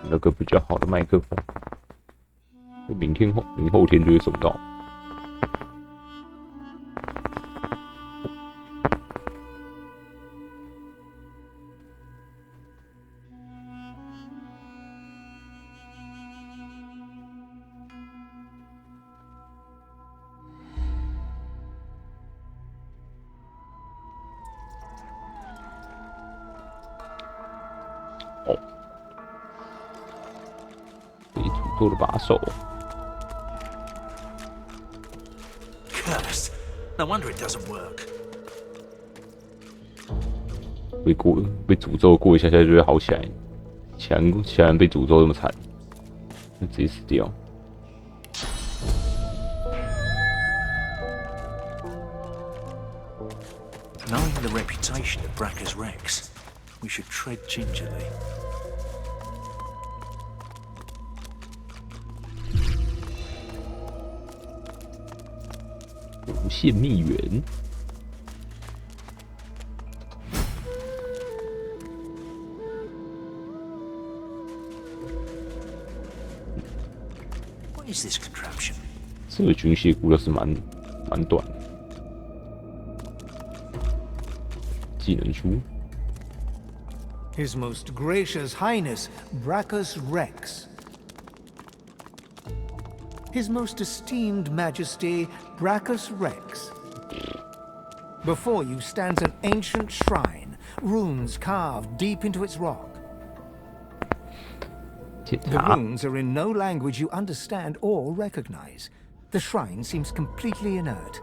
那个比较好的麦克风，明后天就会送到。哦，被诅咒的把手。Cursed. No wonder it doesn't work. 被诅咒过一下下就会好起来，其他人被诅咒那么惨，就直接死掉。Knowing the reputation of Bracca's Rex, we should tread gingerly. 无限蜜源。What is this contraption? 这个军械库倒是蛮短的。技能书。His Most Gracious Highness, Bracchus Rex. His Most Esteemed Majesty, Bracchus Rex. Before you stands an ancient shrine, runes carved deep into its rock. The runes are in no language you understand or recognize. The shrine seems completely inert.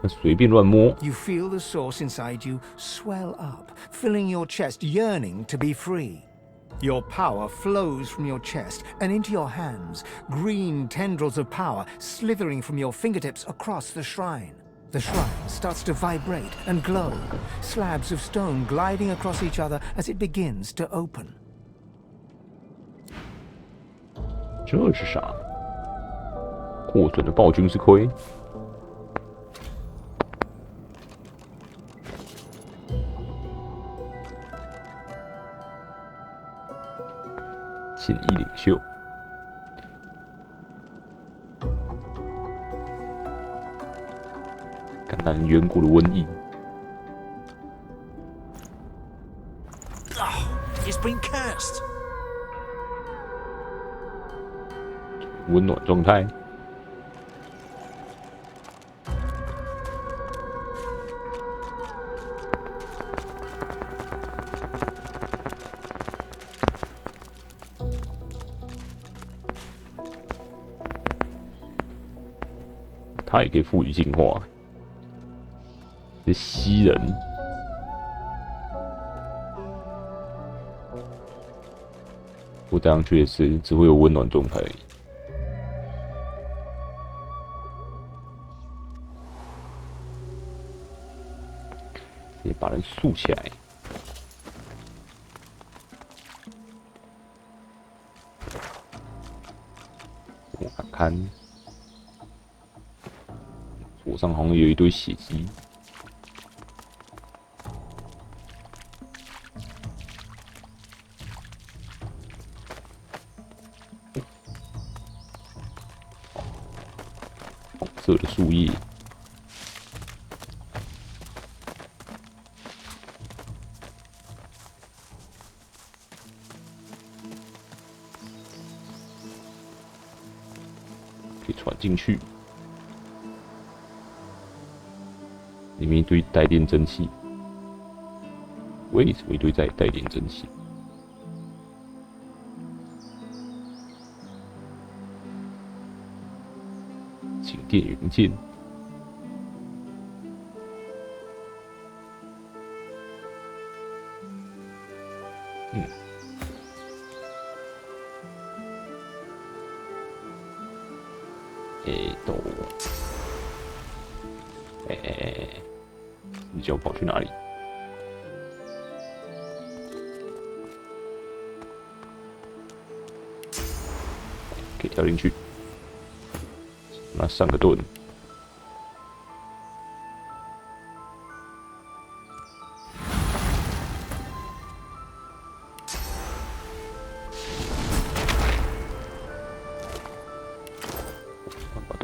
随便乱摸。 You feel the source inside you swell up, filling your chest, yearning to be free. Your power flows from your chest and into your hands, green tendrils of power slithering from your fingertips across the shrine. The shrine starts to vibrate and glow, slabs of stone gliding across each other as it begins to open. 这是啥？获准的暴君之盔。现役领袖。感染远古的瘟疫。 Oh, it's been cursed. 温暖状态。它也可以赋予进化。是吸人。我戴上去也是只会有温暖状态而已。 也把人竖起来。我看看，左上好像有一堆血迹。红色的树叶。 传进去，里面一堆带电蒸汽。为什么一堆带电蒸汽？静电元件。你叫我跑去哪里？可以跳进去。那上个盾。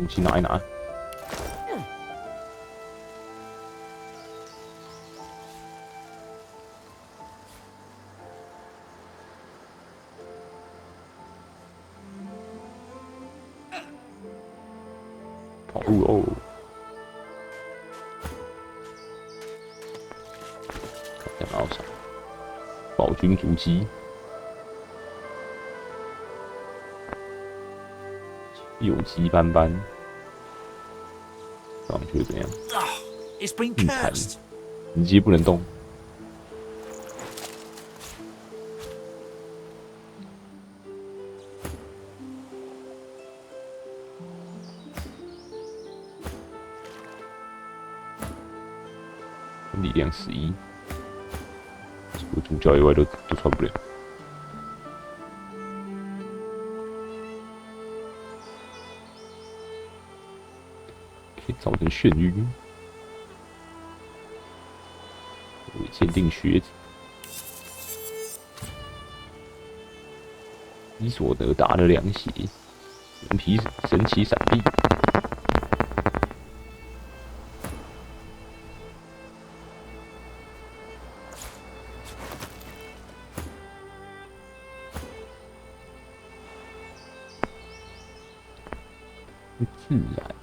武器拿一拿。跑路哦！看拿到啥？暴君足迹。 有机斑斑，上去怎样？ It's been 硬弹， cursed. 直接不能动。力量11，除了主角以外都穿不了。 可以造成眩晕。鉴定靴子，伊索德达的凉鞋，神奇闪避。自然。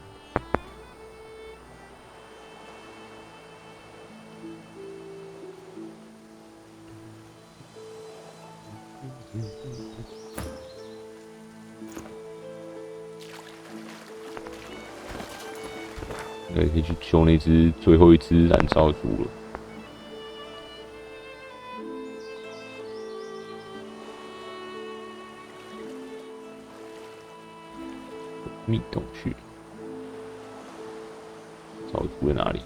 可以去修那只最后一只燃烧猪了。密洞穴，烧猪在哪里？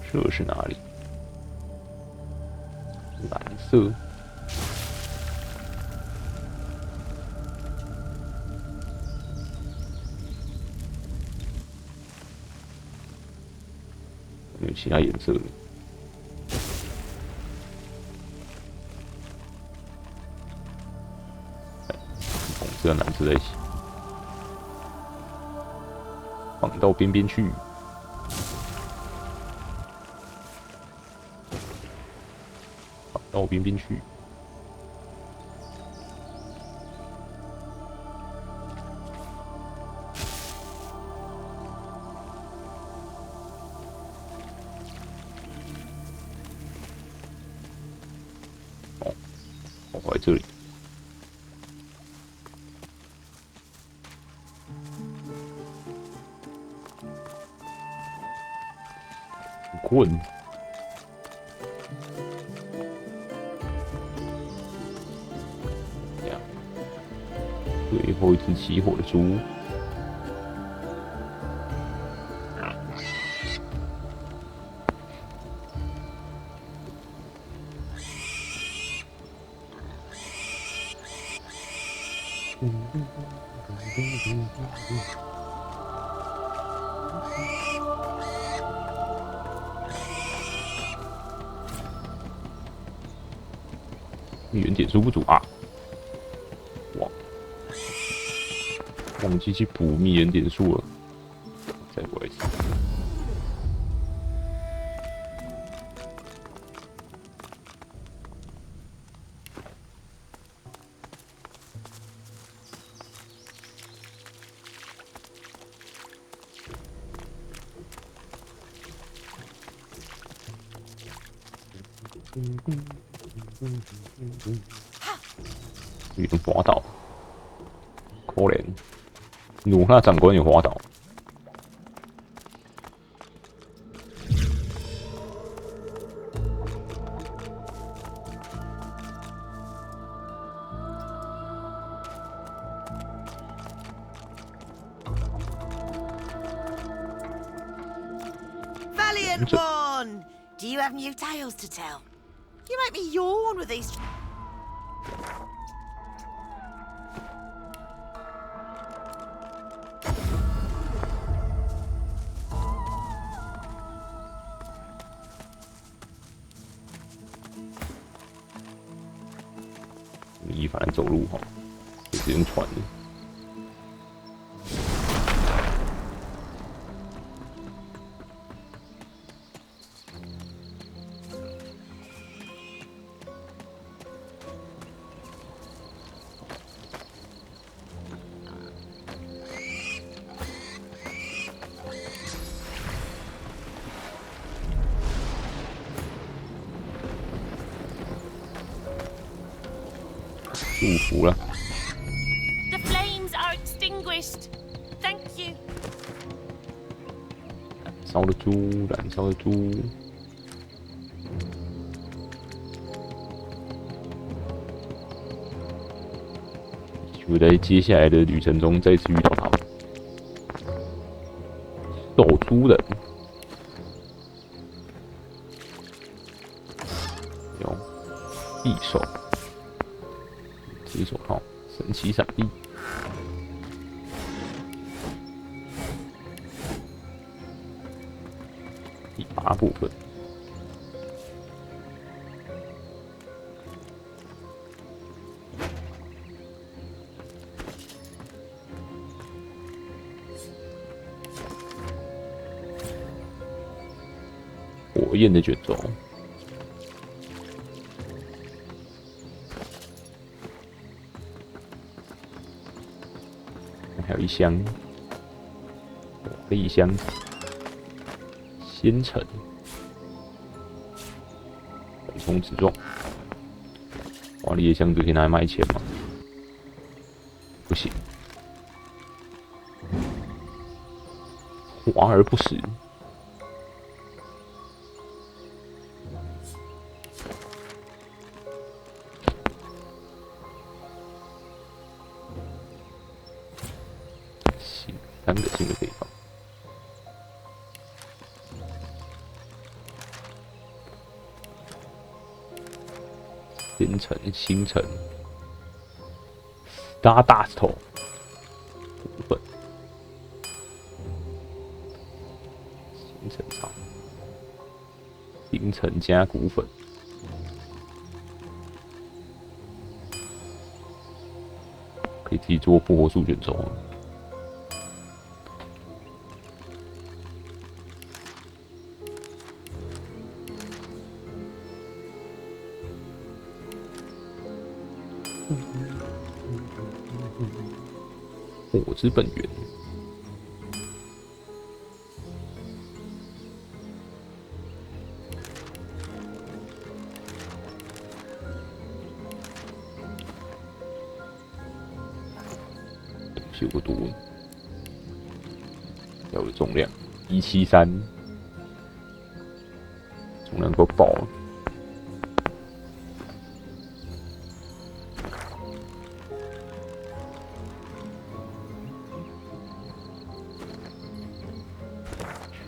这是哪里？蓝色。有其他颜色的。红色、蓝色在一起，放到边边去。 到边边去。哦，我在这里。困。 最后一只起火的猪，原点数不足啊！哇！ 忘记去补密人点数了，再过一次。有点滑倒，可怜。 努那长官也滑倒， valiant one! Do you have new tales to tell? You make me yawn with these. 你反正走路哈，也是用船的。祝福了。The flames are extinguished. Thank you. 烧的猪，燃烧的猪。就在接下来的旅程中再次遇到他们。守猪人，有匕首。铁手套，神奇闪避，第8部分。火焰的卷轴。还有一箱火力箱，仙尘，缓冲之状。华丽的箱子可以拿来卖钱吗？不行，华而不实。3个新的可以放。仙尘、星辰、Stardust 股份、星辰厂、星辰加股份。可以自己做复活术卷轴。火之本源，东西有个多，要有重量173，重量够爆了。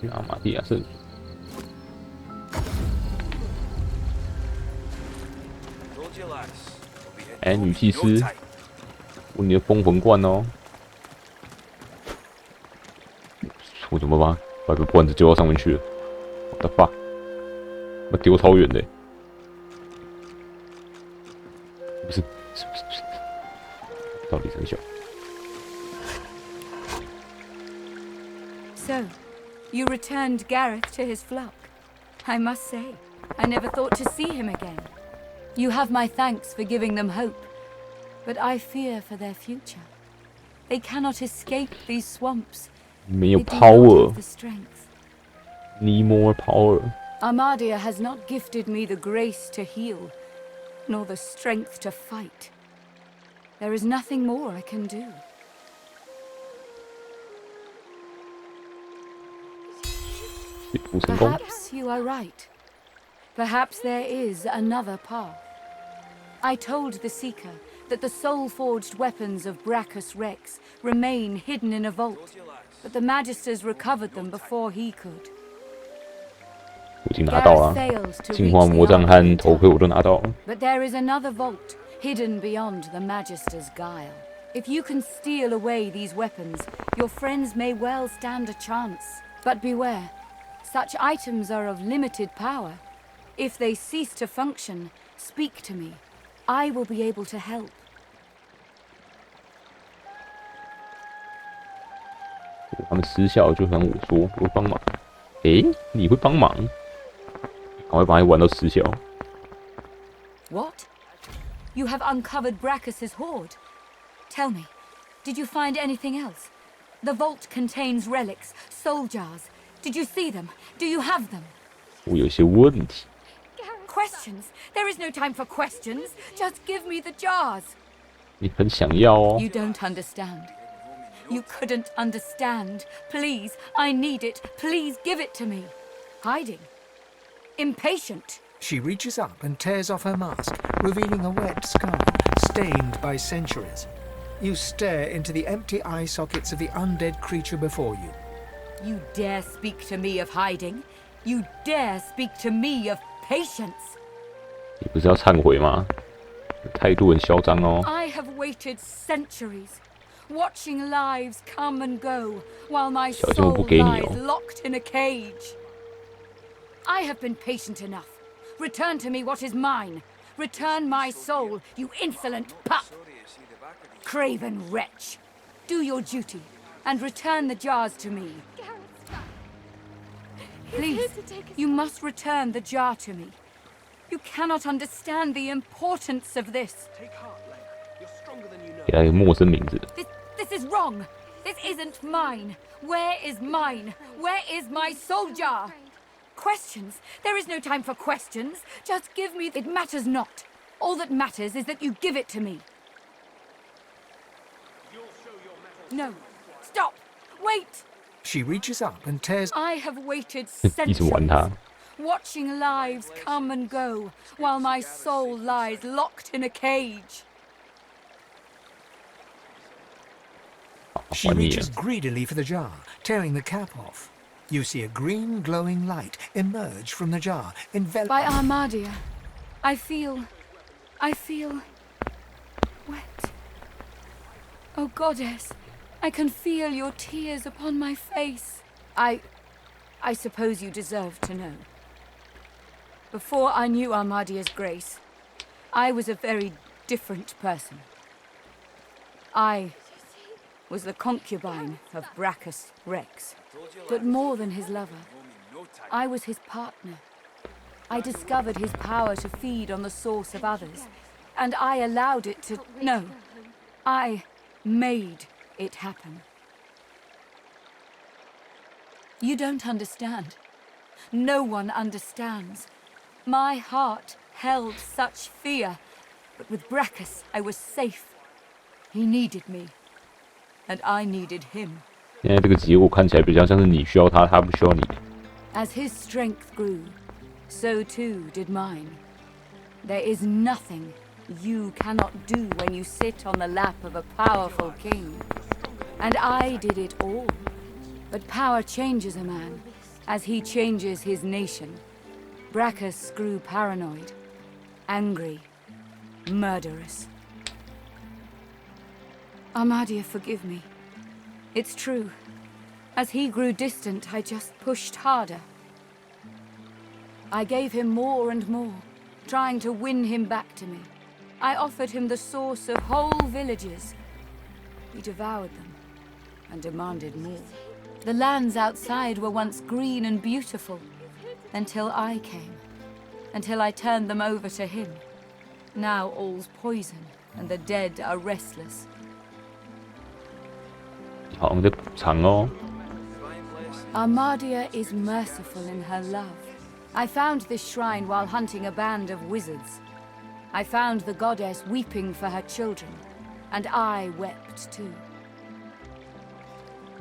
去阿玛蒂亚圣所。哎，女祭司，问你的封魂罐哦。我怎么把个罐子丢到上面去了？我的爸，我丢超远的。不是，到底很小。So, you returned Gareth to his flock. I must say, I never thought to see him again. You have my thanks for giving them hope, but I fear for their future. They cannot escape these swamps. 没有 They do not power， have the strength. need more power。 Armadia has not gifted me the grace to heal, nor the strength to fight. There is nothing more I can do. 解读成功。 Perhaps you are right. Perhaps there is another path. I told the Seeker that the soul-forged weapons of Brachus Rex remain hidden in a vault, but the Magisters recovered them before he could. 我已经拿到 Gareth 了， fails to 进 reach 化 the 魔杖 Arcane 和头盔 Tower. 我都拿到了。 But there is another vault, hidden beyond the Magister's guile. If you can steal away these weapons, your friends may well stand a chance. But beware, such items are of limited power. If they cease to function, speak to me. I will be able to help. 他们失效就像我说，我会帮忙。诶，你会帮忙？赶快把你玩到失效。 What? You have uncovered Brachus's hoard. Tell me, did you find anything else? The vault contains relics, soul jars. Did you see them? Do you have them? 我有些问题。 Questions? There is no time for questions. Just give me the jars. 你很想要哦。 You don't understand. You couldn't understand. Please, I need it. Please give it to me. Hiding. Impatient. She reaches up and tears off her mask, revealing a wet scar, stained by centuries. You stare into the empty eye sockets of the undead creature before you. You dare speak to me of hiding? You dare speak to me of patience? 你不是要忏悔吗？态度很嚣张哦。 I have waited centuries, watching lives come and go, while my 小心我 soul 不给你 lies 哦。 locked in a cage. I have been patient enough. Return to me what is mine. Return my soul, you insolent pup! Craven wretch! Do your duty, and return the jars to me. Please, you must return the jar to me. You cannot understand the importance of this. 给他一个陌生名字。 This is wrong. This isn't mine. Where is mine? Where is my soul jar? Questions? There is no time for questions. Just give me. It matters not. All that matters is that you give it to me. No. Stop. Wait. She reaches up and tears. I have waited 一直玩 centuries, 他。 watching lives come and go, while my soul lies locked in a cage. 好 She 还你 reaches greedily for the jar, tearing the cap off. You see a green glowing light emerge from the jar, By Armadia, I feel wet. Oh goddess, I can feel your tears upon my face. I suppose you deserve to know. Before I knew Armadia's grace, I was a very different person. I was the concubine of Brachus Rex, but more than his lover, I was his partner. I discovered his power to feed on the source of others, and I allowed it to... No, I made it happen. You don't understand. No one understands. My heart held such fear, but with Brachus I was safe. He needed me, and I needed him. 现在这个结果看起来比较像是你需要他，他不需要你。 As his strength grew, so too did mine. There is nothing you cannot do when you sit on the lap of a powerful king. And I did it all. But power changes a man, as he changes his nation. Brachus grew paranoid, angry, murderous. Armadia, forgive me. It's true. As he grew distant, I just pushed harder. I gave him more and more, trying to win him back to me. I offered him the source of whole villages. He devoured them and demanded more. The lands outside were once green and beautiful, until I came, until I turned them over to him. Now all's poison, and the dead are restless. 好像在补偿哦。 Armadia is merciful in her love. I found this shrine while hunting a band of wizards. I found the goddess weeping for her children, and I wept too.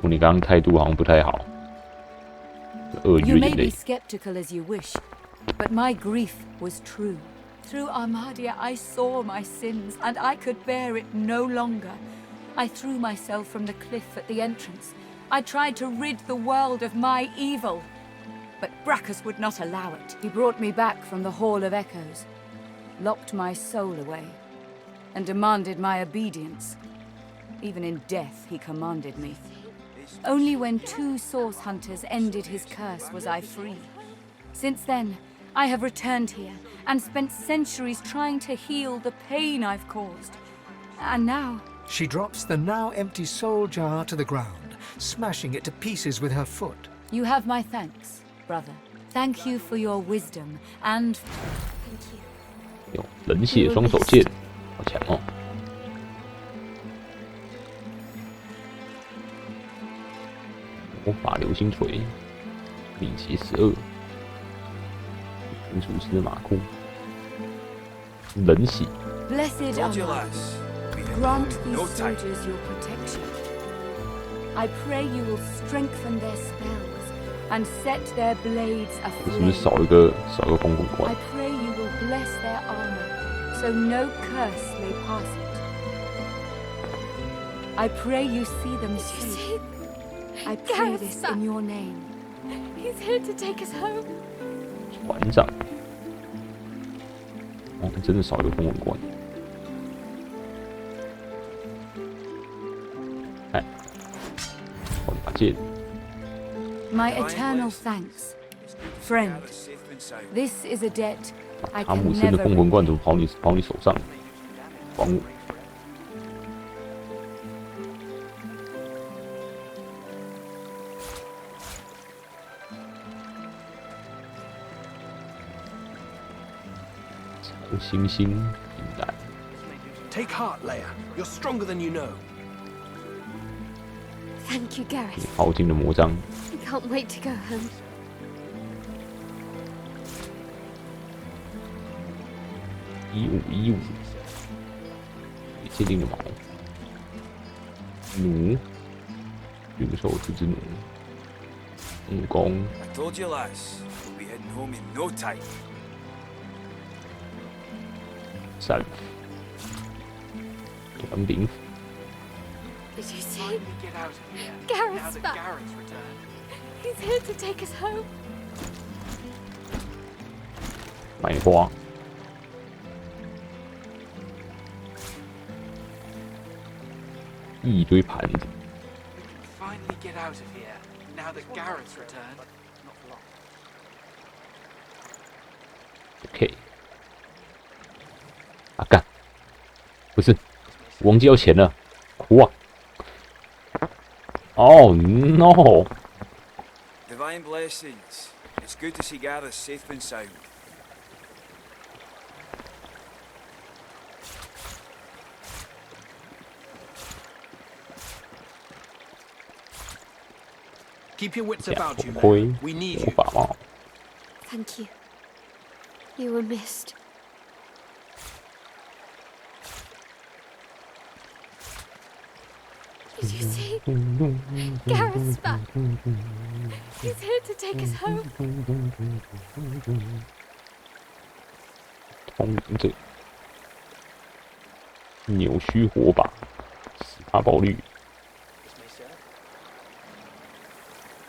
你刚刚态度好像不太好，鳄 You 鱼 may 眼 be 泪。 skeptical as you wish, but my grief was true. Through Armadia, I saw my sins, and I could bear it no longer. I threw myself from the cliff at the entrance. I tried to rid the world of my evil. but Brachus would not allow it. He brought me back from the Hall of Echoes, locked my soul away, and demanded my obedience. Even in death, he commanded me. Only when 2 source hunters ended his curse was I free. Since then, I have returned here and spent centuries trying to heal the pain I've caused. And now... She drops the now empty soul jar to the ground, smashing it to pieces with her foot. You have my thanks, brother. Thank you for your wisdom and... Thank you. 有冷血双手剑，好强哦！魔法流星锤，秘籍12，金属师马库，冷血。 Blessed are you. Grant these soldiers your protection. I pray you will strengthen their spells and set their blades 是不是 aflame. 少一个风魂冠 I？ pray you will bless their armor, so no curse may pass it. I pray you see them safe. I pray this in your name. He's here to take us home. 船长，哦，真的少一个风魂冠。哎，我把剑。 My eternal thanks, friend. This is a debt I 塔 can 姆森的 never 风魂 repay. 冠怎么跑你手上？还我！长星星引燃， Take heart, Leia. You're stronger than you know. Thank you, Gareth. 豪金的魔杖， I can't wait to go home. 1515，限定的矛，弩，驯兽之弩，木弓， I told you, lass. We'll be heading home in no time. 扇，短柄斧， Did you see? Get out of here. Gareth's Now that back. Garrett's returned. He's here to take us home. 买花，一堆盘子， Finally get out of here. Now that Garrett's returned. OK。啊干，不是，我忘记要钱了，哭啊！Oh no！ Divine blessings. It's good to see Gareth safe and sound. Keep your wits 假 about 头 you, 盔， Leia. We need 魔 you. 法帽， Thank you. You were missed. Did you see? Gareth's back. He's here to take us home. 通灵者，扭须火把，18爆率，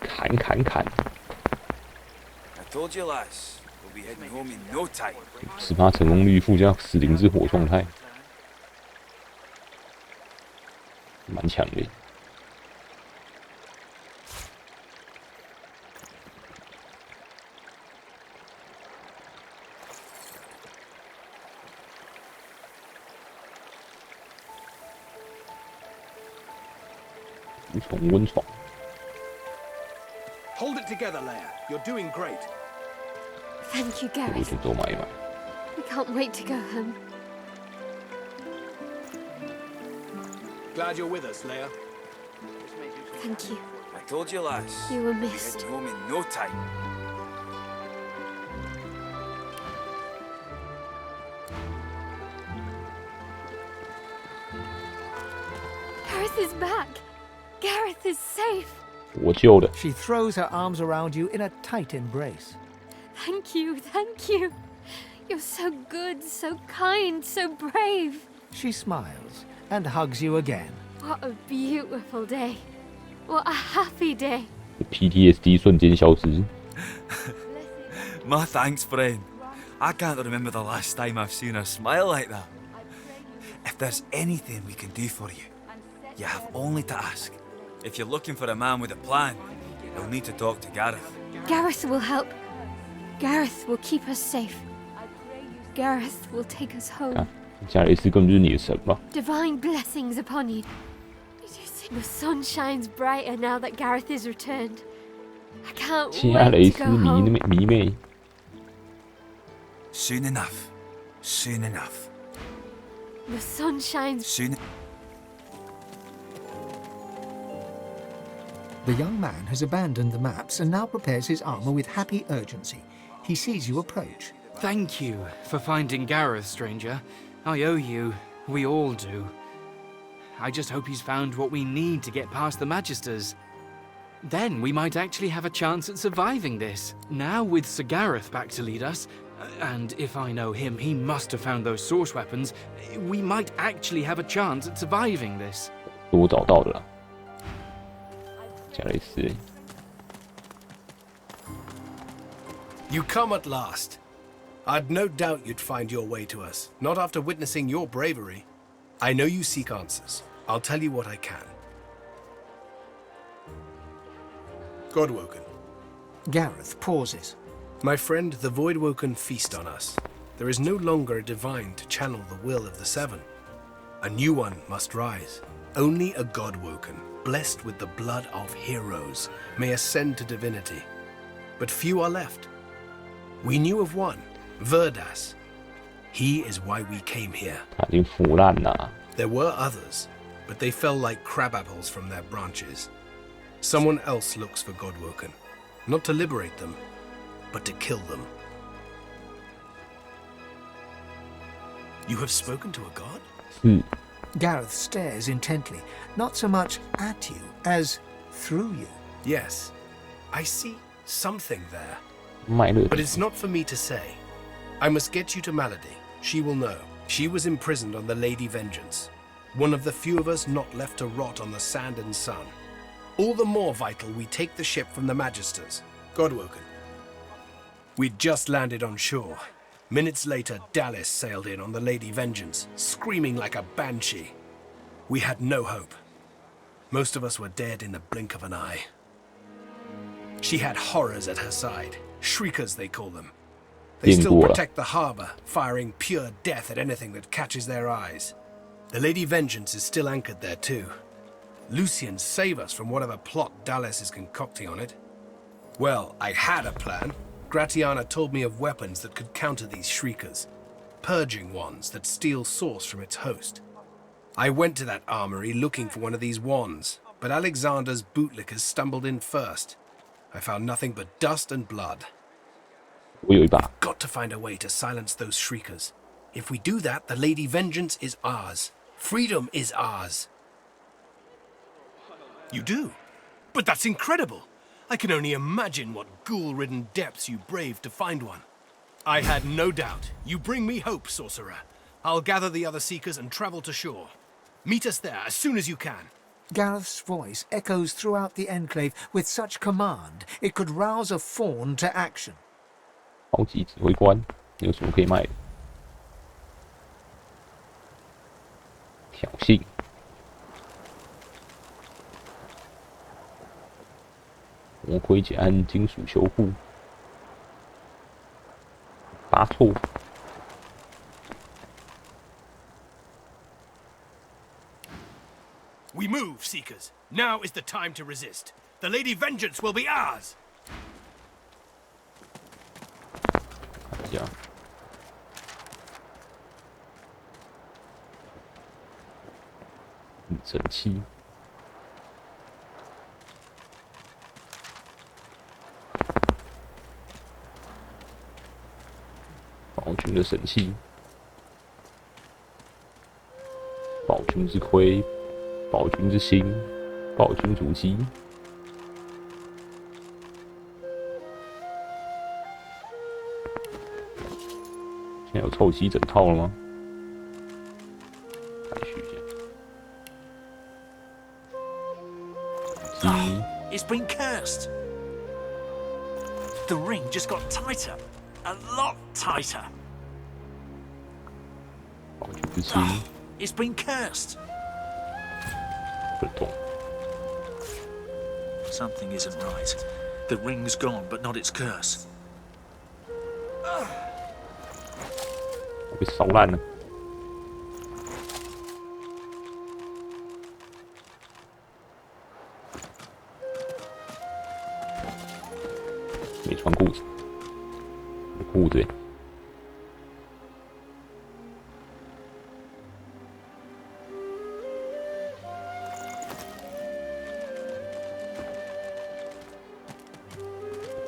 砍砍砍， I told you, lass. We'll be heading home in no time. 18成功率附加死灵之火状态，蛮强的。无从温床， Hold it together, Leia. You're doing great. Thank you, 我 Gareth. 去做买一买。 I can't wait to go home. Glad you're with us, Leia. Thank you. I told you, lass. You were We'll be missed. heading home in no time. Gareth is back. Gareth is safe. 我救的， She throws her arms around you in a tight embrace. Thank you, thank you. You're so good, so kind, so brave. She smiles and hugs you again. What a beautiful day. What a happy day. PTSD 瞬间消失。My thanks, friend. I can't remember the last time I've seen her smile like that. If there's anything we can do for you, you have only to ask. If you're looking for a man with a plan, you'll need to talk to Gareth. Gareth will help. Gareth will keep us safe. Gareth will take us home. 加雷斯根本就是你的神吧？ Divine blessings upon you. The sun shines brighter now that Gareth is returned. I can't 加雷 wait 斯 to go home. 迷妹， Soon enough. Soon enough. The sun shines. Soon. The young man has abandoned the maps and now prepares his armor with happy urgency. He sees you approach. Thank you for finding Gareth, stranger. I owe you. We all do. I just hope he's found what we need to get past the Magisters. Then we might actually have a chance at surviving this. Now with Sir Gareth back to lead us, and if I know him, he must have found those source weapons, we might actually have a chance at surviving this. 我找到了啦。加雷斯， You come at last. I'd no doubt you'd find your way to us, not after witnessing your bravery. I know you seek answers. I'll tell you what I can. Godwoken. Gareth pauses. My friend, the Voidwoken feast on us. There is no longer a divine to channel the will of the Seven. A new one must rise. Only a Godwoken, blessed with the blood of heroes, may ascend to divinity. But few are left. We knew of one, Verdas. He is why we came here. 他已经腐烂了。 There were others, but they fell like crab apples from their branches. Someone else looks for Godwoken, not to liberate them, but to kill them. You have spoken to a god? 是 Gareth stares intently, not so much at you as through you. Yes, I see something there, 麦勒 but it's not for me to say. I must get you to Malady. She will know. She was imprisoned on the Lady Vengeance, one of the few of us not left to rot on the sand and sun. All the more vital we take the ship from the Magisters, Godwoken. We'd just landed on shore. Minutes later, Dallas sailed in on the Lady Vengeance, screaming like a banshee. We had no hope. Most of us were dead in the blink of an eye. She had horrors at her side, shriekers they call them. They still protect the harbor, firing pure death at anything that catches their eyes. The Lady Vengeance is still anchored there too. Lucian, save us from whatever plot Dallas is concocting on it. Well, I had a plan. Gratiana told me of weapons that could counter these shriekers, purging ones that steal source from its host. I went to that armory looking for one of these wands, but Alexander's bootlickers stumbled in first. I found nothing but dust and blood. 我有一把， Got to find a way to silence those shriekers. If we do that, the Lady Vengeance is ours. Freedom is ours. You do? But that's incredible. I can only imagine what ghoul-ridden depths you braved to find one. I had no doubt. You bring me hope, sorcerer. I'll gather the other seekers and travel to shore. Meet us there as soon as you can. Gareth's voice echoes throughout the enclave with such command it could rouse a fawn to action. 超级指挥官，你有什么可以卖的？挑衅，魔盔甲和金属修护，拔错。 We move, seekers. Now is the time to resist. The Lady Vengeance will be ours. 看一下，神器，暴君的神器，暴君之盔。 暴君之心，暴君主机。现在有凑齐整套了吗？排序一下。 It's been cursed. The ring just got tighter. A lot tighter. 保全之心 It's been cursed. 不动， Something isn't right. The ring's gone, but not its curse. 我被烧烂了。没穿裤子，裤子。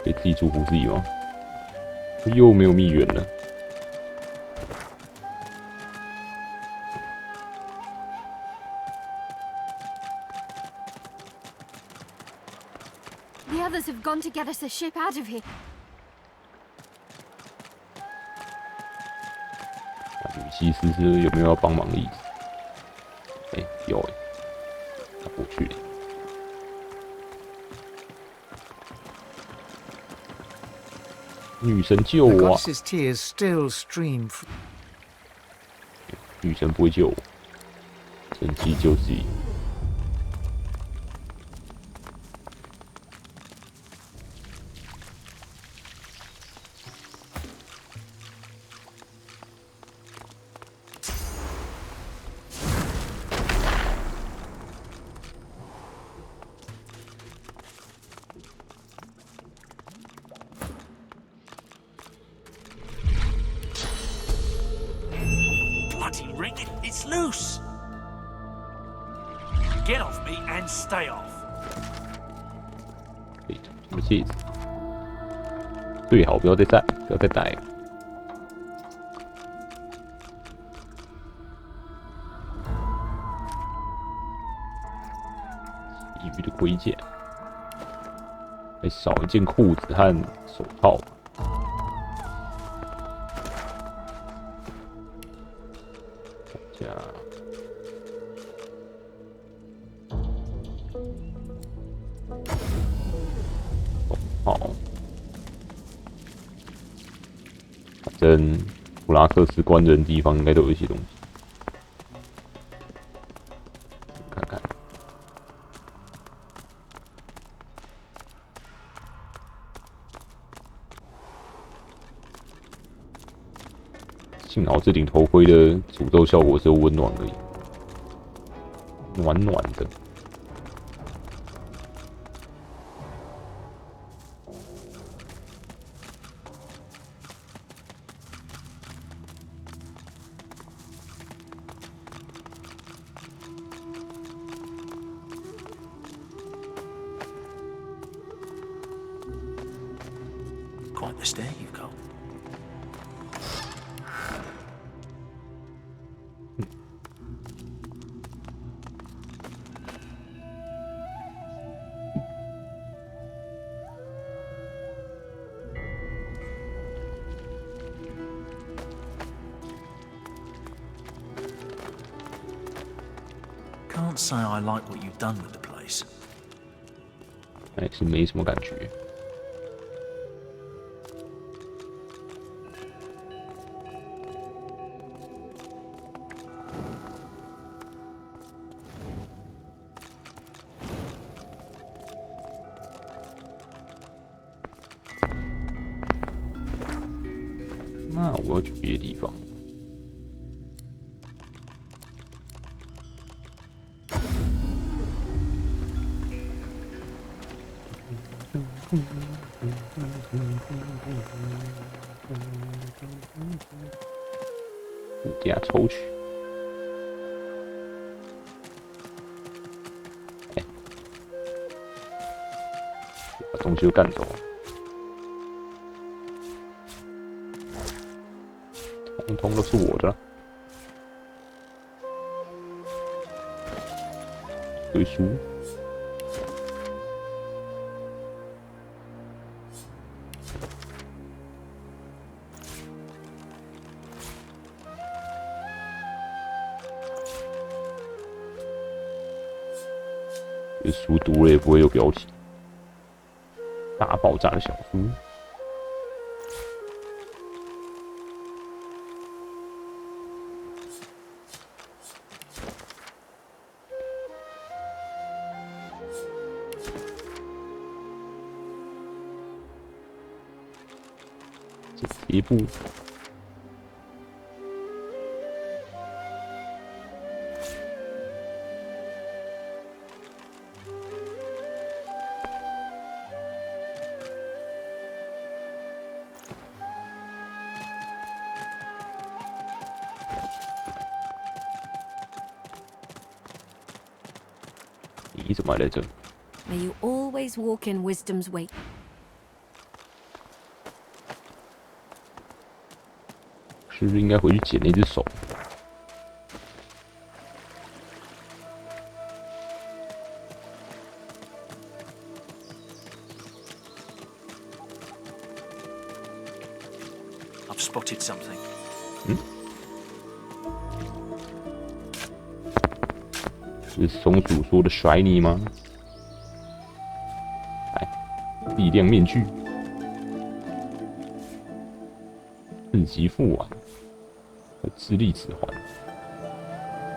给自己祝福自己吗？又没有蜜源了。 The others have gone to get us a ship out of here. 雨西斯是有没有要帮忙的意思？有他过去了。女神救 The 我啊！ goddess's tears still stream. 女神不会救我，神机救自己。 Bloody ring! It's loose! Get off me and stay off. 什么戒指？最好不要再戴，不要再戴了。其余的盔甲，还少一件裤子和手套。 好，反正普拉克斯关人的地方应该都有一些东西，看看。幸好这顶头盔的诅咒效果只有温暖而已，暖暖的。 Quite the stair you've got. Can't say I like what you've done with the place. 还是没什么感觉。 那我要去别的地方。物价抽取。把东西都干走了。 通通都是我的了。堆书。这书读了也不会有标题。大爆炸的小书。这一步。你怎么还在这？ May you always walk in wisdom's way. 是不是应该回去捡那只手？ I've spotted something. 是松鼠说的甩你吗？来，力量面具，四级副丸和智力指环，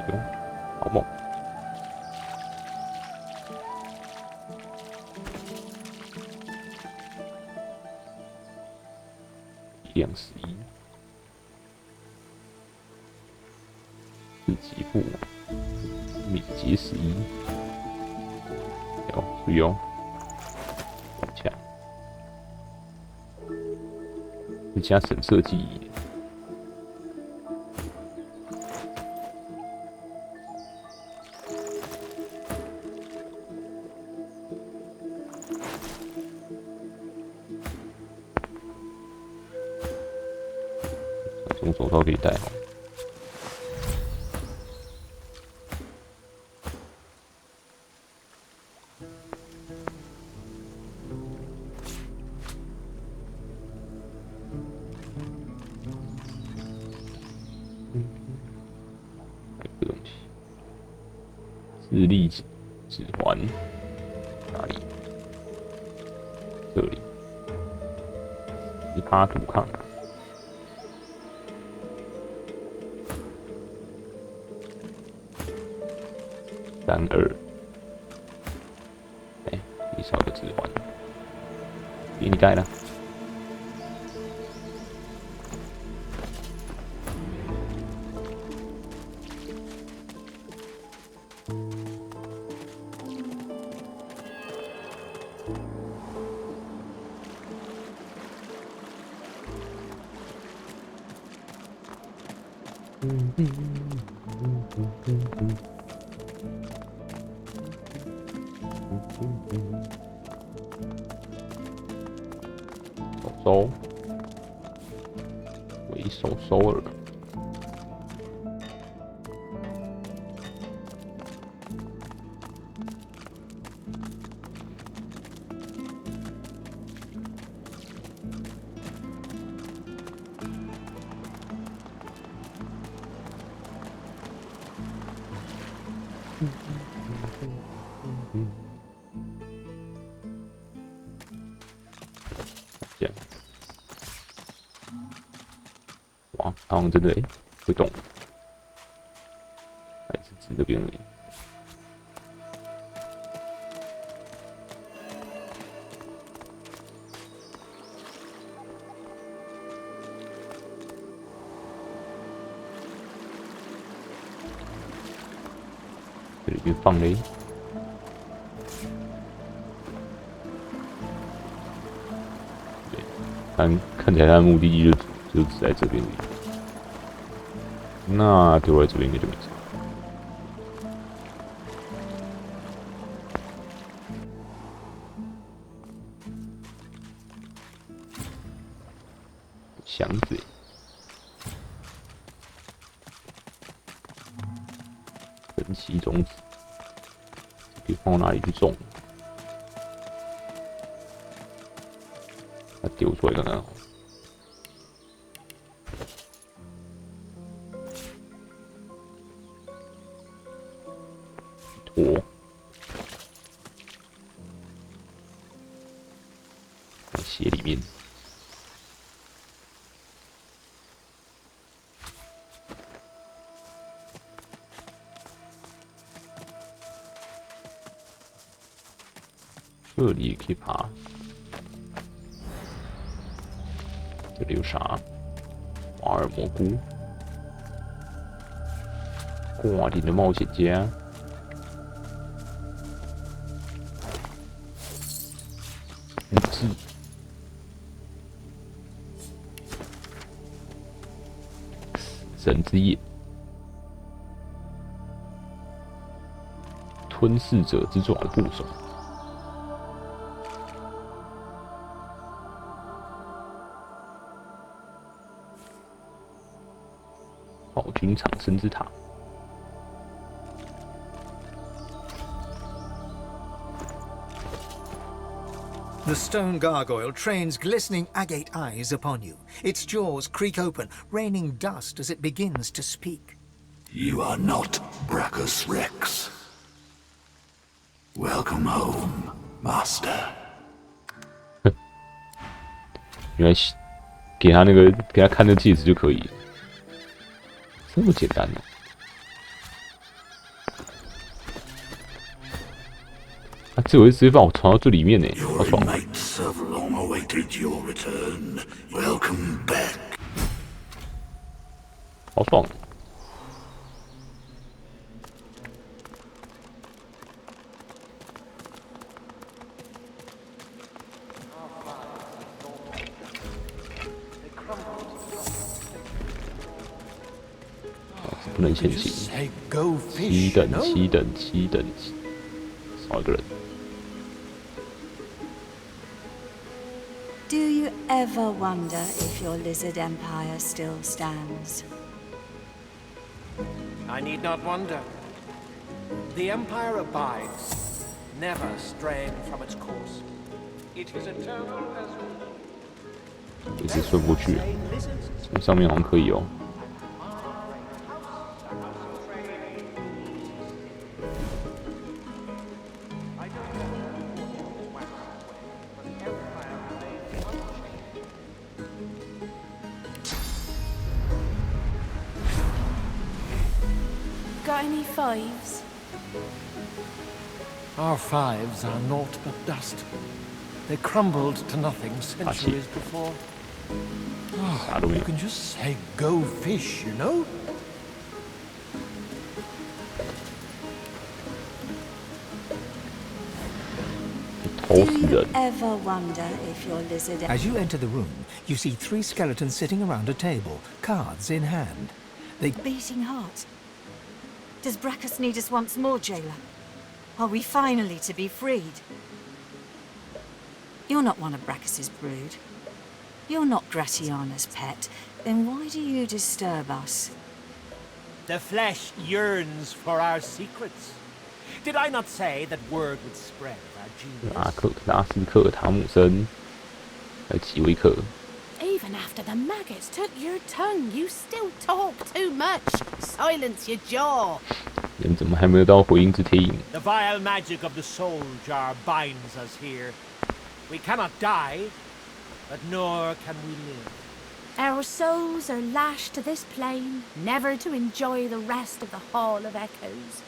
哟，好猛！力量11，四级副丸。 敏捷11，有注意哦，强，是加神色记忆。这种手套可以戴哦。 这个东西，智力指环哪里？这里，10%阻抗。32，哎，你少个指环，给你戴了。 手，为首首尔。这样，哇，好像真的会动，还是指这边而已。这里面放雷。 看起来他的目的地就只在这边而已。那丢在这边应该就没事。箱子，神奇种子，可以放到哪里去种？ 丢出来看看，坨，在鞋里面。这里也可以爬。这里有啥？瓦尔蘑菇，挂顶的冒险家，日志，神之夜，吞噬者之爪的部首。暴君长生之塔。The stone gargoyle trains glistening agate eyes upon you. Its jaws creak open, raining dust as it begins to speak. You are not Brachus Rex. Welcome home, Master. 原来给他看那个戒指就可以了，这么简单哦！啊，这回直接把我传到最里面呢，好 Your 爽！ mates have long awaited your return. Welcome back. 好爽！不能前行。七等，少一个人。 Do you ever wonder if your lizard empire still stands? I need not wonder. The Empire abides, never straying from its course. It is eternal as... 一直顺过去，从上面好像可以哦。 Got any fives? Our fives are naught but dust. They crumbled to nothing centuries before. Oh, you can just say go fish, you know? Do you ever wonder if your lizard... As you enter the room, you see 3 skeletons sitting around a table, cards in hand. They... Beating heart. Does Brachus need us once more, jailer? Are we finally to be freed? You're not one of Brachus's brood. You're not Gratiana's pet. Then why do you disturb us? The flesh yearns for our secrets. Did I not say that word would spread of our genius? 拉斯克、塔姆森，还有吉维克。 Even after the maggots took your tongue, you still talk too much. Silence your jaw. 人怎么还没有到回应之厅？ The vile magic of the soul jar binds us here. We cannot die, but nor can we live. Our souls are lashed to this plane, never to enjoy the rest of the Hall of Echoes.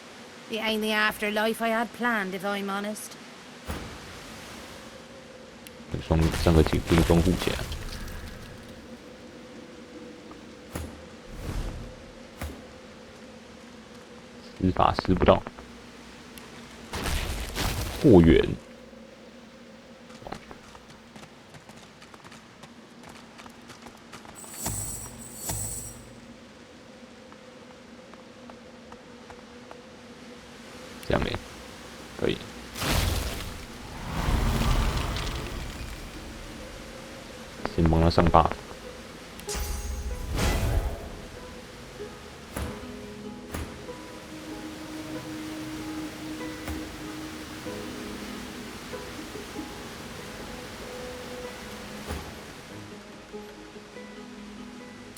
It ain't the afterlife I had planned, if I'm honest. 三个警兵双护甲。 施法施不到，货源，这样没，可以。先帮他上把。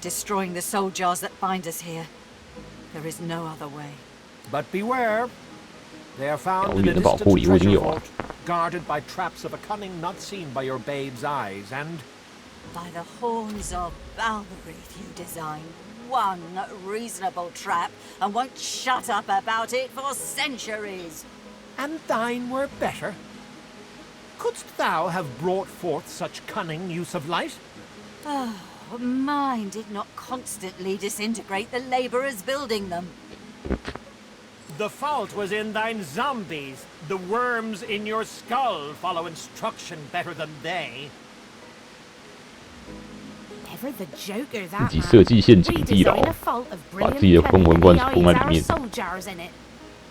Destroying the soul jars that bind us here. There is no other way. But beware. They are found in a distant treasure vault, guarded by traps of a cunning not seen by your babe's eyes, and... By the horns of Balberith, you design one reasonable trap and won't shut up about it for centuries. And thine were better. Couldst thou have brought forth such cunning use of light? Oh, mine did not constantly disintegrate the laborers building them. The fault was in thine zombies. The worms in your skull follow instruction better than they. Never the joker 自 that 己设计陷 man. 阱 We 地牢 design a fault of 把 brilliant 自己的混魂 cunning 罐 and 封在 hides 里 our 面。 soul jars in it.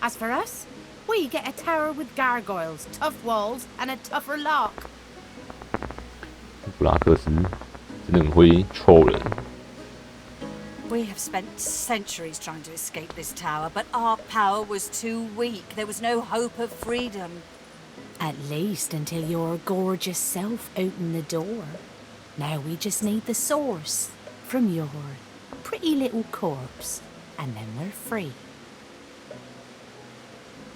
As for us, we get a tower with gargoyles, tough walls, and a tougher lock. 布拉克斯真的很会抽人。 We have spent centuries trying to escape this tower, but our power was too weak. There was no hope of freedom. At least until your gorgeous self opened the door. Now we just need the source from your pretty little corpse, and then we're free.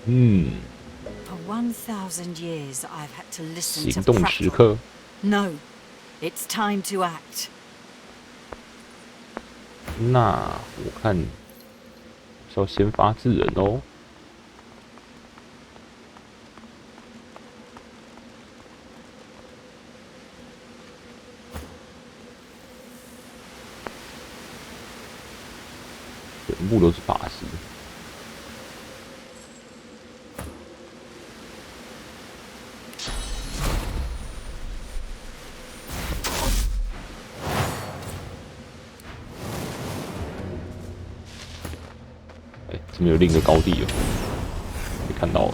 For 1,000 years, I've had to listen 行 to 动时 prattle. 刻， No, it's time to act. 那我看是要先发制人哦。全部都是法师。哎，这边有另一个高地哦，没看到了。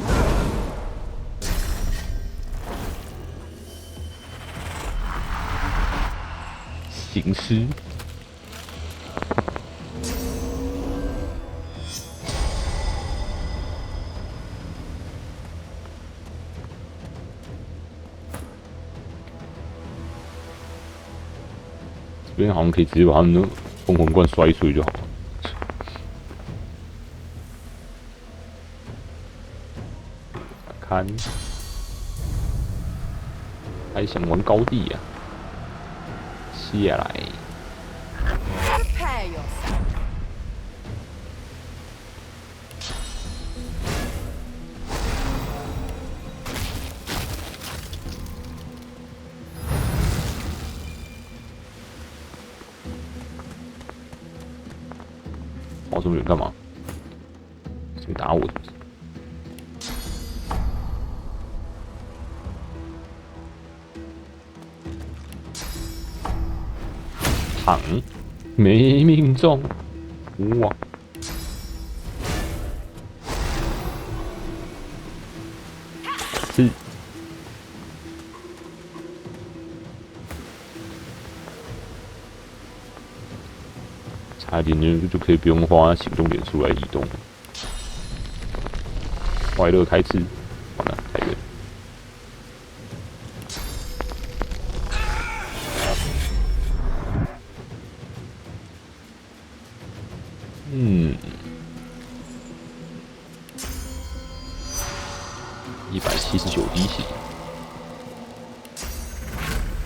行尸。 这边好像可以直接把他们的凤魂罐摔出去就好了。看，还想玩高地呀、啊？下来。 Prepare yourself. 跑这么远干嘛？想打我是不是？躺，没命中，哇！是。 差一点就可以不用花行动点数来移动。快乐开刺，完了，太远。179滴血，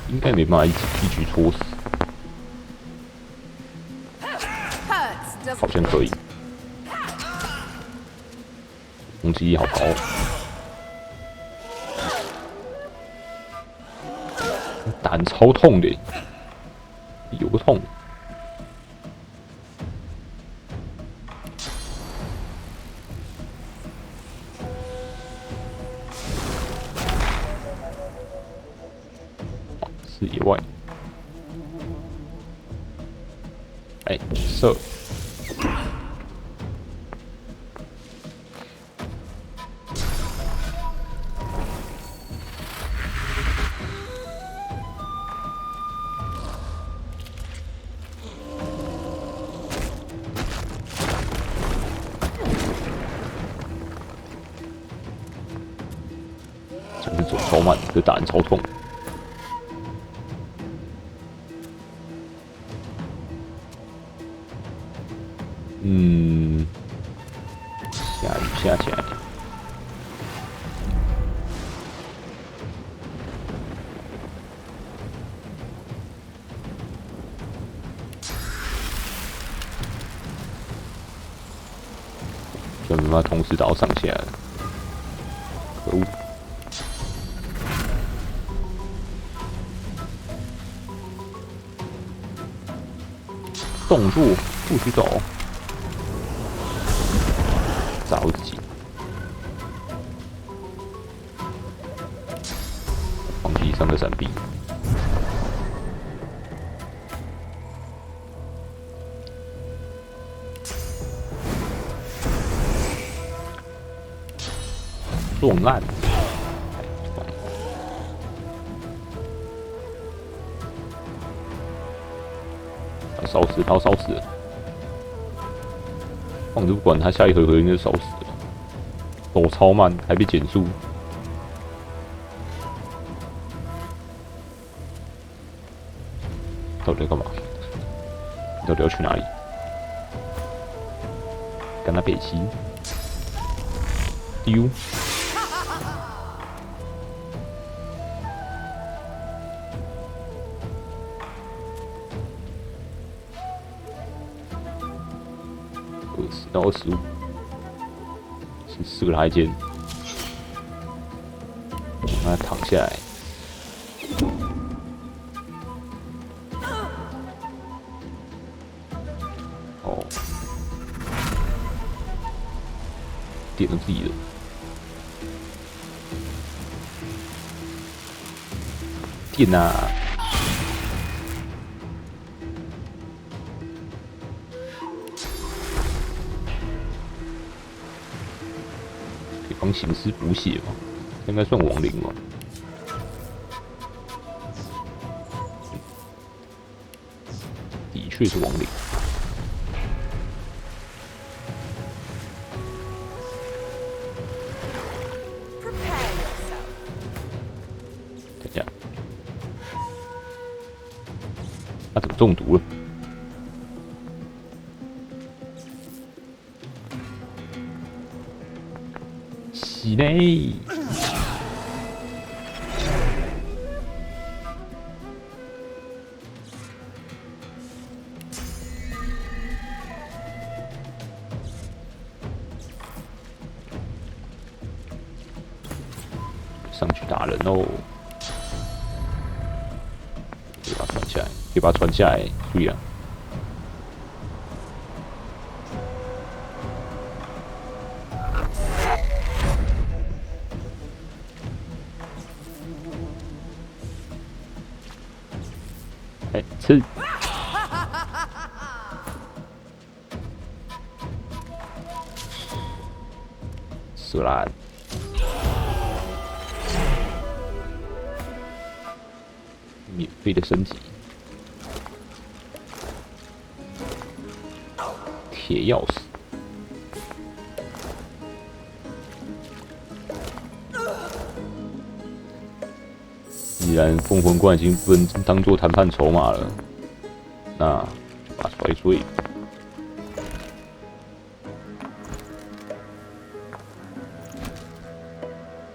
应该没办法一局戳死。 好像可以，攻击力好高，胆超痛的，有个痛。视野外，哎，射。 就是走超慢，这打人超痛。下雨下起来。就没办法同时打到上下了，可恶！ ，动作不许走，着急，放弃3个闪避。撞烂，要烧死，他要烧死了。放着不管他，下一回合应该就烧死了。走超慢，还被减速。到底要干嘛？你到底要去哪里？跟他北齐。丢。20到25，是4个来剑，让他躺下来。哦，点了自己的。电啊！可以帮行尸补血吗？应该算亡灵吧。的确是亡灵。等一下。他怎么中毒了？洗嘞！上去打人哦！可以把它传下来，可以把它传下来，注意啊！哎，吃！死啦！免费的升级，铁钥匙。既然凤魂罐已经不能当做谈判筹码了，那就把它摔碎。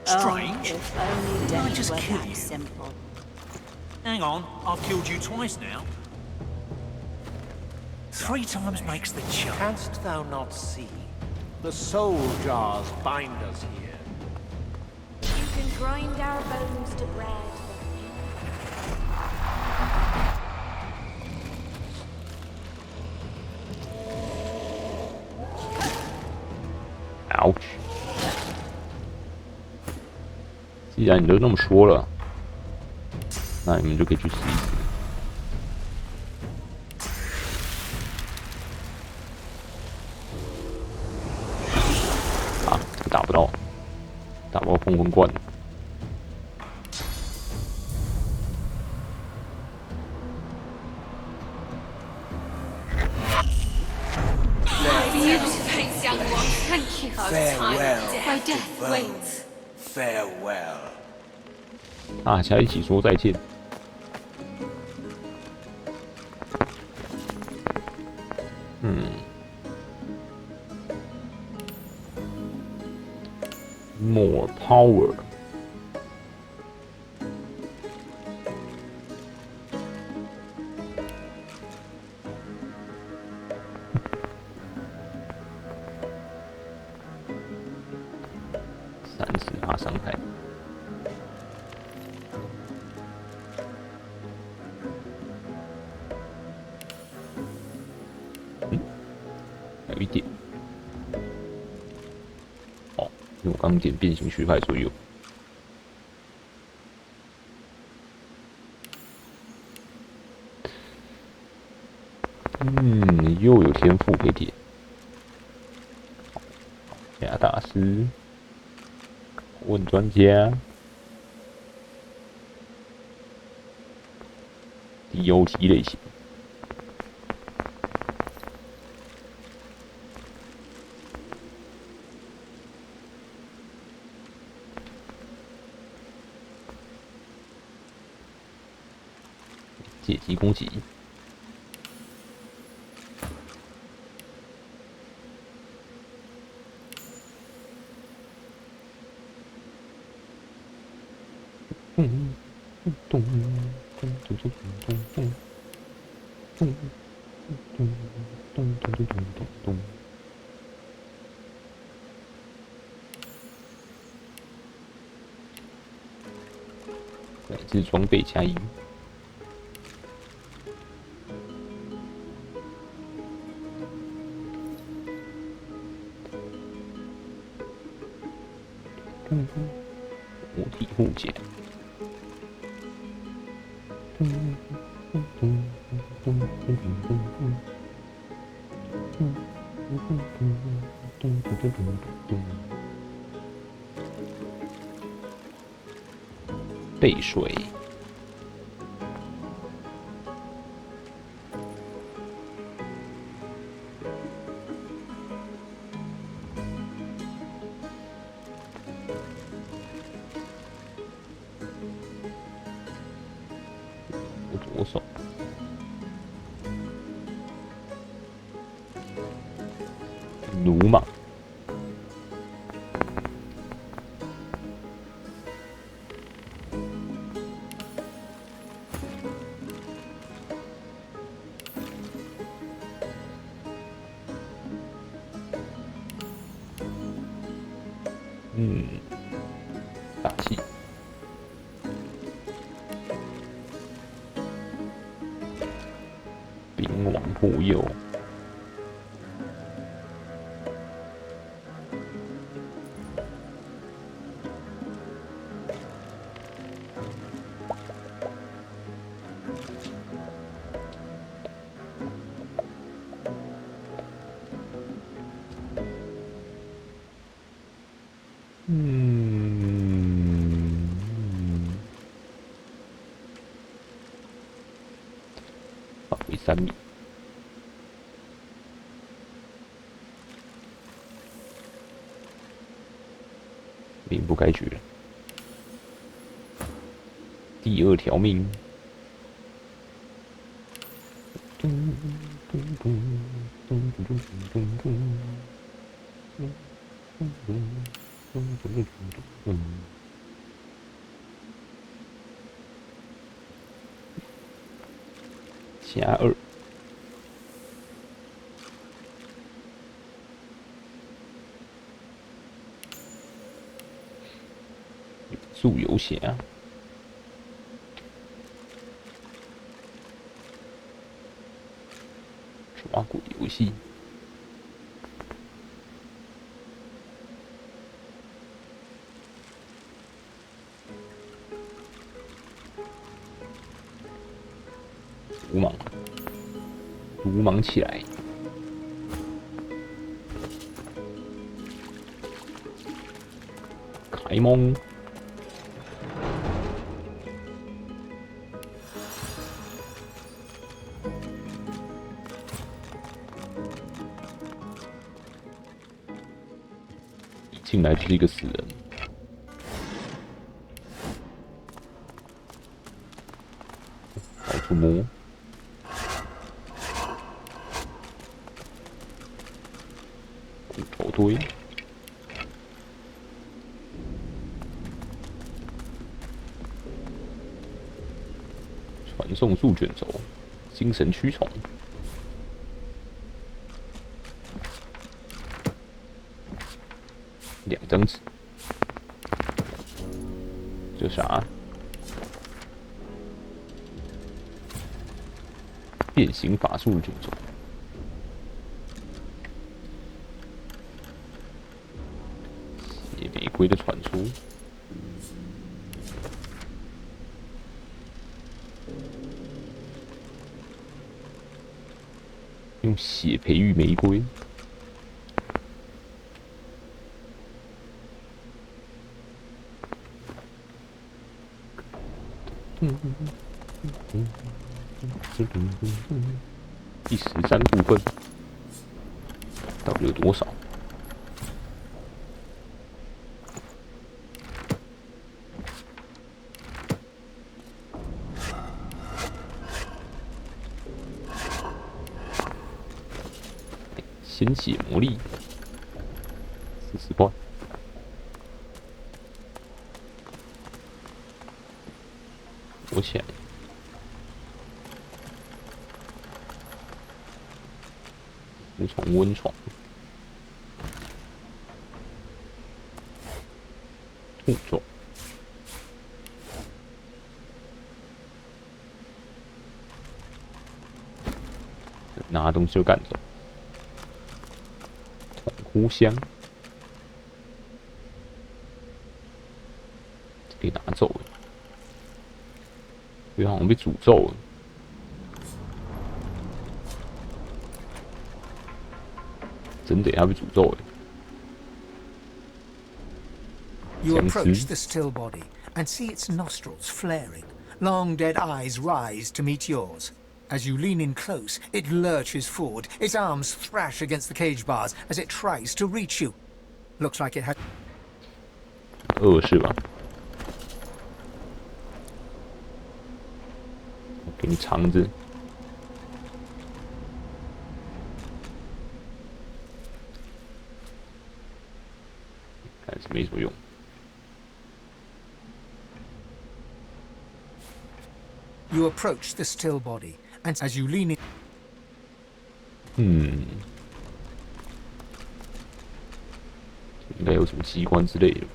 Strange. Only Did I death just were kill that you? simple. Hang on, I've killed you twice now. 3 times makes the charm. Canst thou not see? The soul jars bind us here. You can grind our bones to bread. Ouch！ 既然你都那么说了，那你们就可以去死一死。啊，这个打不到，打不到凤魂罐。Thank you. Farewell. My death waits. Farewell. 大家一起说再见。More power。30%伤害。一点。哦，因为我刚点变形学派，所以有。又有天赋可以点。假大师，问专家。DOT 类型。借机攻击。乃至装备加一。物体护甲。背水。左手。鲁莽。大气。兵王护佑。范围3米。命不该绝。第2条命。加2。速游侠。抓鬼游戏。鲁莽，鲁莽起来！开蒙。一进来就是一个死人。到处摸。骨头堆。传送速卷轴，精神驱虫。2张纸。这啥？变形法术卷轴。瑰的传说。用血培育玫瑰。第13部分到底有多少？鲜血魔力，40块。躲起来。无从温床。兔爪。拿东西就赶走。呼香，可以拿走了。这好像被诅咒了。真的，他被诅咒了。 You approach the still body and see its nostrils flaring. Long dead eyes rise to meet yours. As you lean in close, it lurches forward. Its arms thrash against the cage bars as it tries to reach you. Looks like it has. 是吧？我给你肠子。看是没什么用。 You approach the still body, and as you lean in, 应该有什么机关之类的。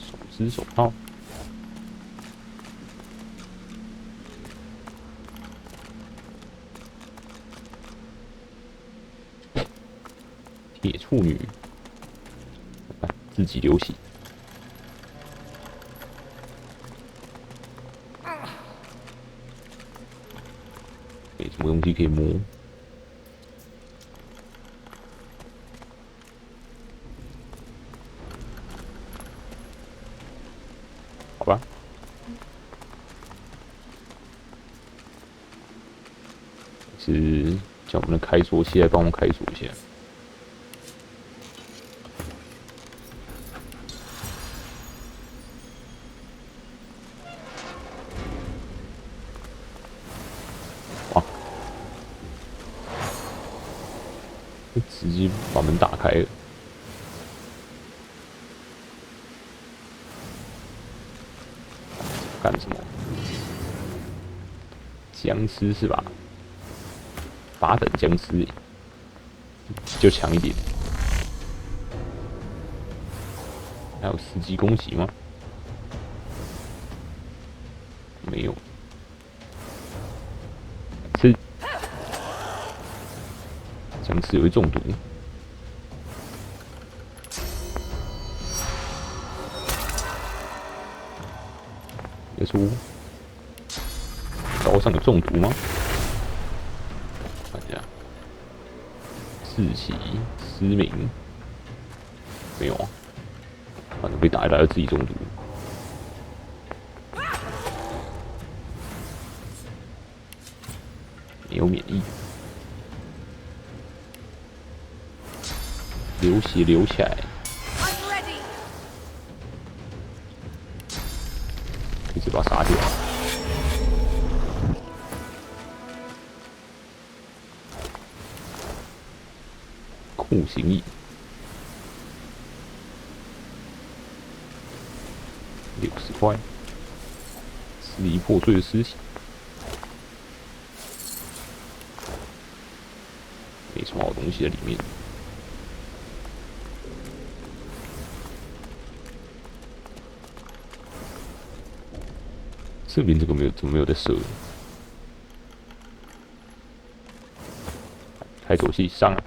手指手套。 铁处女，自己流血。没什么东西可以摸。好吧。是叫我们的开锁器来帮我开锁一下。 直接把门打开了。干什么？僵尸是吧？8等僵尸，就强一点。还有司机攻击吗？没有。是。 僵尸会中毒。耶稣，刀上有中毒吗？看一下，士气失明，没有啊，反正被打一打就自己中毒。没有免疫。 流血流起来，一直把他杀掉。酷刑役，60块，支离破碎的尸体，没什么好东西在里面。这边这个怎么没有在射？开口气上啊！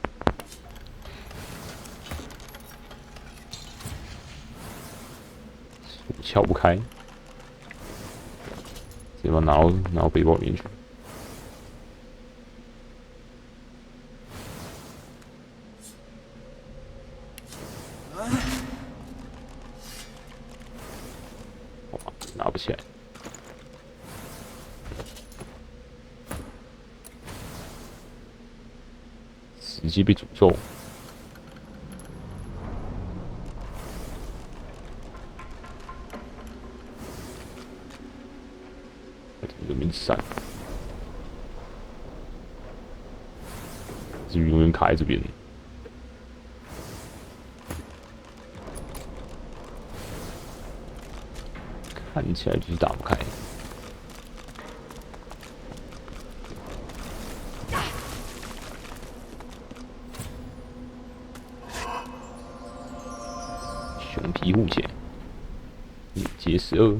撬不开，直接把它拿到背包里面去。哇，拿不起来。直接被诅咒。有点闪，就永远卡在这边。看起来就是打不开。熊皮护甲，劫12。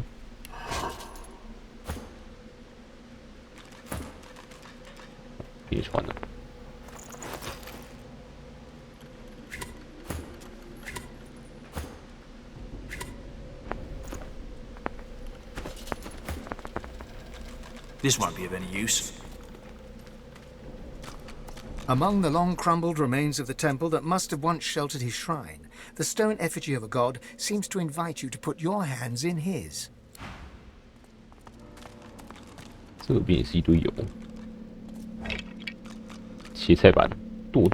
别穿了。This won't be of any use. Among the long crumbled remains of the temple that must have once sheltered his shrine, the stone effigy of a god seems to invite you to put your hands in his. 这边也是一堆油。切菜板，剁。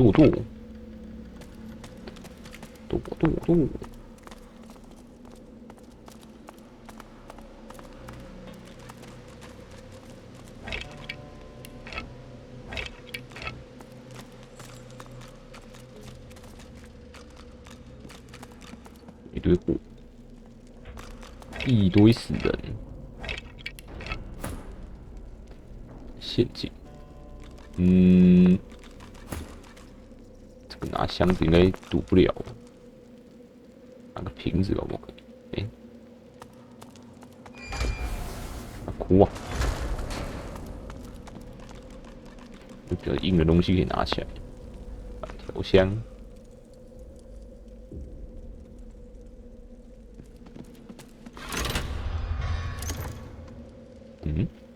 一堆火，一堆死人，陷阱。这个拿箱子应该堵不了，拿个瓶子可不可以？哎，哭啊！有比较硬的东西可以拿起来，反条箱。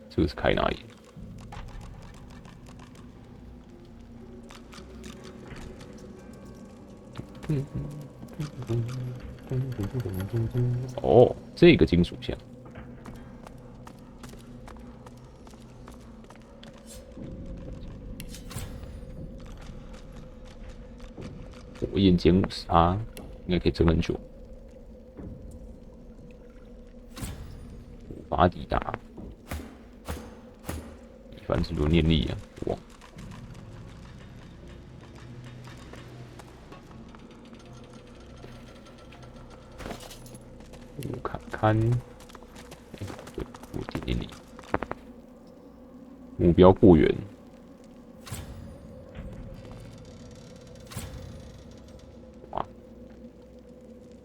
这个是开哪里？哦，这个金属箱。火焰减50%，应该可以撑很久，无法抵达。反正多念力啊！哇，我看看，哎，对，我点念力，目标过远。哇，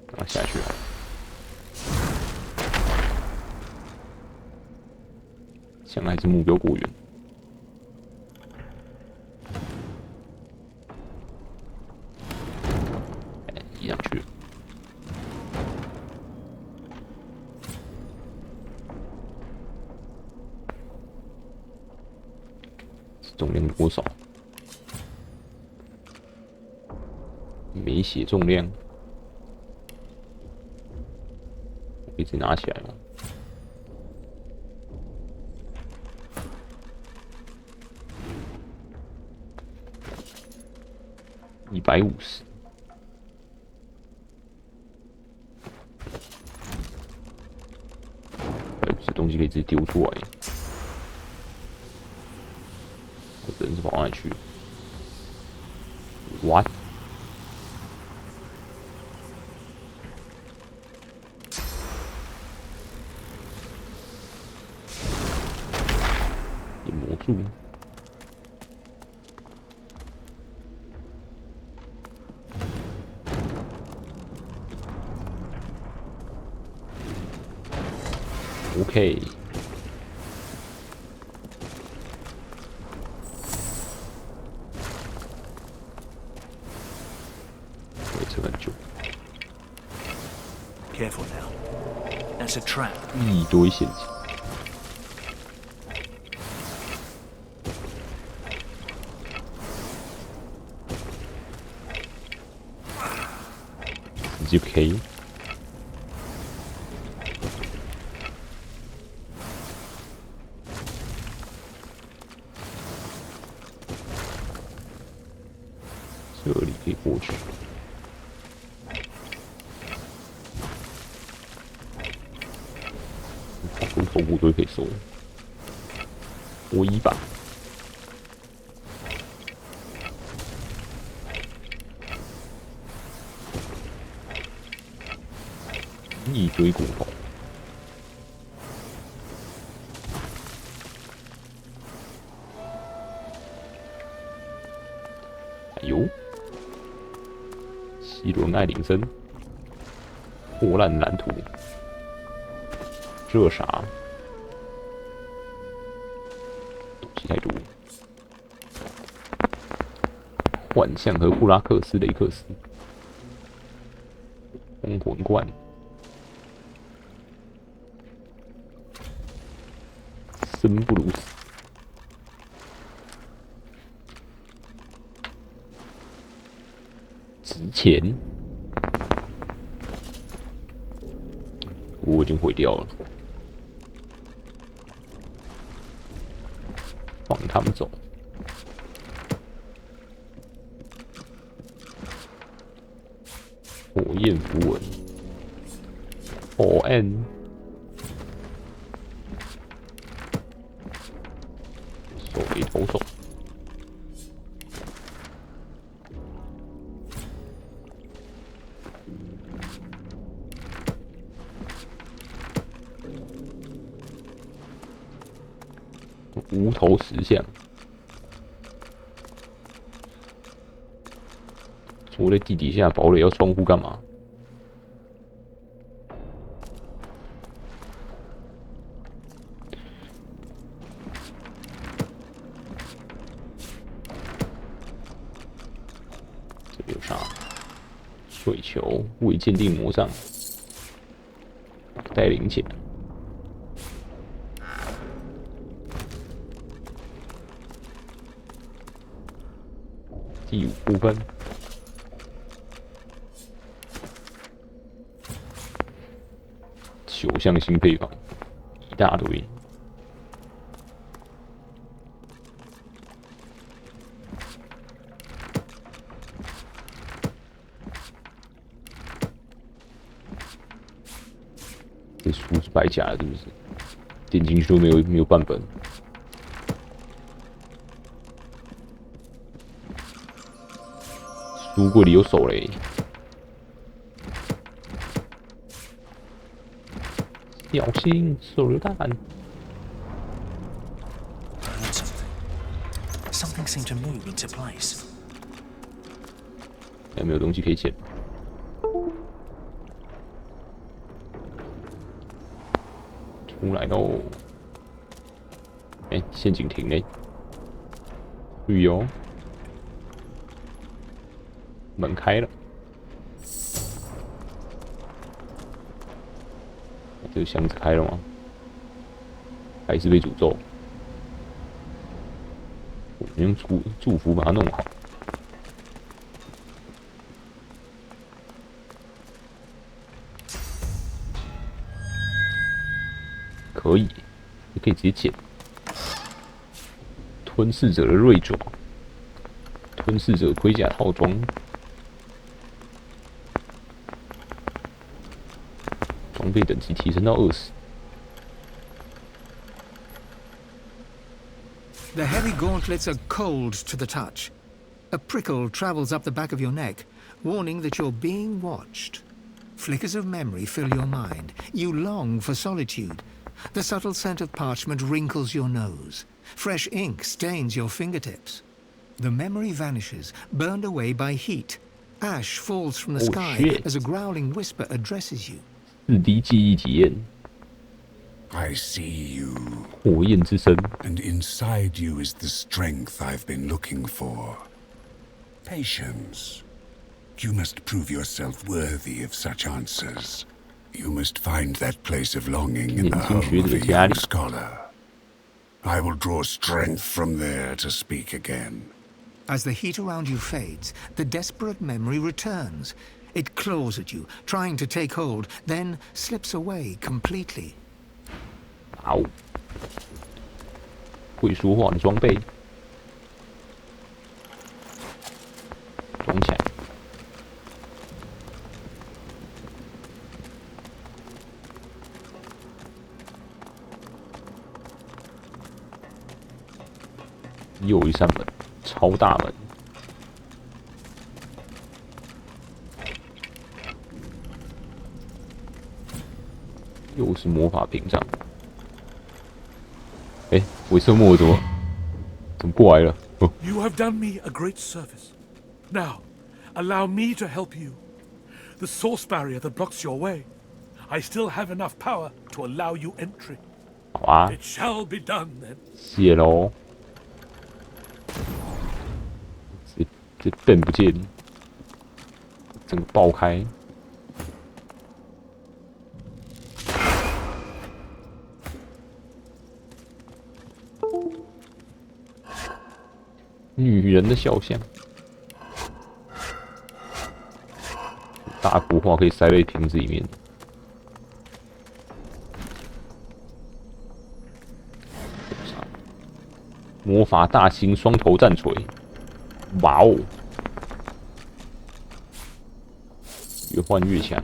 然后下去了。想还是目标过远。移上去。重量多少？没写重量，可以直接拿起来吗？150。这东西可以直接丢出来。我人是跑哪里去 ？What？ 点魔术。OK，撑很久。 Careful now. That's a trap. 一堆陷阱。直接 K。这里可以过去。 头部都可以收，我一把，一堆骨头，哎呦，希伦爱领森，破烂蓝图，这啥？ 太多，幻象和库拉克斯雷克斯，红魂罐，生不如死，值钱，我已经毁掉了。 放他们走。火焰符文 ，ON， 手雷投手，无头石像。我在地底下堡垒要窗户干嘛？这边有啥？水球、未鉴定魔杖、带零钱。 第5部分，9项新配方，一大堆。这书是白假的，是不是？点进去都没有版本。 书柜里有手雷，小心手榴弹！ Something seemed to move into place. 有没有东西可以捡？出来喽！哎，陷阱停嘞！旅游。 门开了，这个箱子开了吗？还是被诅咒？我们用祝福把它弄好。可以，也可以直接捡。吞噬者的锐爪，吞噬者盔甲套装。 装备等级提升到20。The heavy gauntlets are cold to the touch. A prickle travels up the back of your neck, warning that you're being watched. Flickers of memory fill your mind. You long for solitude. The subtle scent of parchment wrinkles your nose. Fresh ink stains your fingertips. The memory vanishes, burned away by heat. Ash falls from the sky as a growling whisper addresses you. 4D 记忆体验。 I see you. 火焰之声。 And inside you is the strength I've been looking for. Patience. You must prove yourself worthy of such answers. You must find that place of longing in the home of a young scholar. I will draw strength from there to speak again. As the heat around you fades, the desperate memory returns. It claws at you, trying to take hold, then slips away completely. 哇哦，会说话的装备装起来。又一扇门，超大门。又是魔法屏障。哎，维瑟莫怎么过来了？哦 You have done me a great service. Now, allow me to help you. The source barrier that blocks your way. I still have enough power to allow you entry. 好啊， It shall be done then. 谢喽。这灯不见，整个爆开。女人的肖像，大幅画可以塞在瓶子里面。魔法大型双头战锤，哇哦！越换越强。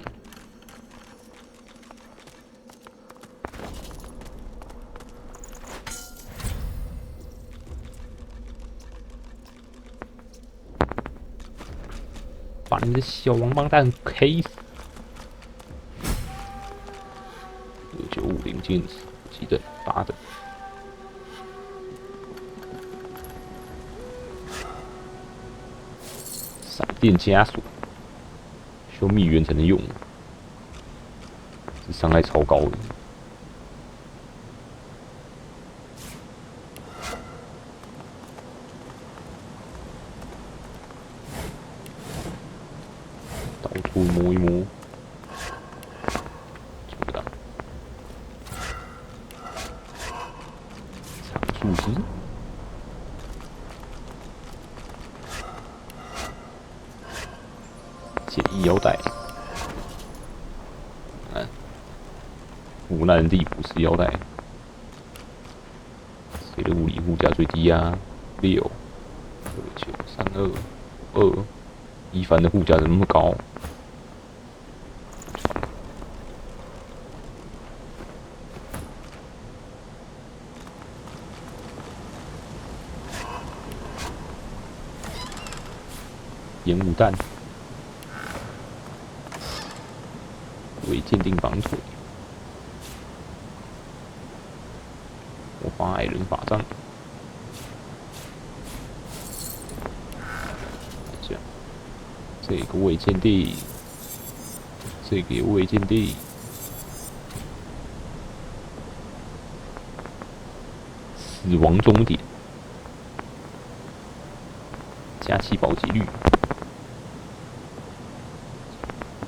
把你的小王八蛋 K 死！2950剑士，急等8等。闪电枷锁，需要蜜源才能用，这伤害超高的。到处摸一摸，做不到。长树枝。简易腰带，无奈的地不是腰带。谁的物理护甲最低啊？6293222，伊凡的护甲怎么那么高？烟雾弹。为鉴定绑腿，魔法矮人法杖，这样，这个未鉴定，这个也未鉴定，死亡终点，加气暴击率，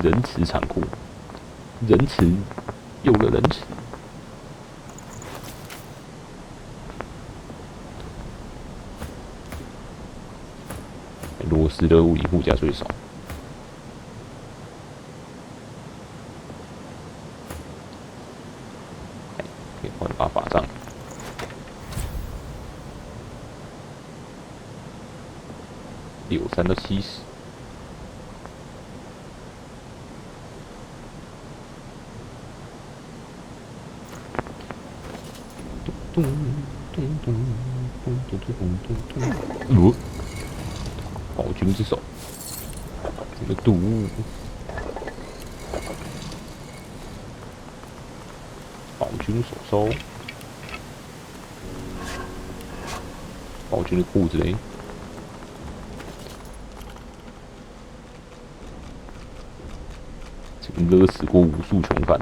仁慈残酷。仁慈，有了仁慈。罗斯的物理护甲最少。可以换把法杖。63到70。暴君之手，这个毒物，暴君手收，暴君的裤子嘞，这个勒死过无数囚犯。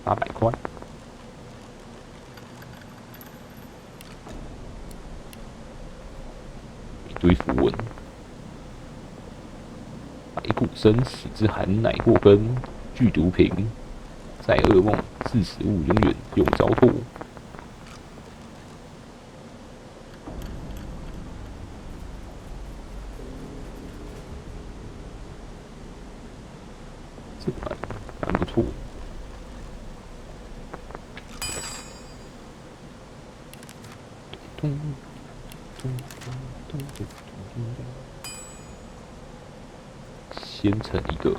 800块。一堆符文。白骨生死之寒乃过根，剧毒瓶，在噩梦，致死物永远永糟粕。这个蛮不错。先成一个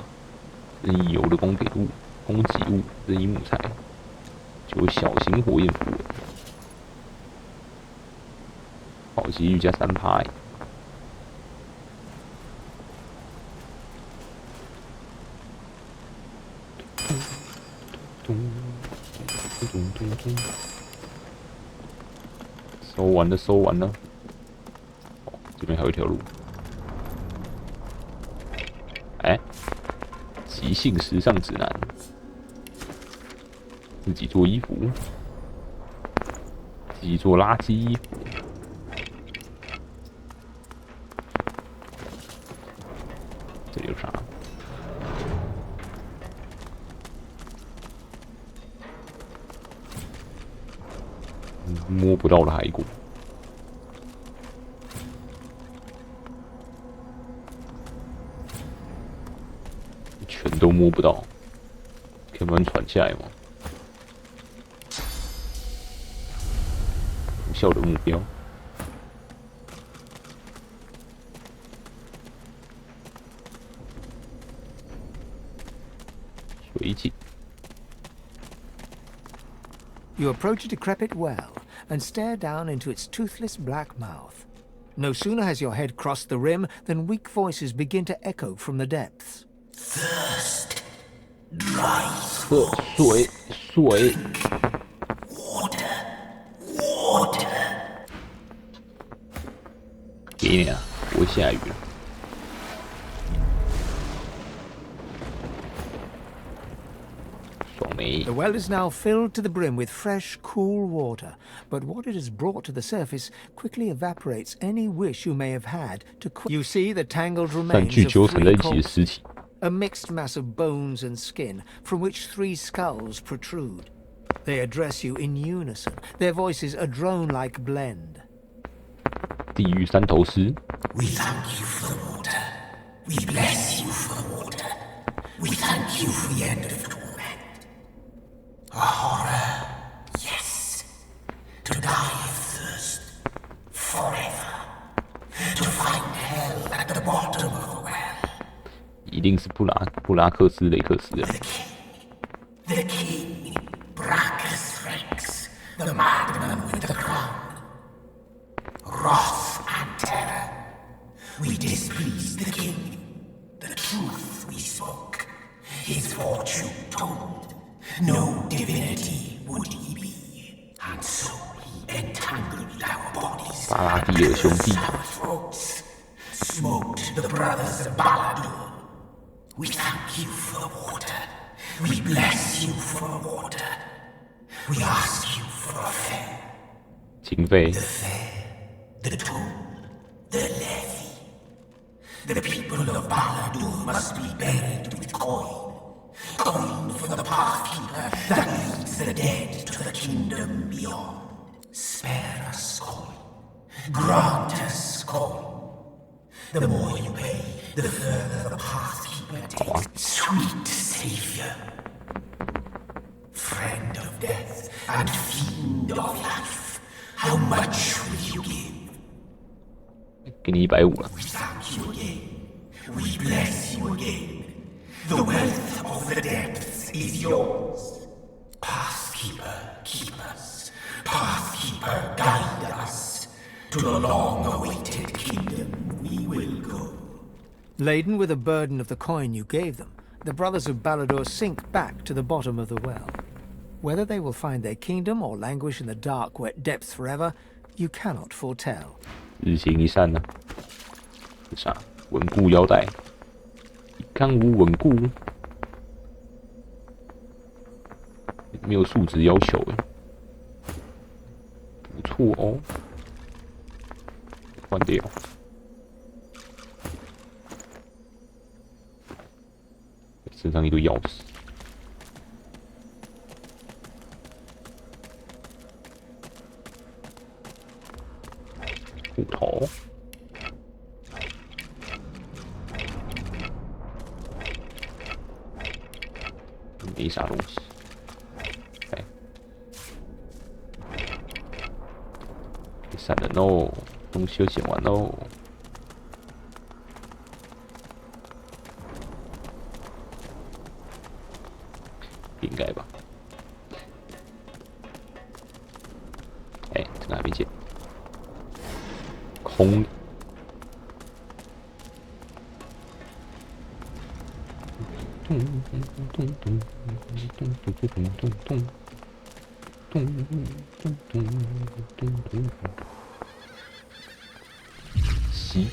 任意油的攻给物、攻击物、任意木材，就有小型火焰符文，好几率加3%。收完了，收完了。哦，这边还有一条路。哎，即兴时尚指南，自己做衣服，自己做垃圾衣服。这里有啥？摸不到的骸骨。全都摸不到，可以慢慢传下来吗？无效的目标。水井。You approach a decrepit well and stare down into its toothless black mouth. No sooner has your head crossed the rim than weak voices begin to echo from the depths. Thirst, dry 水 water, water. 给你啊，不会下雨了。爽没？ The well is now filled to the brim with fresh, cool water, but what it has brought to the surface quickly evaporates any wish you may have had to quit. You see the tangled 但 remains 据 of 纠缠在 three 一起的 corpses. 尸体。 A mixed mass of bones and skin, from which 3 skulls protrude. They address you in unison, their voices a drone-like blend. 地狱三头尸。 We thank you for the water. We bless you for the water. We thank you for the end of torment. A horror, yes. To die of thirst, forever. To find hell at the bottom of the well. 一定是布拉克斯雷克斯的。 The king, Brachus Rex, the madman with the crown. Wrath and terror. We displeased the king. The truth we spoke. His fortune told. No divinity would he be. And so he entangled our bodies. 巴拉第尔兄弟。 Our throats. Smoked the brothers of Baladur. We thank you for the water. We bless you for the water. We ask you for a fare. 经费。 The fare, the toll, the levy. The people of Baladur must be buried with coin. Coin for the pathkeeper that leads the dead to the kingdom beyond. Spare us coin. Grant us coin. The more you pay, the further the pathkeeper takes. Sweet Savior, friend of death and fiend of life, how much will you give? 给你150了。 We thank you again. We bless you again. The wealth of the depths is yours. Pathkeeper, keep us. Pathkeeper, guide us. To the long-awaited kingdom we will go. Laden with a burden of the coin you gave them, the brothers of Baladur sink back to the bottom of the well. Whether they will find their kingdom or languish in the dark, wet depths forever, you cannot foretell. 日行一善呢？是啥？稳固腰带。刚无稳固，没有数值要求诶，不错哦。换掉。身上一堆钥匙。骨头。没啥东西。哎，闪人喽，东西都捡完喽。应该吧。哎，这个还没捡。空。吸。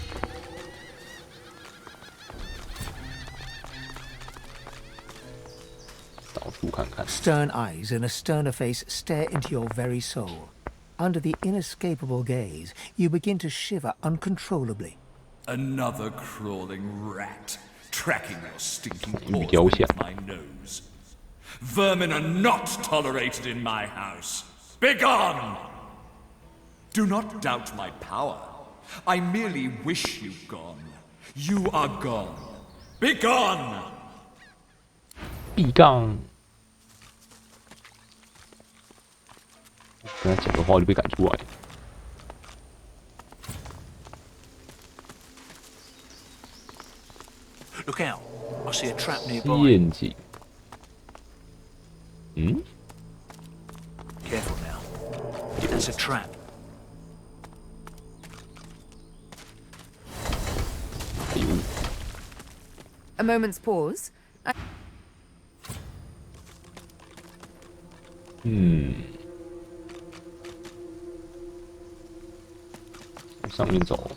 到处看看。Stern eyes and a sterner face stare into your very soul. Under the inescapable gaze, you begin to shiver uncontrollably. Another crawling rat, tracking your stinking paws beneath my nose. Vermin are not tolerated in my house. Begone! Do not doubt my power. I merely wish you gone. You are gone. Begone! 必杠。跟他讲的话，我就被赶出来。Look out! I see a trap nearby. 陷阱。嗯 Careful now. That's a trap. A moment's pause. 上面走。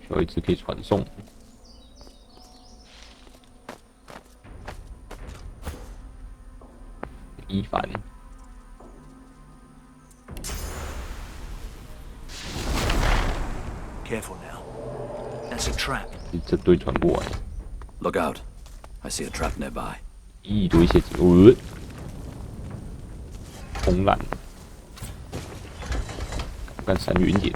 需要一只可以传送。一凡。Careful now. That's a trap. 这堆传过来。Look out! I see a trap nearby. 一堆陷阱，空烂，干闪远一点。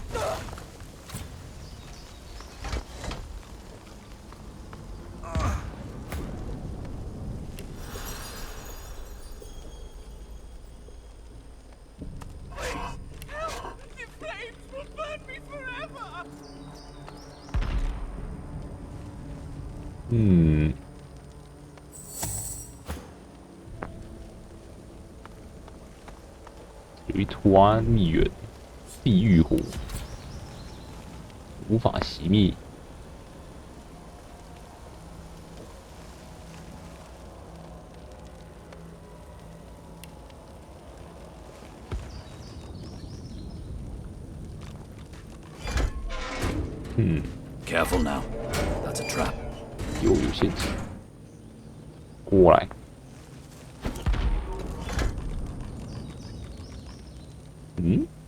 有一坨密源，地狱火，无法熄灭。Careful now. That's a trap. 有陷阱，过来。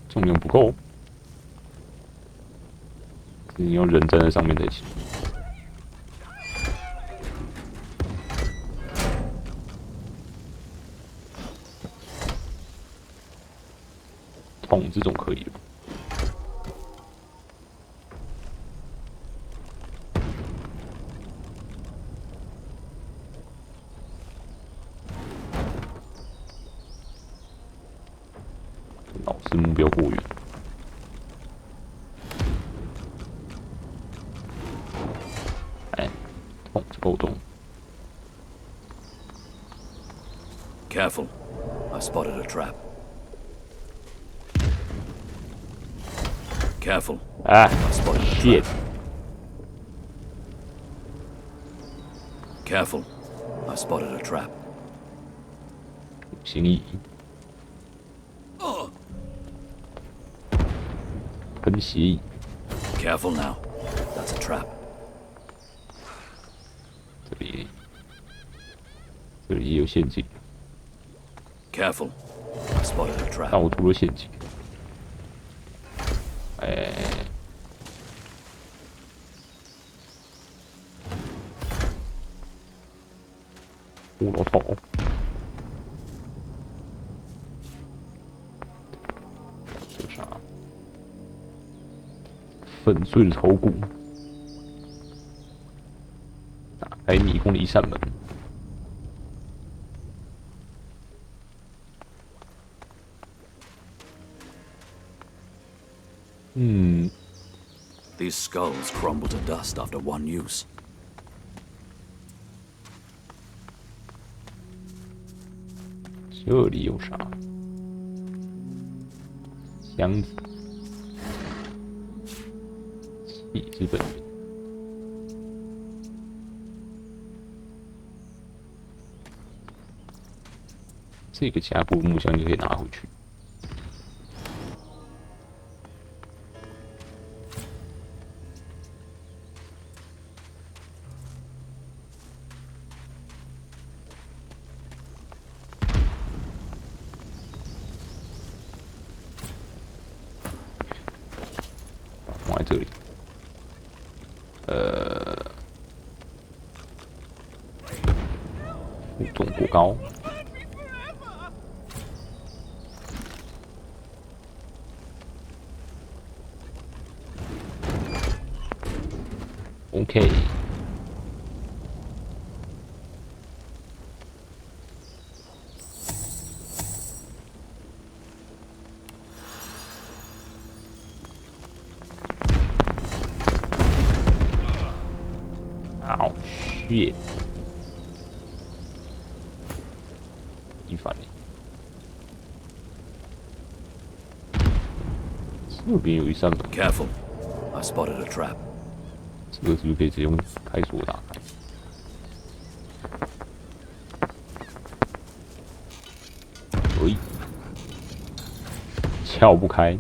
重量不够，你要人站在上面才行。桶这种可以了。老是目标过远。哎，桶子够重。Careful. I've spotted a trap. Careful. Ah, I've spotted a shit. trap. Careful. I've spotted a trap. 心意。安协议。Careful now. That's a trap. 这里也有陷阱。Careful. I spotted a trap. 盗出了陷阱。骷髅头。这啥？粉碎的头骨。打开迷宫的一扇门。These skulls crumble to dust after one use. 这里有啥？箱子，启之本源。这个加固木箱就可以拿回去。放在这里。负重过高。OK。好，shit！一反应。这边有一扇门。Careful! I spotted a trap. 这个是不是可以直接用开锁打开？可以，撬不开。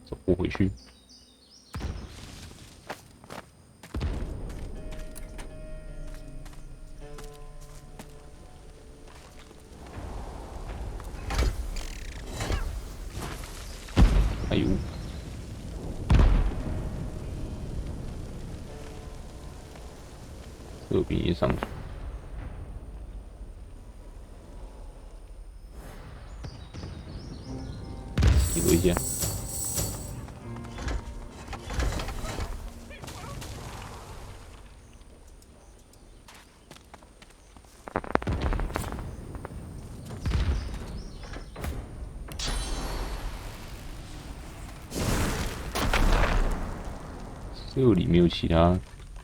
走不回去。哎呦！这边也上去。有一些。这里没有其他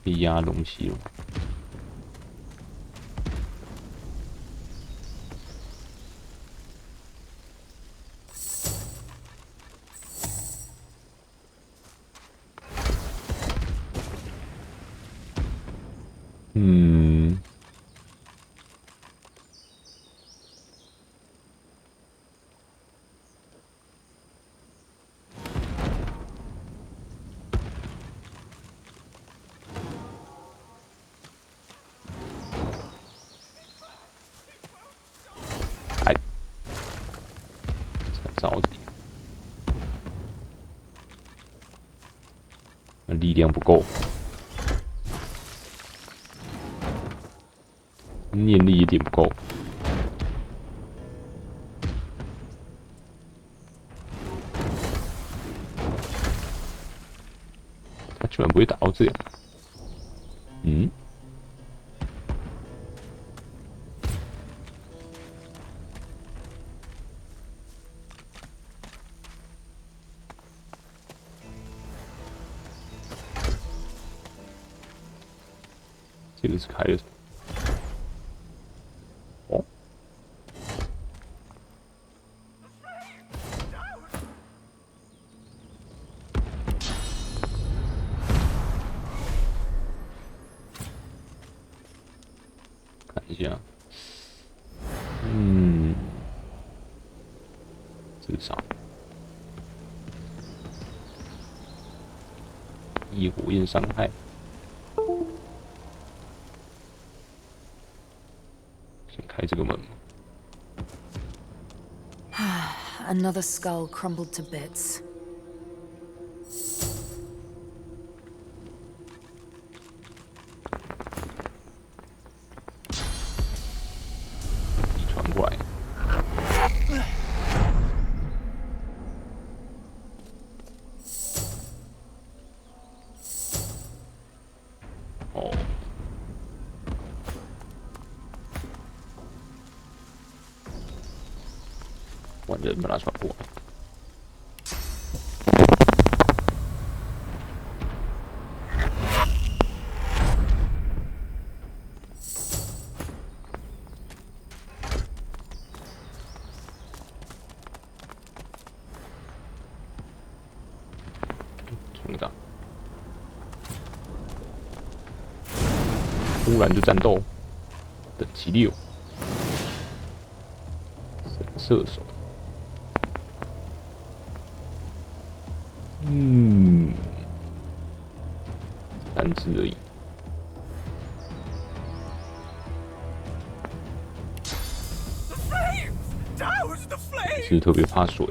可以压的东西了。着急，力量不够，念力一点不够。他居然不会打到这样，这个是开的。哦，一下，这是啥？异火焰伤害。先开这个门。Another skull crumbled to bits. 你传过来。哦。换人把它传过来。冲打！突然就战斗，等级6，神射手。3只而已。是特别怕水，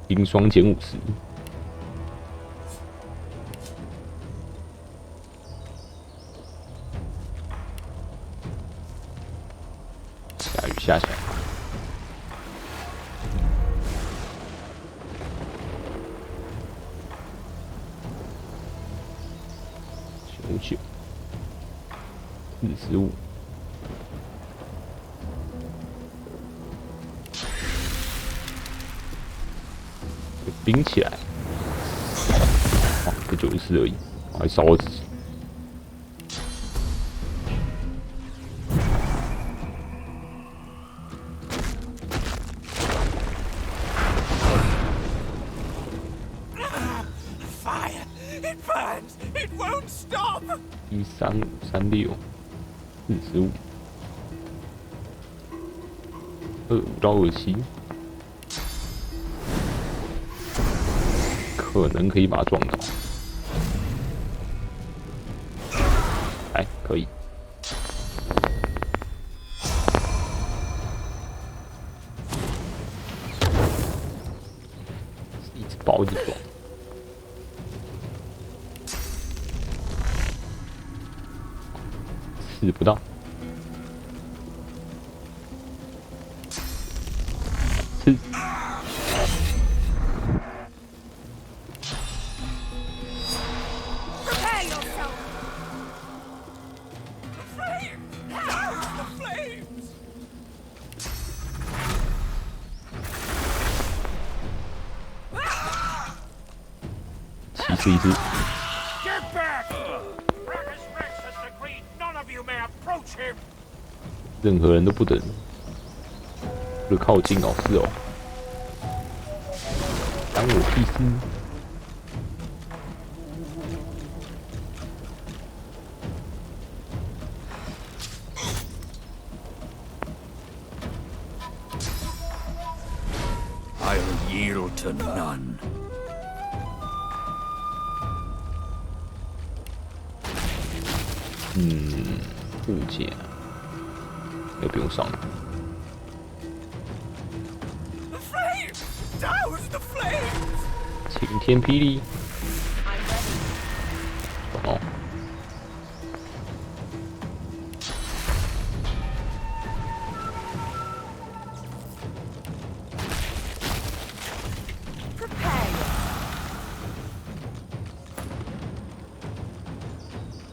冰霜减50。下雨下起来。45，冰起来，哇，这94而已，我还烧了自己。13536，45，25到27，可能可以把它撞倒。哎，可以。一直爆，一直撞。刺不到。刺。骑士一只。任何人都不得靠近哦，是哦，当我屁事。I'll yield to none. 误解，又不用上了。晴天霹雳！哦。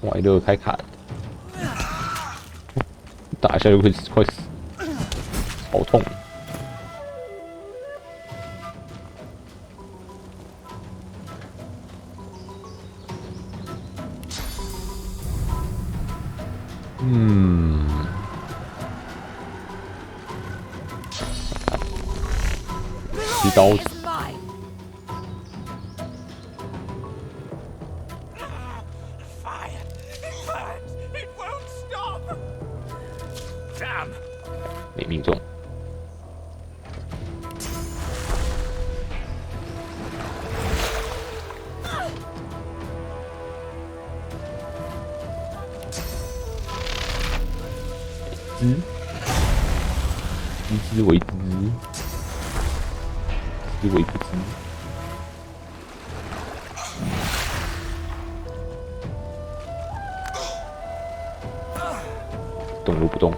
外热开卡，打一下就会快死，好痛！吃刀子。没命中。知为知，知为不知。动都不动。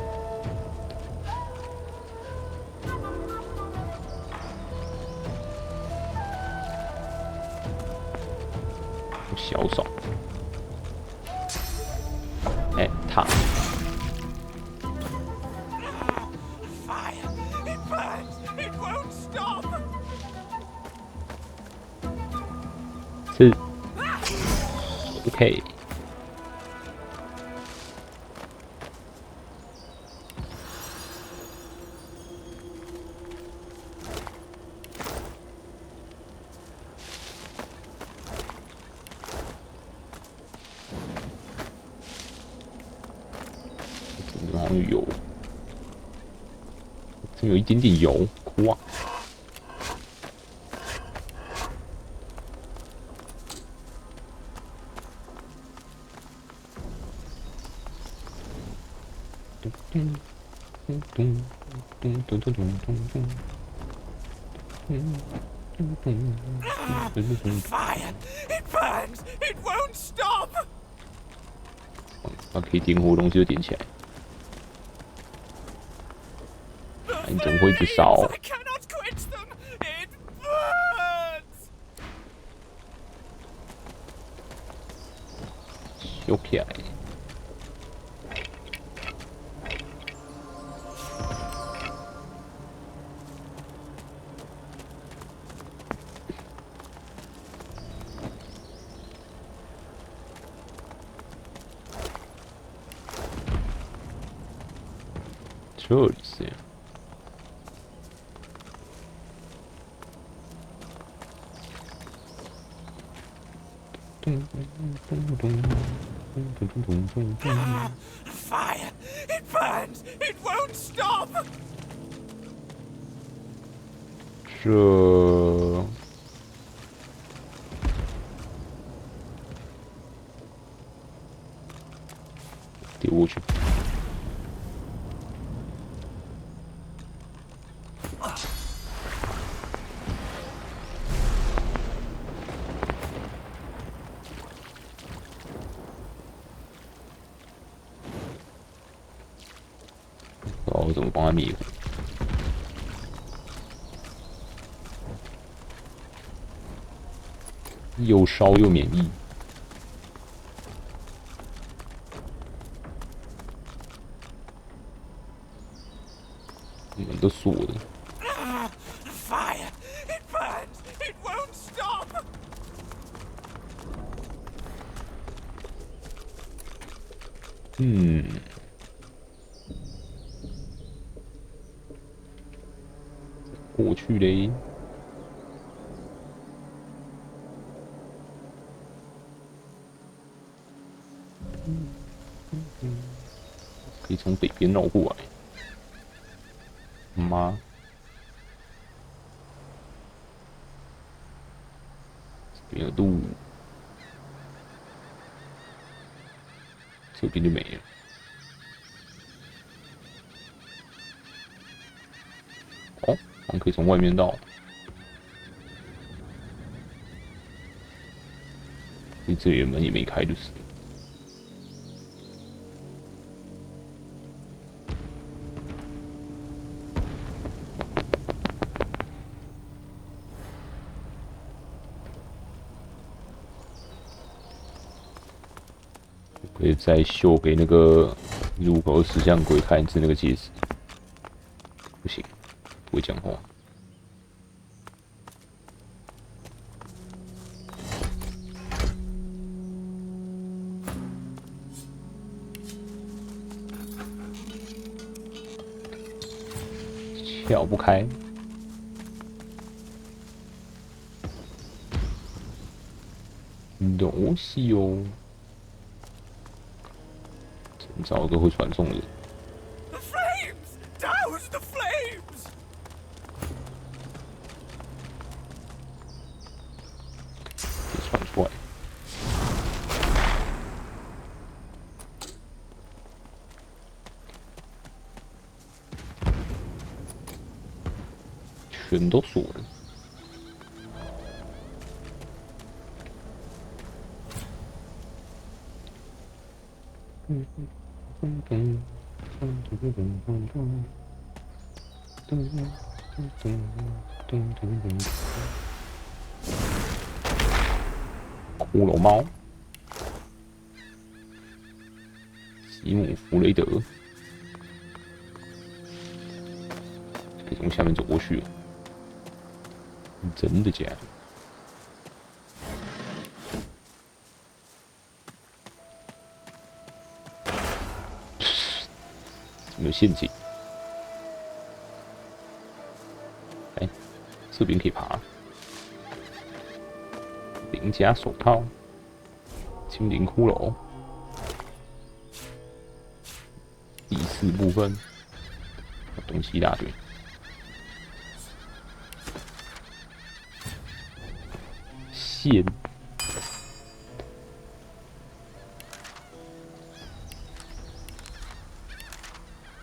小少。哎，他。是 ，OK。这好像有，这有一点点油，哇！Fire! It burns! It won't stop! 可以点火的东西就点起来。你怎么会一直烧？ I cannot quench them! It burns! 修起来。这里是。Fire! It burns! It won't stop! 这丢过去。我怎么帮他灭火？又烧又免疫。门都锁的。Fire! It burns! It won't stop! 过去嘞。可以从北边绕过来。妈，这边有路，这边就没了。哦，我们可以从外面绕。这里的门也没开，就是。可以再秀给那个入口石像鬼看一次那个戒指，不行，不会讲话。撬不开。东西哦。找个会传送的人。 The flames! Douse 全都锁了。骷髅猫，吉姆·弗雷德，可以从下面走过去了。真的假的？有没有陷阱？哎，这边可以爬。鳞甲手套，精灵骷髅，第四部分，东西一大堆。线，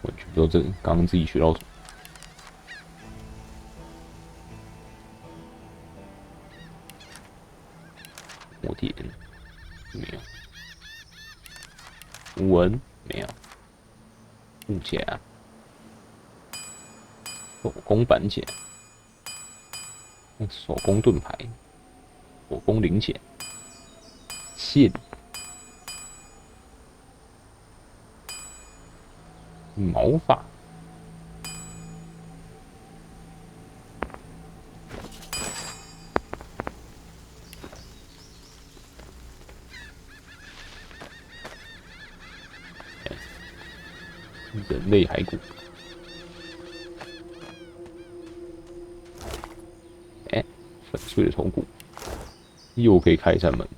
我全不知道这刚刚自己学到什么。摩点没有，符文没有，木甲，手工板甲，手工盾牌，手工零件，线，毛发。人类骸骨，粉碎的头骨，又可以开一扇门。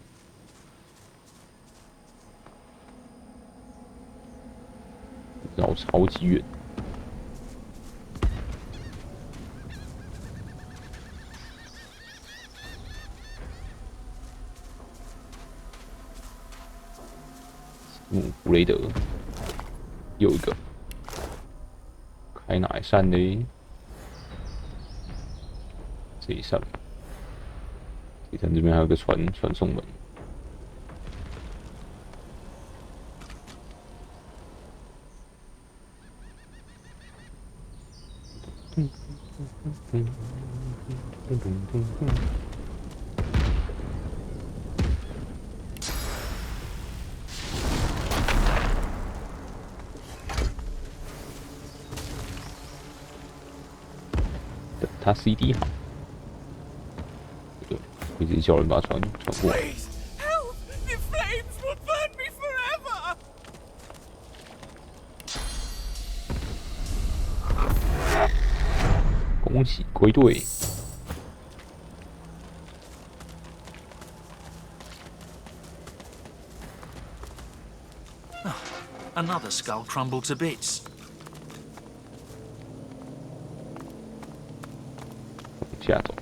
绕超级远，布雷德，又一个。开哪一扇呢？这一扇。这一扇这边还有个传送门。等他 CD 好，会直接叫人把它传过来。恭喜归队！ Another skull crumbled to bits. 往下走，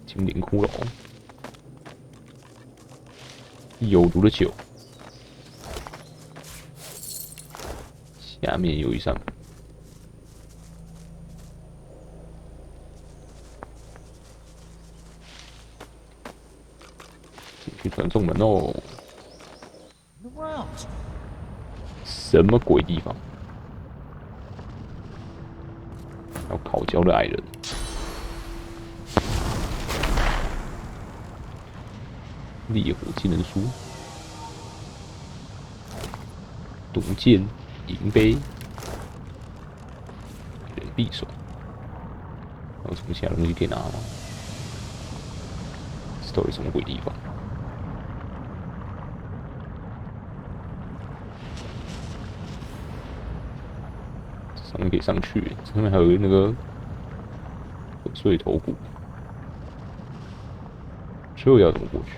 精灵骷髅，有毒的酒，下面有一扇门。 去传送门哦！什么鬼地方？还有烤焦的矮人，烈火技能书，毒剑，银杯，人匕首，还有什么其他东西可以拿吗？这到底什么鬼地方？ 上面可以上去，上面还有那个粉碎头骨，这要怎么过去？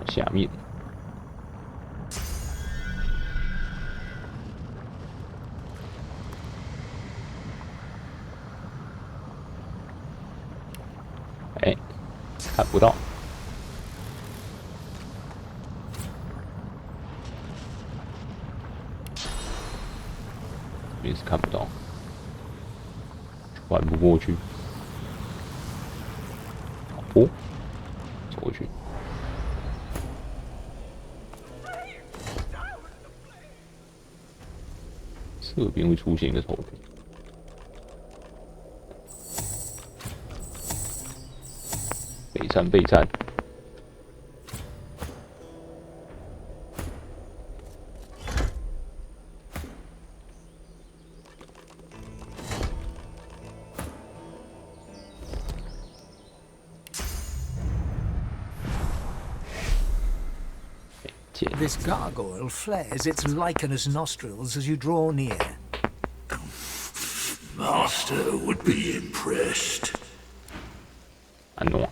下面。看不到。这边是看不到，穿不过去。哦，走过去。这边会出现一个头。备战，备战。This gargoyle flares its lichenous nostrils as you draw near. Master would be impressed. 安诺。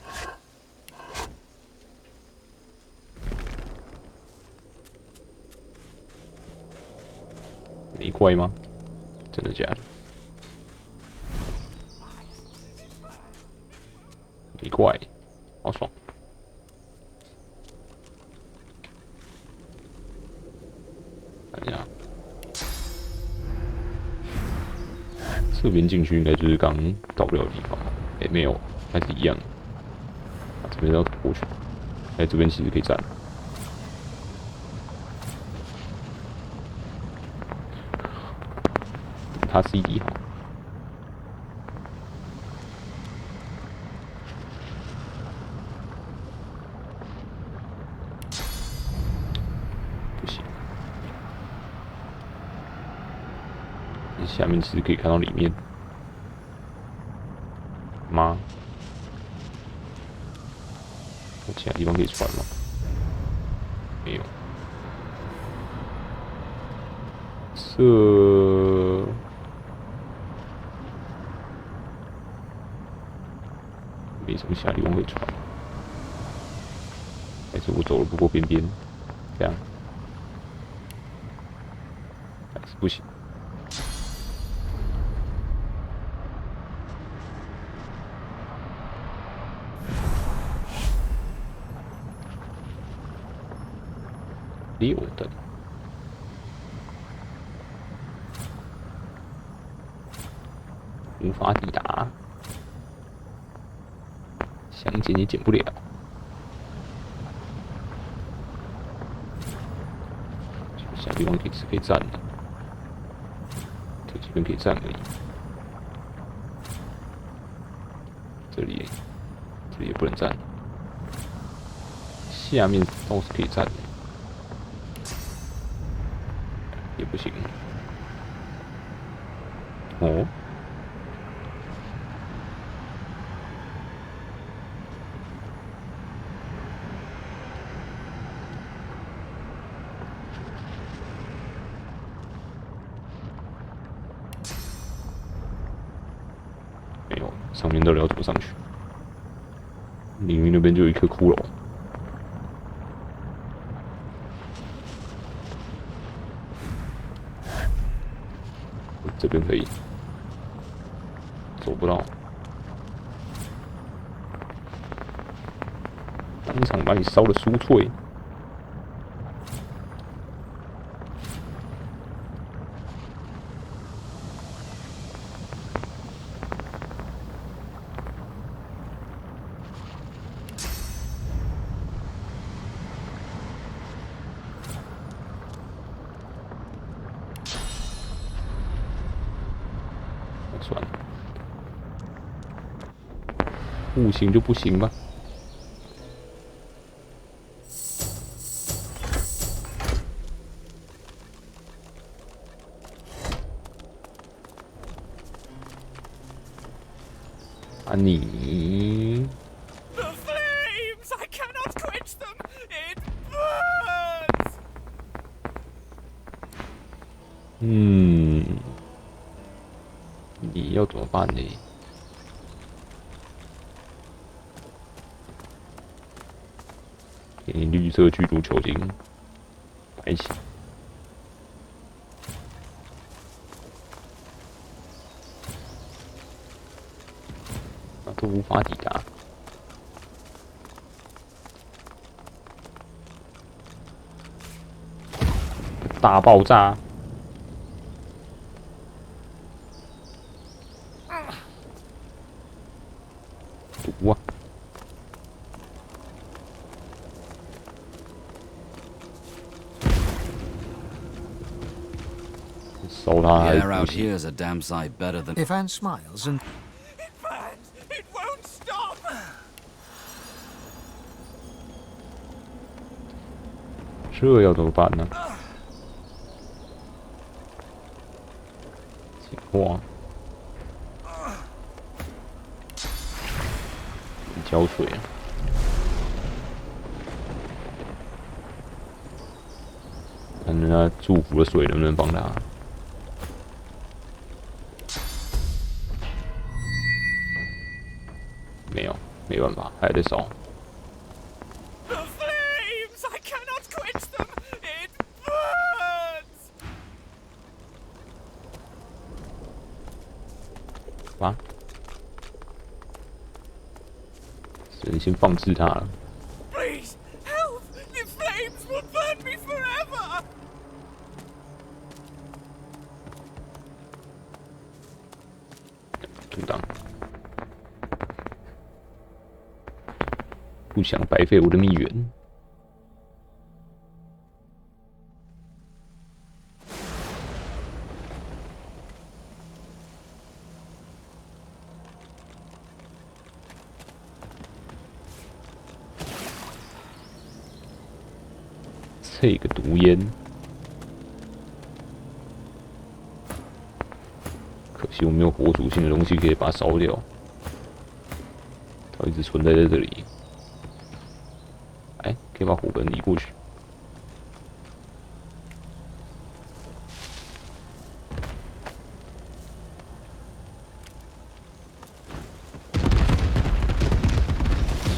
没怪吗？真的假的？没怪，好爽。看一下，这边进去应该就是刚到不了的地方。哎，没有，还是一样。这边要过去。哎，这边其实可以站。他 CD 好。不行。下面其实可以看到里面。吗？有其他地方可以穿吗？没有。这没什么其他地方可以穿。还是我走了不过边边，这样还是不行。6等，无法抵达，想捡也捡不了。下地方可以站的，这这边可以站而已。这里也不能站，下面倒是可以站的。也不行。哦，没有，上面到底要怎么上去？领域那边就有一颗骷髅。这边可以，走不到，当场把你烧得酥脆。算了，不行就不行吧。啊你！ The flames! I cannot quench them! It burns! 你要怎么办呢？给你绿色驱逐球精，白起，那都无法抵达。大爆炸！毒啊！烧他还是不行。 Here's a damn sight better than. If Anne smiles and It burns! It won't stop! 这要怎么办呢？情况，浇水啊！看人家祝福的水能不能帮他？没有，没办法，还在烧。 The flames! I cannot quench them! It burns! 啊！只能先放置它了。 Please, help! The flames will burn me forever! 阻挡，不想白费我的蜜源。这个毒烟，可惜我没有火属性的东西可以把它烧掉，它一直存在在这里。哎，可以把火盆移过去。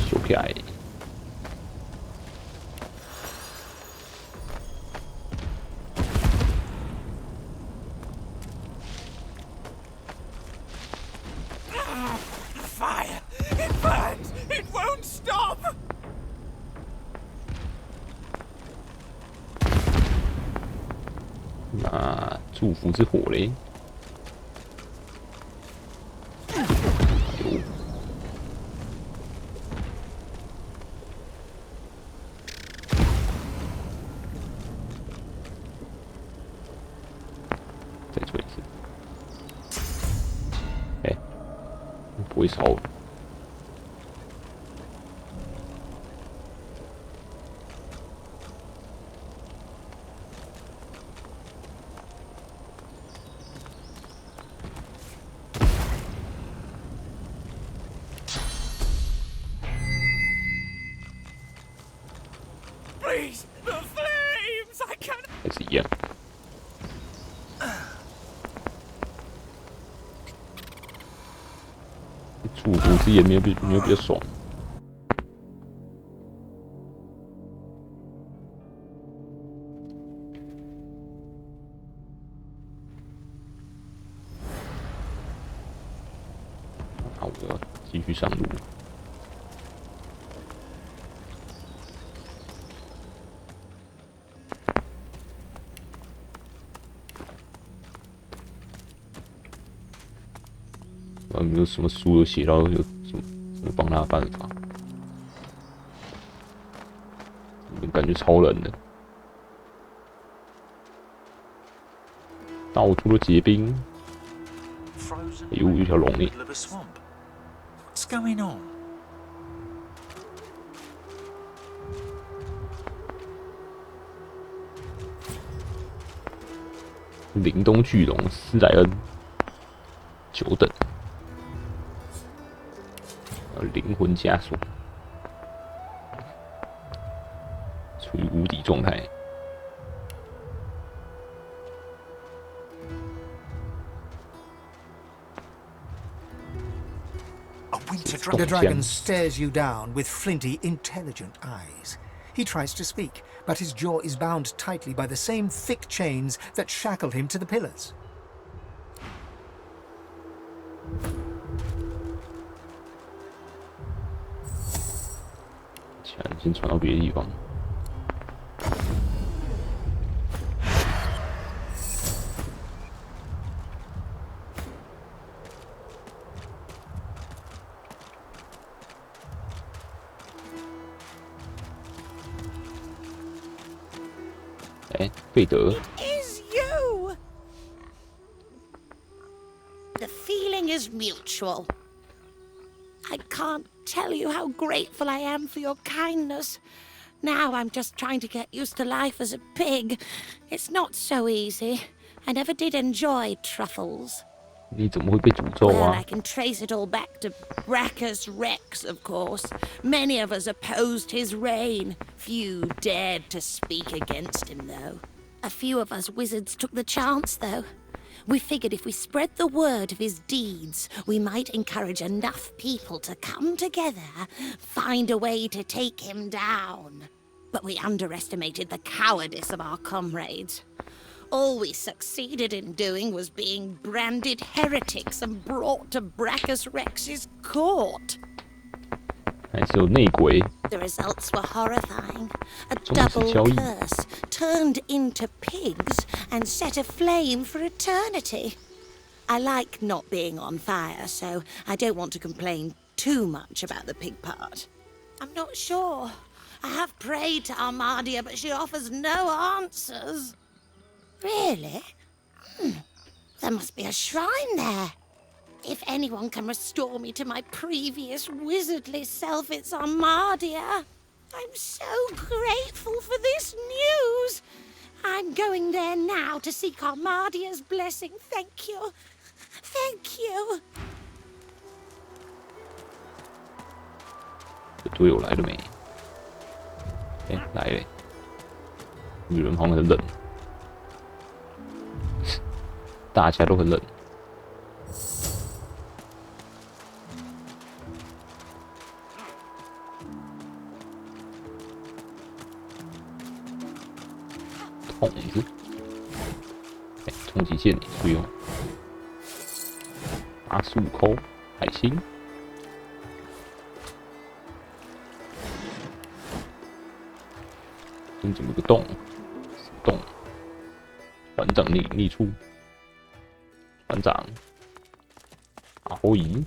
修起来。 Fire! It burns! It won't stop! 那祝福之火嘞？有。再做一次。哎，不会烧。 Please, the flames! I cannot. 还是一样。祝福之眼没有比较爽。那我要继续上路。 没有什么书有写到有什么帮他的办法，感觉超冷的，到处都结冰。哎呦，有一条龙呢！ What's going on? 凛冬巨龙斯莱恩，9等。 灵魂枷锁，处于无敌状态。The dragon stares you down with flinty, intelligent eyes. He tries to speak, but his jaw is bound tightly by the same thick chains that shackled him to the pillars. 先传到别的地方。哎，贝德。 Is you? The feeling is mutual. I can't tell you how grateful I am for your kindness. Now I'm just trying to get used to life as a pig. It's not so easy. I never did enjoy truffles. 你怎么会被诅咒 Well, 啊 I can trace it all back to Brachus Rex, of course. Many of us opposed his reign. Few dared to speak against him, though. A few of us wizards took the chance, though. We figured if we spread the word of his deeds, we might encourage enough people to come together, find a way to take him down. But we underestimated the cowardice of our comrades. All we succeeded in doing was being branded heretics and brought to Brachus Rex's court. 还是有内鬼。 The results were horrifying. A 终止交 double 易。 curse turned into pigs and set aflame for eternity. I like not being on fire, so I don't want to complain too much about the pig part. I'm not sure. I have prayed to Armadia, but she offers no answers. Really? There must be a shrine there. If anyone can restore me to my previous wizardly self, it's Armadia. I'm so grateful for this news. I'm going there now to seek Armadia's blessing. Thank you. Thank you. 队友来了没？哎，来了。女人好像很冷，大家都很冷。 筒子，哎，冲击剑注意哦，85扣海星，这怎么个洞？洞，船长逆出，船长，阿后姨。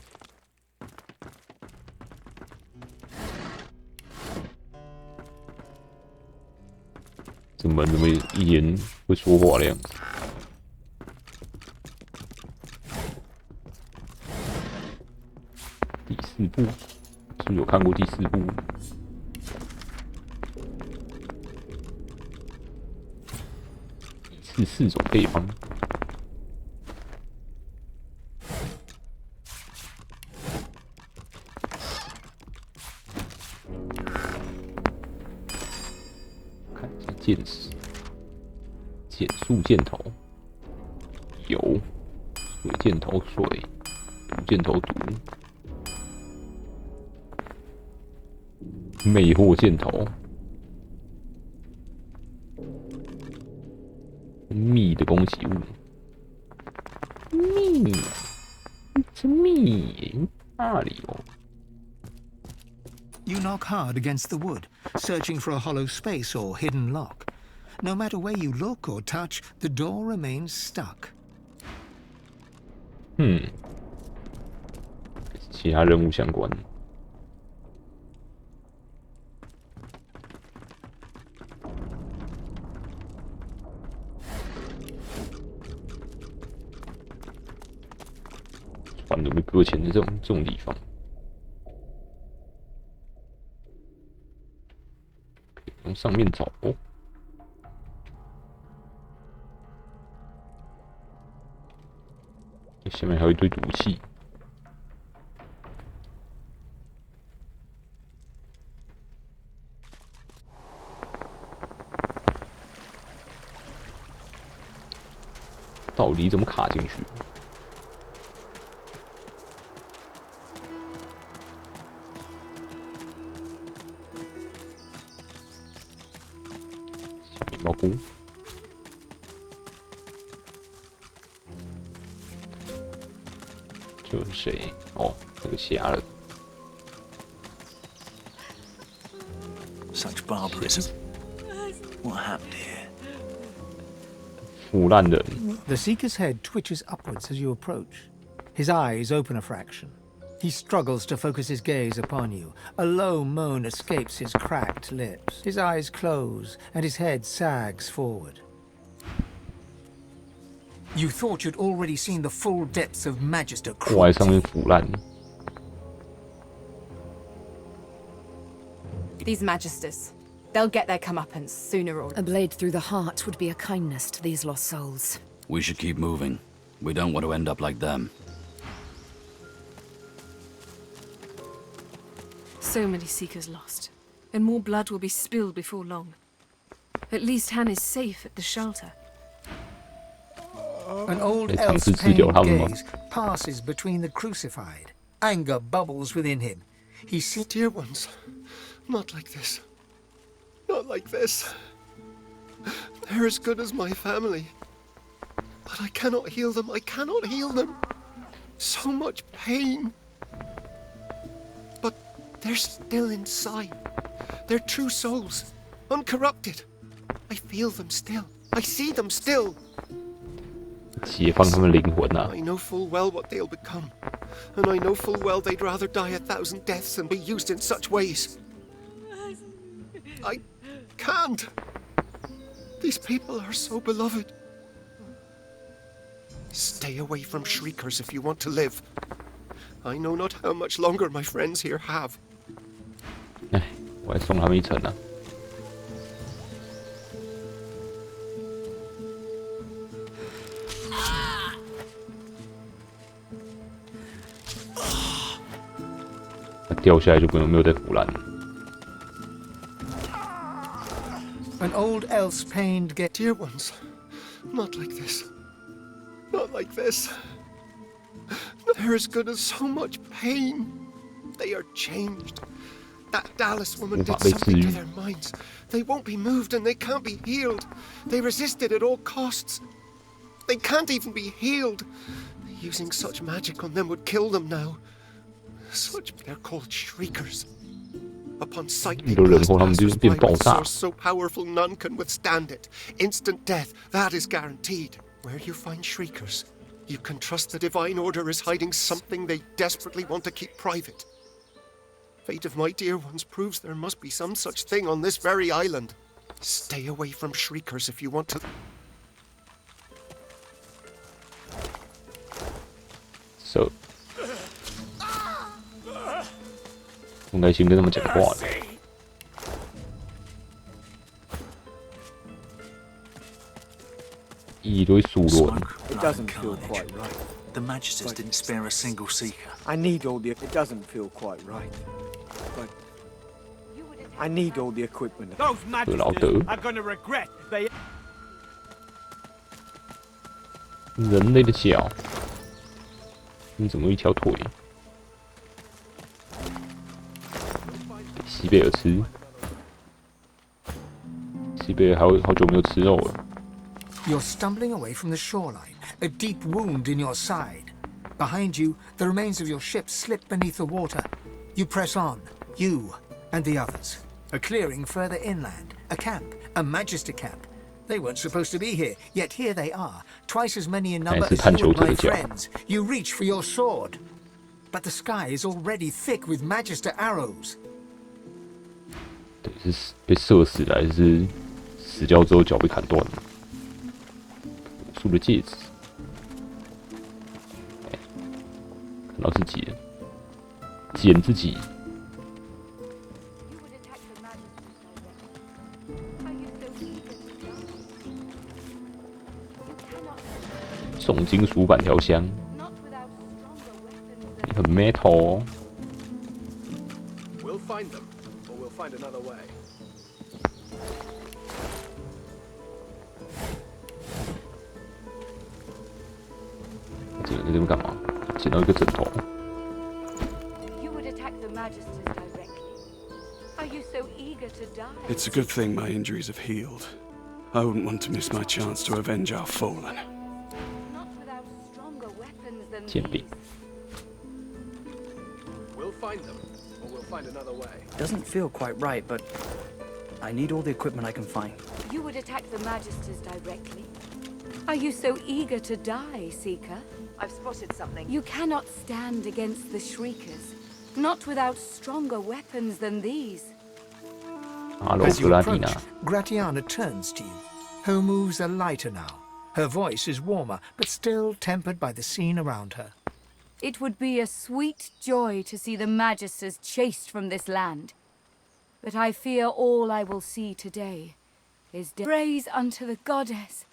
怎么一言会说话的样子？第4部，是不是有看过第4部？是4种配方。剑矢、减速箭头、油、水箭头水、毒箭头毒、魅惑箭头、蜜的攻击物、蜜，这蜜那里哦。 You knock hard against the wood, searching for a hollow space or hidden lock. No matter where you look or touch, the door remains stuck. 其他任务相关。船准备搁浅的这种地方。 从上面走，下面还有一堆毒气。到底怎么卡进去？ 蘑菇，这是谁？哦，那个瞎了。Such barbarism. What happened here? 腐烂人。 The Seeker's head twitches upwards as you approach. His eyes open a fraction. He struggles to focus his gaze upon you. A low moan escapes his cracked lips. His eyes close, and his head sags forward. You thought you'd already seen the full depths of Magister cruelty. These Magisters, they'll get their comeuppance sooner or... A blade through the heart would be a kindness to these lost souls. We should keep moving. We don't want to end up like them. So many Seekers lost, and more blood will be spilled before long. At least Han is safe at the shelter. An old elf's pained gaze passes between the crucified. Anger bubbles within him. He sees... Dear ones, not like this. Not like this. They're as good as my family. But I cannot heal them. I cannot heal them. So much pain. But they're still inside. They're true souls. Uncorrupted. I feel them still. I see them still. I know full well what they'll become. And I know full well they'd rather die 1,000 deaths than be used in such ways. I can't. These people are so beloved. Stay away from shriekers if you want to live. I know not how much longer my friends here have. 我还送他们一程呢。掉下来就没有再腐烂了。An old elf's pained gaze. Dear ones, not like this. Not like this. They're as good as so much pain. They are changed. That Dallas woman did something to their minds. They won't be moved and they can't be healed. They resisted at all costs. They can't even be healed. Using such magic on them would kill them now. They're called shriekers. Upon sight, they blast passers-by with a source so powerful none can withstand it. Instant death, that is guaranteed. Where you find shriekers, you can trust the Divine Order is hiding something they desperately want to keep private. Fate of my dear ones proves there must be some such thing on this very island. Stay away from shriekers if you want to... So... 应该先跟他们讲话了。一堆数落。 It doesn't feel quite right. The Magisters didn't spare a single seeker. I need all the... It doesn't feel quite right. But... I need all the equipment. Those Magisters are gonna regret they... 人类的脚，你怎么有一条腿？西贝尔吃，西贝尔好久没有吃肉了。 You're stumbling away from the shoreline, a deep wound in your side. Behind you, the remains of your ship slip beneath the water. You press on, you and the others. A clearing further inland, a camp, a Magister camp. They weren't supposed to be here, yet here they are, twice as many in number as you and my friends. You reach for your sword, but the sky is already thick with Magister arrows. 是被射死的，还是死掉之后脚被砍断了？武术的戒指，看到自己了，捡自己。重金属板条箱，你很 metal 哦。 We'll find them, or we'll find another way. 在这边干嘛？捡到一个枕头。 You would attack the Magisters directly. Are you so eager to die? It's a good thing my injuries have healed. I wouldn't want to miss my chance to avenge our fallen. Not without stronger weapons than 剑柄。 We'll find them, or we'll find another way. Doesn't feel quite right, but I need all the equipment I can find. You would attack the Magisters directly. Are you so eager to die, Seeker? I've spotted something. You cannot stand against the Shriekers, not without stronger weapons than these. As you approach, Gratiana turns to you. Her moves are lighter now. Her voice is warmer, but still tempered by the scene around her. It would be a sweet joy to see the Magisters chased from this land. But I fear all I will see today is praise unto the goddess.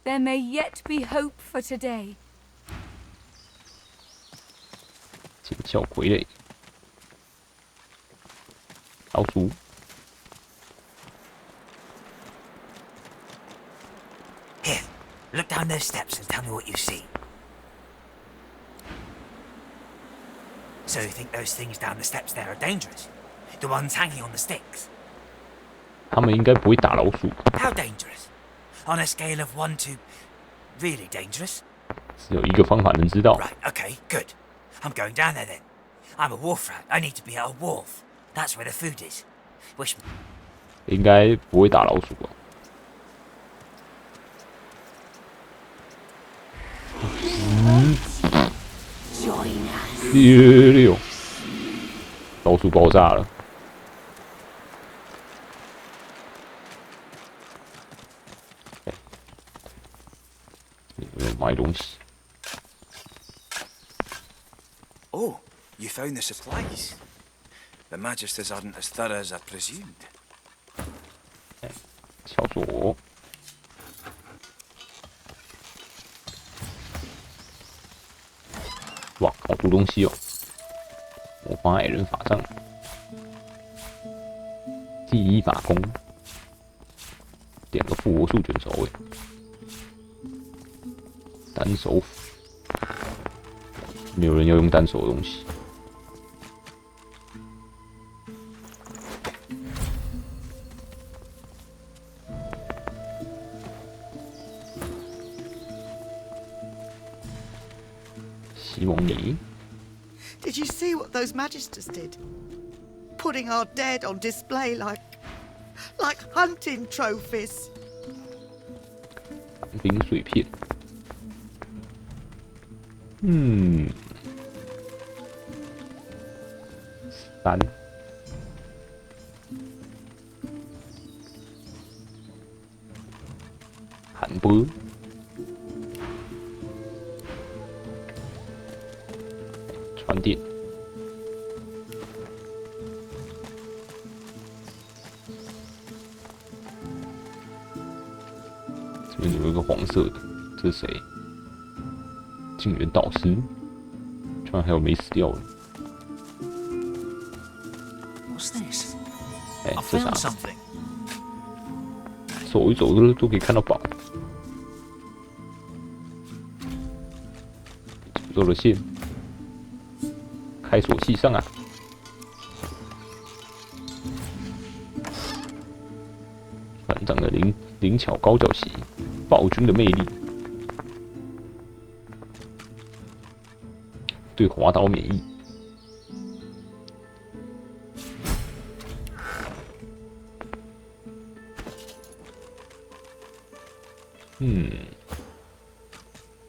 There may yet be hope for today. 尖叫傀儡，老鼠。 Here, look down those steps and tell me what you see. So you think those things down the steps there are dangerous? The ones hanging on the sticks? 他们应该不会打老鼠。 How dangerous? On a scale of 1 to really dangerous? 只有一个方法能知道。 Right, okay, good. I'm going down there then. I'm a wolf rat. I need to be at a wolf. That's where the food is. Wish. 应该不会打老鼠吧？ 6，老鼠爆炸了！有没有买东西？ Oh, you found the supplies. The Magisters aren't as thorough as I presumed. 小左。 哇，好多东西哦！魔法矮人法杖，第一把弓，点个复活术卷轴诶，单手斧，没有人要用单手的东西。Did you see what those Magisters did? Putting our dead on display like hunting trophies. 冰碎片。3。韩波。 传电，这边有一个黄色的，这是谁？静元导师，居然还有没死掉的。What's this? 哎， I 这啥 found something. 走一走都可以看到宝。诅咒的线。 开锁器上啊！船长的灵巧高脚席，暴君的魅力，对滑倒免疫。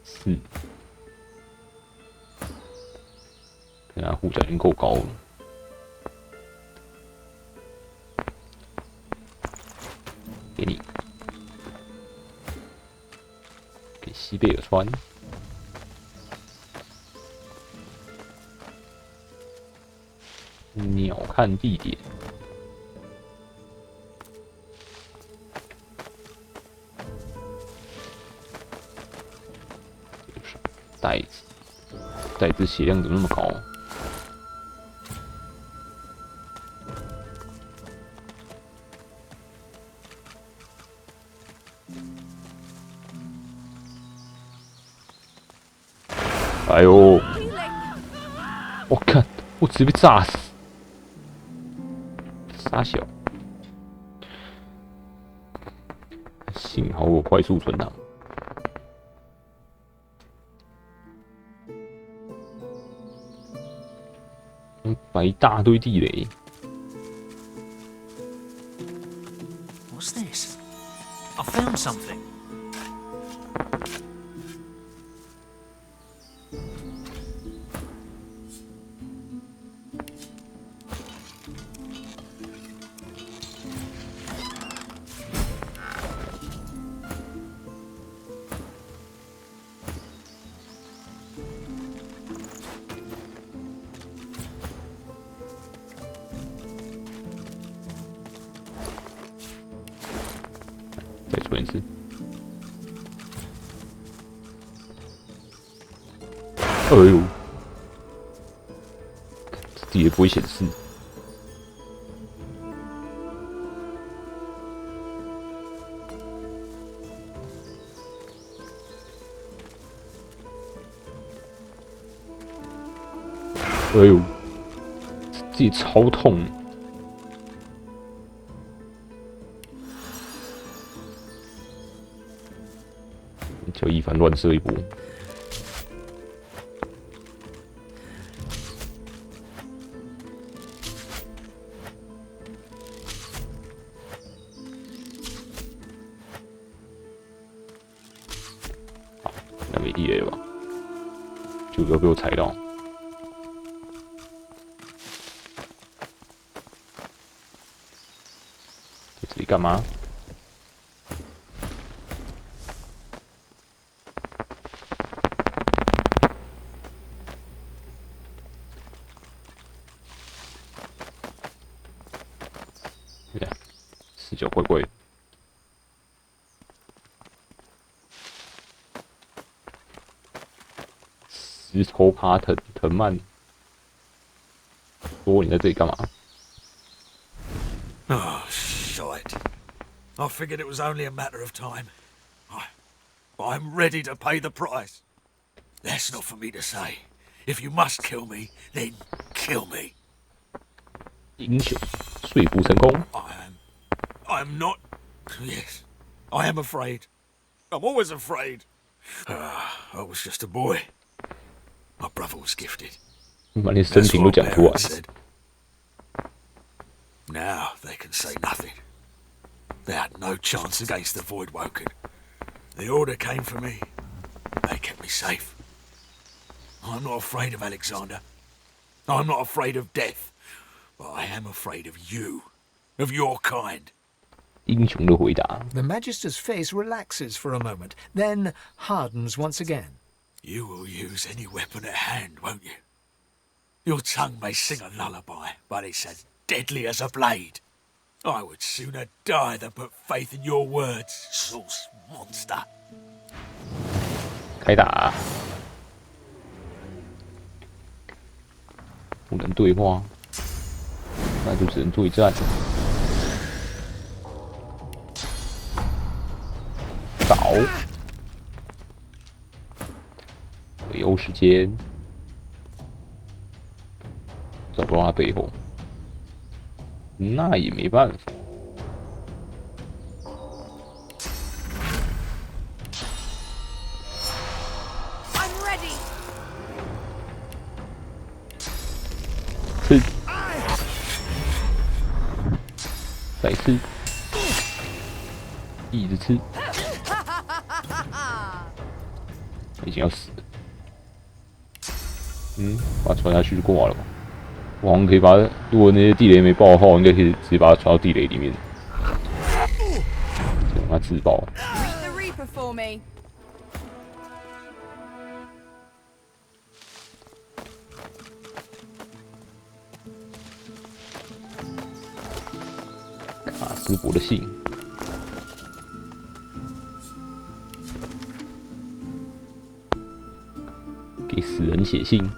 4。 看他护甲已经够高了，给你，给西贝尔穿。鸟瞰地点，袋子，袋子血量怎么那么高？ 哎呦！我看，我直接被炸死，傻小。幸好我快速存档。摆一大堆地雷。 What's this? I found something. 再出一次。哎呦，自己也不会显示。哎呦，自己超痛。就一番乱射一波。好，那没地雷了吧？就不要被我踩到。在这里干嘛？视角怪怪的。石头爬藤蔓，说你在这里干嘛？ Oh, shite. I figured it was only a matter of time. I'm ready to pay the price. That's not for me to say. If you must kill me, then kill me. 英雄说服成功。I'm not. Yes, I am afraid. I'm always afraid. I was just a boy. My brother was gifted. 把连生平都讲出来。 Now they can say nothing. They had no chance against the Voidwoken. The order came for me. They kept me safe. I'm not afraid of Alexander. I'm not afraid of death. But I am afraid of you. Of your kind. 英雄的回答。 The Magister's face relaxes for a moment, then hardens once again. You will use any weapon at hand, won't you? Your tongue may sing a lullaby, but it's as deadly as a blade. I would sooner die than put faith in your words, source monster. 开打！不能对话，那就只能对战。倒！围殴时间，找不到他背后，那也没办法。 吃，再吃，一直吃，已经要死了。把它传下去就过了吧。我好像可以把它，如果那些地雷没爆的话，我应该可以直接把它传到地雷里面，让它自爆。 卡斯伯的信，给死人写信。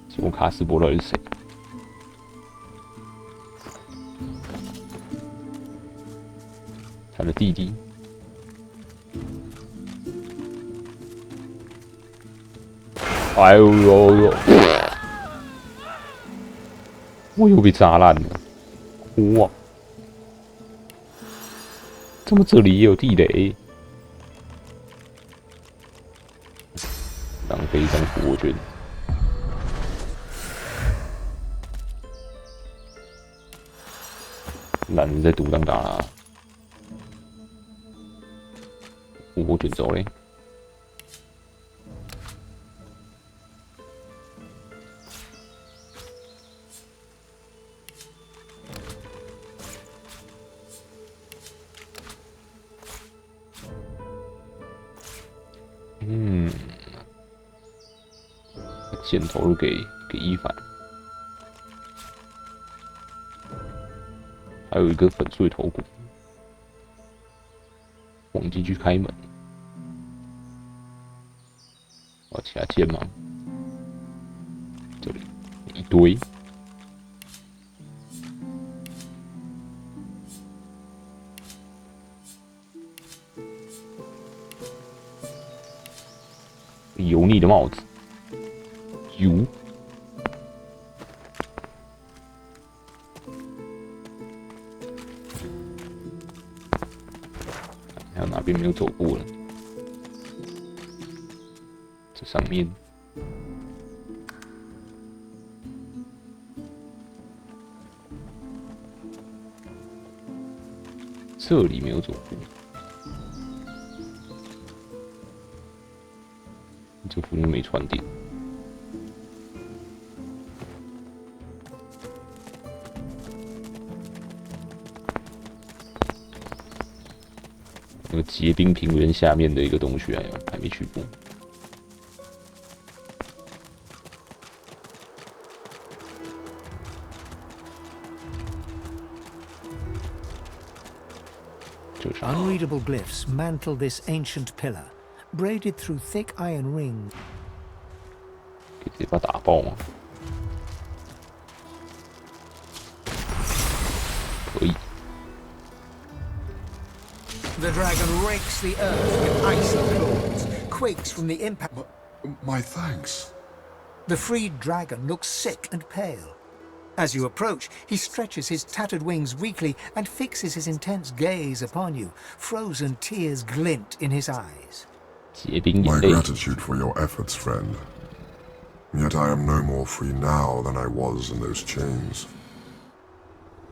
请问卡斯伯到底是谁？他的弟弟。 哎呦呦呦！我又被炸烂了！哇！怎么这里也有地雷？浪费一张复活圈。懒人在独当打啦！复活卷走嘞！嗯，箭投入给伊凡，还有一个粉碎头骨，往进去开门。哦，其他剑吗？这里一堆。油腻的帽子，油。还有哪边没有走过了？这上面。这里没有走过。这附近没传电。那个结冰平原下面的一个洞穴还没去过。Unreadable glyphs mantle this ancient pillar, braided through thick iron rings. 可以直接把它打爆吗？可以。The dragon rakes the earth with icy claws, quakes from the impact. My thanks. The freed dragon looks sick and pale. As you approach, he stretches his tattered wings weakly and fixes his intense gaze upon you. Frozen tears glint in his eyes. My gratitude for your efforts, friend. Yet I am no more free now than I was in those chains.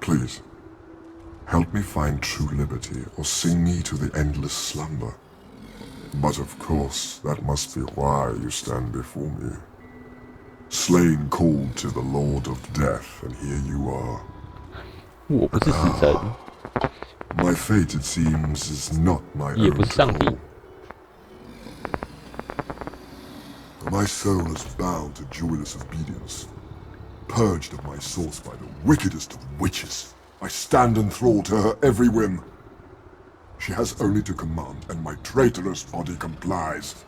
Please, help me find true liberty, or sing me to the endless slumber. But of course, that must be why you stand before me. Slain called to the Lord of Death, and here you are. My fate, it seems, is not my own to call. My soul is bound to joyless obedience. Purged of my source by the wickedest of witches, I stand enthralled to her every whim. She has only to command, and my traitorous body complies.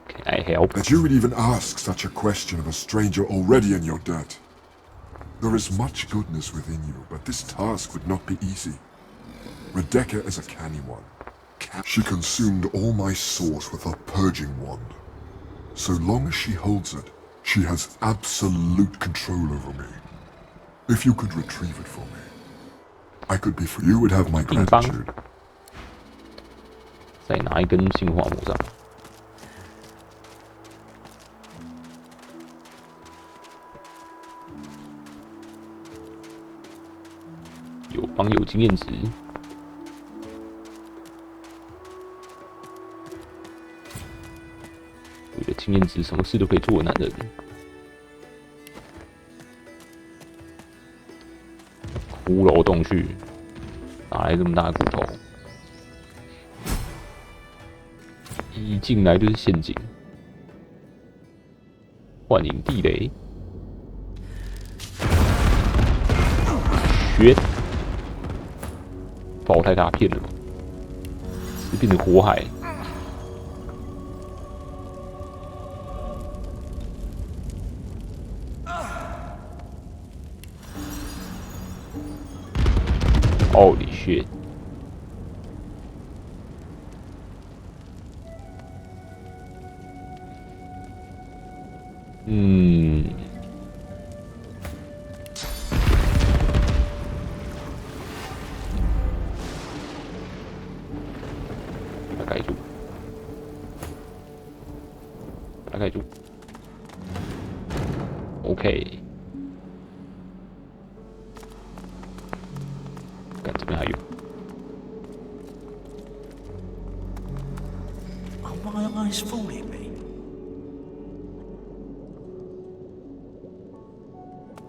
Can I help? That you would even ask such a question of a stranger already in your debt. There is much goodness within you, but this task would not be easy. Rebecca is a canny one. She consumed all my source with her purging wand. So long as she holds it, she has absolute control over me. If you could retrieve it for me, I could be free. You would have my gratitude. 再拿一根净化魔杖。有帮有经验值。为了经验值，什么事都可以做的男人。骷髅洞穴，哪来这么大的骨头？一进来就是陷阱，幻影地雷，血，爆太大片了，是变成火海。Holy shit！ 把它盖住，把它盖住。OK。看这边还有。Are my eyes fooling me?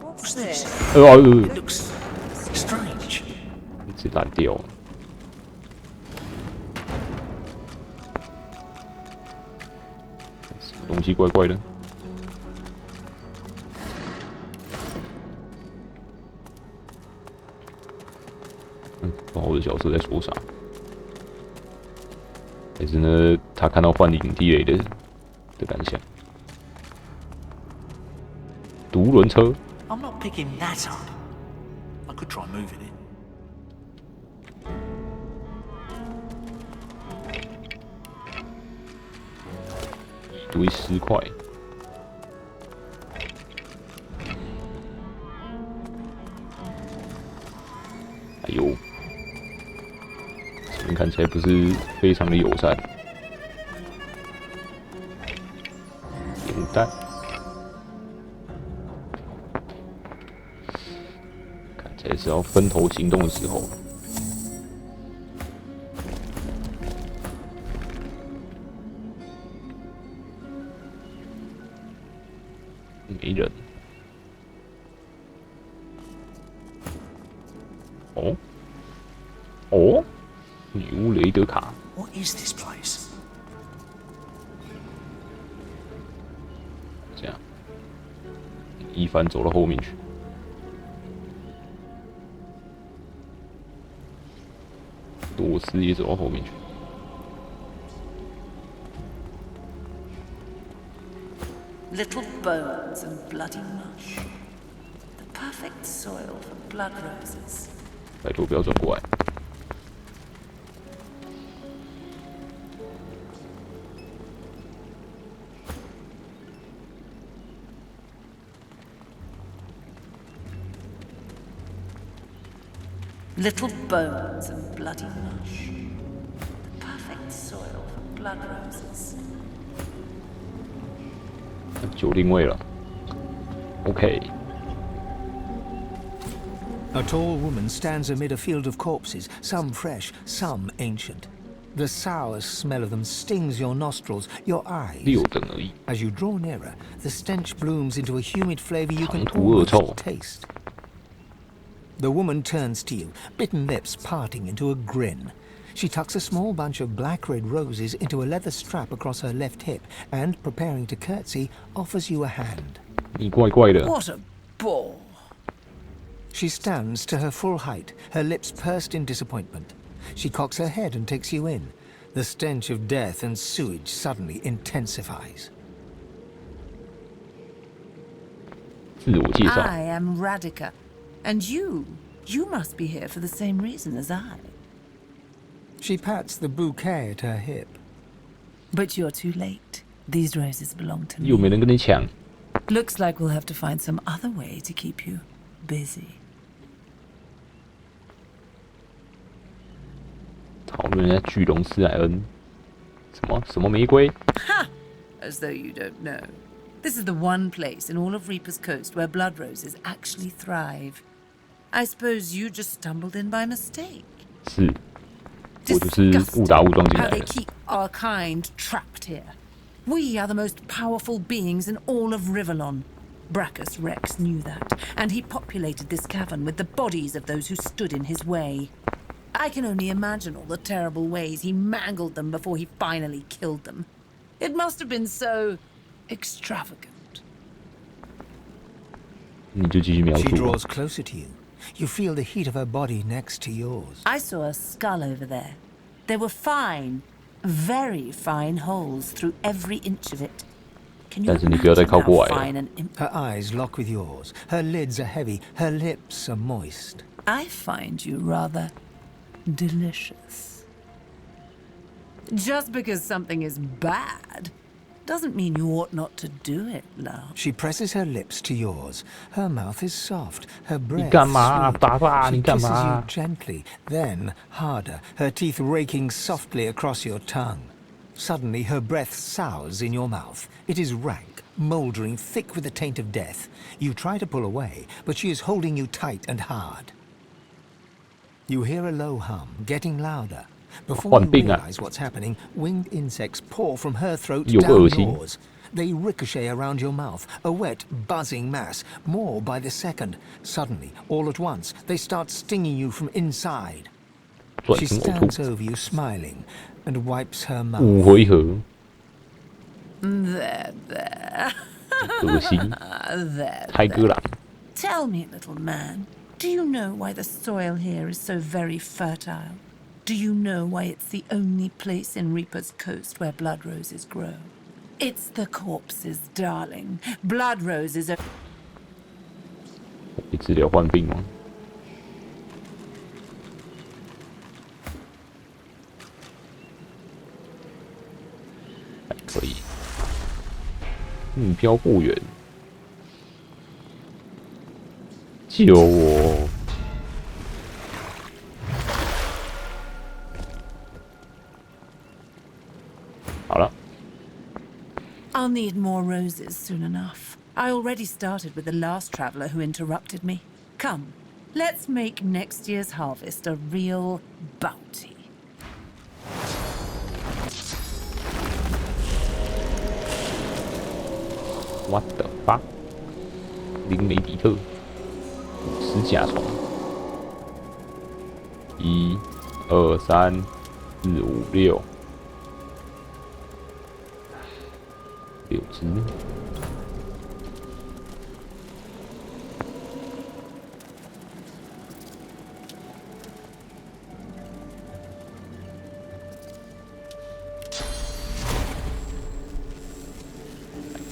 What's this? It looks strange. 这烂掉。东西怪怪的。不知道我的角色在说啥。还是呢，他看到幻影地雷的感想。独轮车。I'm not picking that up. I could try moving it. 一堆尸块。哎呦，这边看起来不是非常的友善。烟弹。也是要分头行动的时候，没人。哦，哦，女巫雷德卡。What is this place? 这样，一凡走到后面去。多斯也走到后面去。Little bones and bloody mush. The perfect soil for blood roses. 拜托不要转过来。Little bones and bloody mush. The perfect soil for blood roses. 就定位了。OK。A tall woman stands amid a field of corpses, some fresh, some ancient. The sour smell of them stings your nostrils, your eyes. 6等而已。As you draw nearer, the stench blooms into a humid flavor you can almost taste. The woman turns to you, bitten lips parting into a grin. She tucks a small bunch of black-red roses into a leather strap across her left hip and, preparing to curtsy, offers you a hand. 你怪怪的。 What a bore. She stands to her full height, her lips pursed in disappointment. She cocks her head and takes you in. The stench of death and sewage suddenly intensifies. 自我介绍。 I am Radica. And you must be here for the same reason as I. She pats the bouquet at her hip. But you're too late. These roses belong to me. 又没人跟你抢。 Looks like we'll have to find some other way to keep you busy. 讨论人家巨龙斯莱恩，什么玫瑰？ Ha! As though you don't know. This is the one place in all of Reaper's Coast where blood roses actually thrive. I suppose you just stumbled in by mistake. 是，我就是误打误撞进 How 来 they 的。 keep our kind trapped here. We are the most powerful beings in all of Rivellon. Brachus Rex knew that, and he populated this cavern with the bodies of those who stood in his way. I can only imagine all the terrible ways he mangled them before he finally killed them. It must have been so extravagant. 你就继续描 She 述。 draws closer to you. You feel the heat of her body next to yours. I saw a skull over there. There were fine, very fine holes through every inch of it. Can you 但是你不要再靠过 imagine 来 how 了 fine。and Her eyes lock with yours. Her lids are heavy. Her lips are moist. I find you rather delicious. Just because something is bad doesn't mean you ought not to do it, love. She presses her lips to yours. Her mouth is soft. Her breath 干嘛 sweet. 爸爸 She 你干 kisses 嘛 you gently, then harder, her teeth raking softly across your tongue. Suddenly, her breath sours in your mouth. It is rank, mouldering, thick with the taint of death. You try to pull away, but she is holding you tight and hard. You hear a low hum, getting louder. Before you 患病啊 realize what's happening, winged insects pour from her throat 有 down 恶心 yours. They ricochet around your mouth, a wet, buzzing mass, more by the second. Suddenly, all at once, they start stinging you from inside. 转 She 成呕吐 stands over you, smiling, and wipes her 5 mouth. 回合。There, there. 恶心， There, 泰戈狼。 Tell me, little man, do you know why the soil here is so very fertile? Do you know why it's the only place in Reaper's Coast where blood roses grow? It's the corpse's darling. Blood roses are... 可以治疗患病吗？还可以。目标不远，救我！好了。 I'll need more roses soon enough. I already started with the last traveler who interrupted me. Come, let's make next year's harvest a real bounty. What the fuck？ 林梅迪特50甲虫，1、2、3、4、5、6，6只。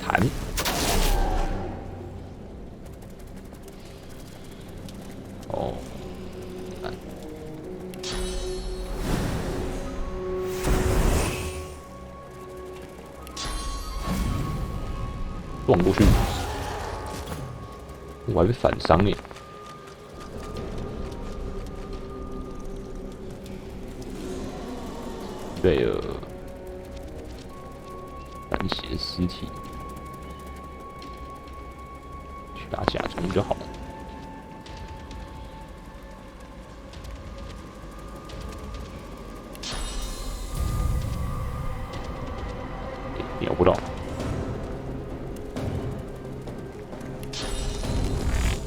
弹。 哦，看，撞过去，我还被反伤耶！对了，单血尸体，去打甲虫就好了。 瞄不到，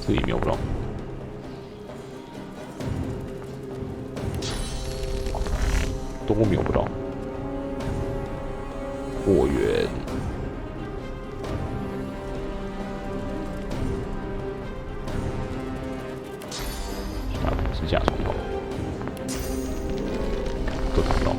这也瞄不到，都瞄不到。过远，打指甲虫好，都打不到。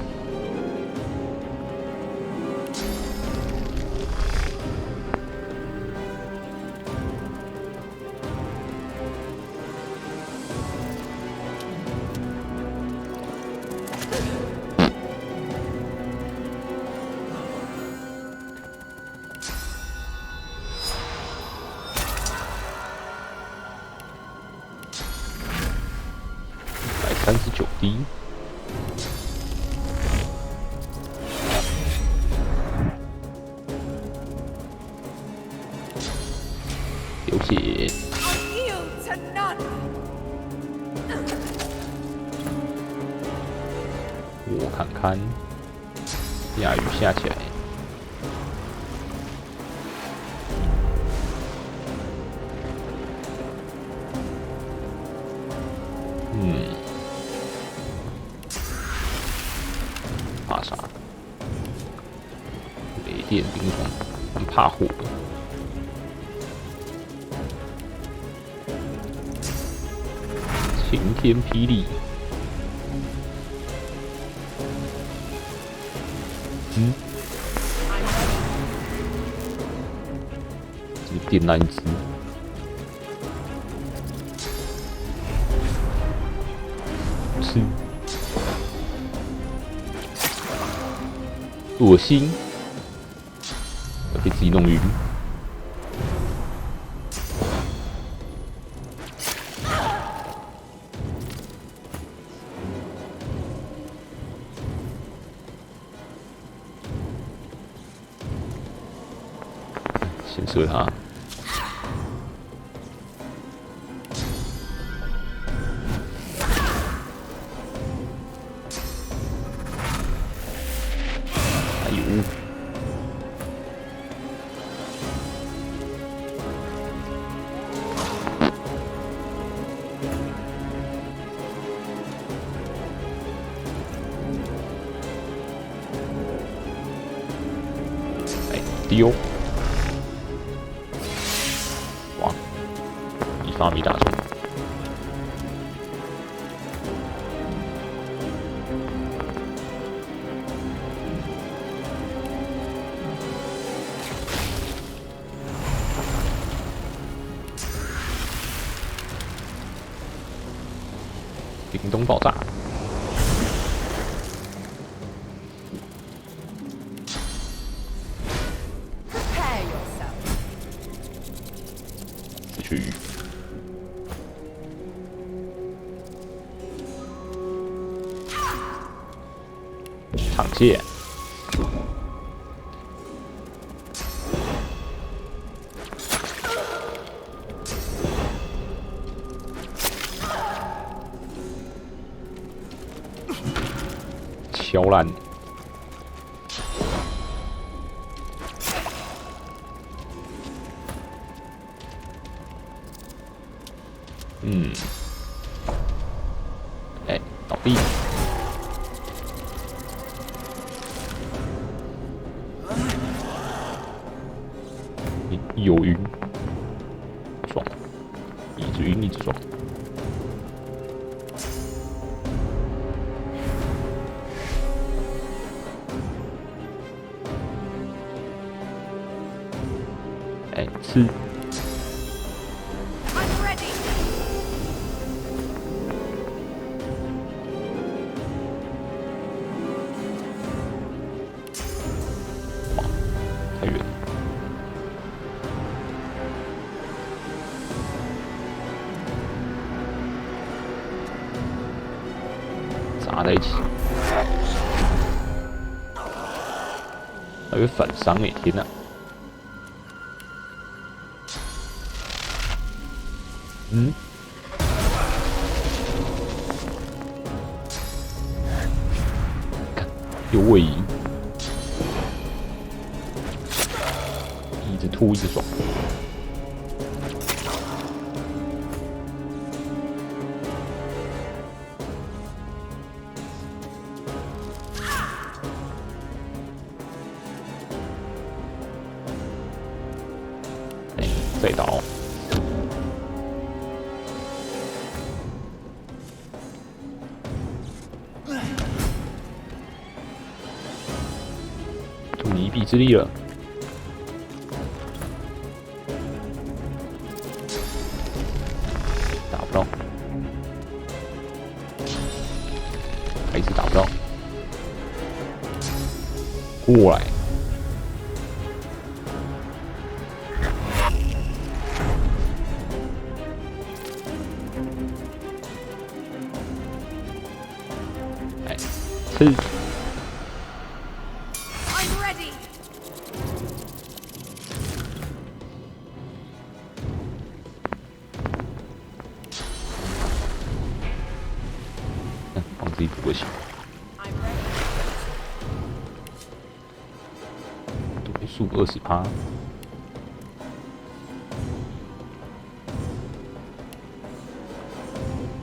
139滴，流血。我看看，下雨下起来。 怕啥？雷电冰霜，很怕火。晴天霹雳。这个电那一只。是。 恶心，我可以自己弄晕。先射他。哎呦！ 哎，丢！哇，一发没打中。叮咚爆炸！死去鱼。长剑。敲烂，哎，倒地，有晕，爽，一直晕一直爽。哎，吃。哇，太远了。砸在一起。还有反伤哎，天哪！嗯，有位移，一直吐一直爽。哎，再倒。你一臂之力了，打不到，还是打不到，过来，哎，吃。帮自己补个血，毒素20%，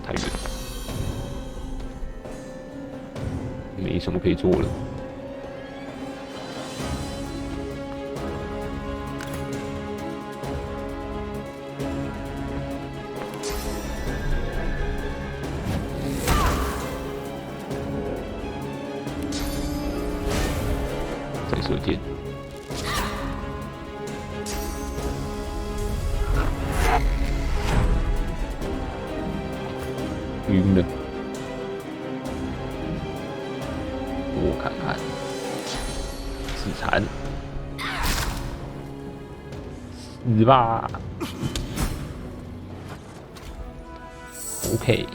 太远，没什么可以做了。再射箭，晕了。我看看，自残，死吧。OK。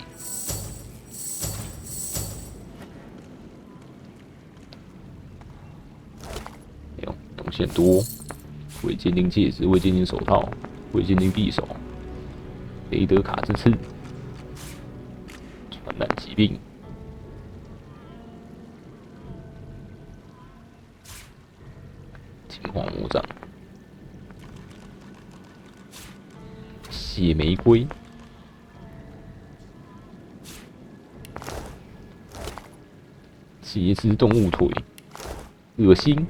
东西很多，未鉴定戒指、未鉴定手套、未鉴定匕首、雷德卡之刺、传染疾病、金黄魔杖、血玫瑰、节肢动物腿，恶心。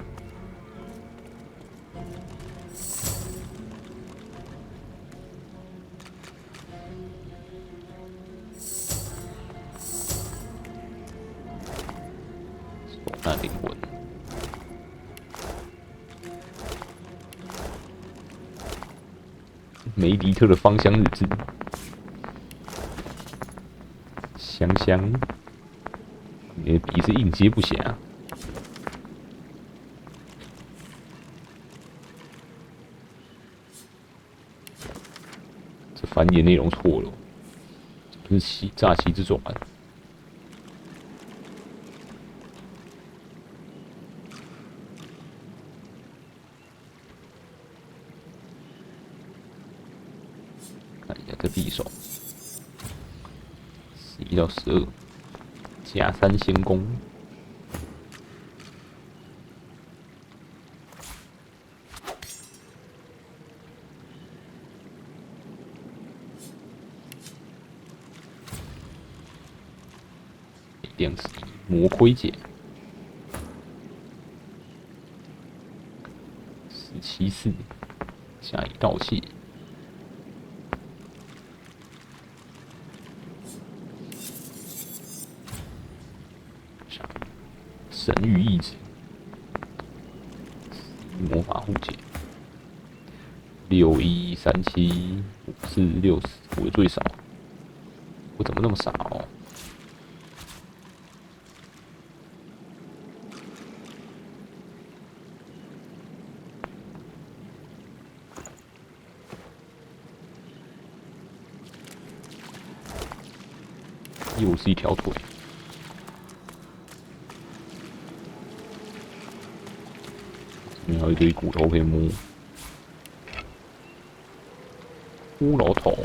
他的灵魂。梅迪特的芳香日志，香香，你的鼻子应接不暇。这翻译内容错了，这不是诈欺之爪。看一下这匕首，11到12，加3先攻。量子魔盔甲，174，加一盗窃。神谕意志，魔法护甲，61375460，我的最少，我怎么那么少？又是一条腿。还有一堆骨头可以摸，骷髅头，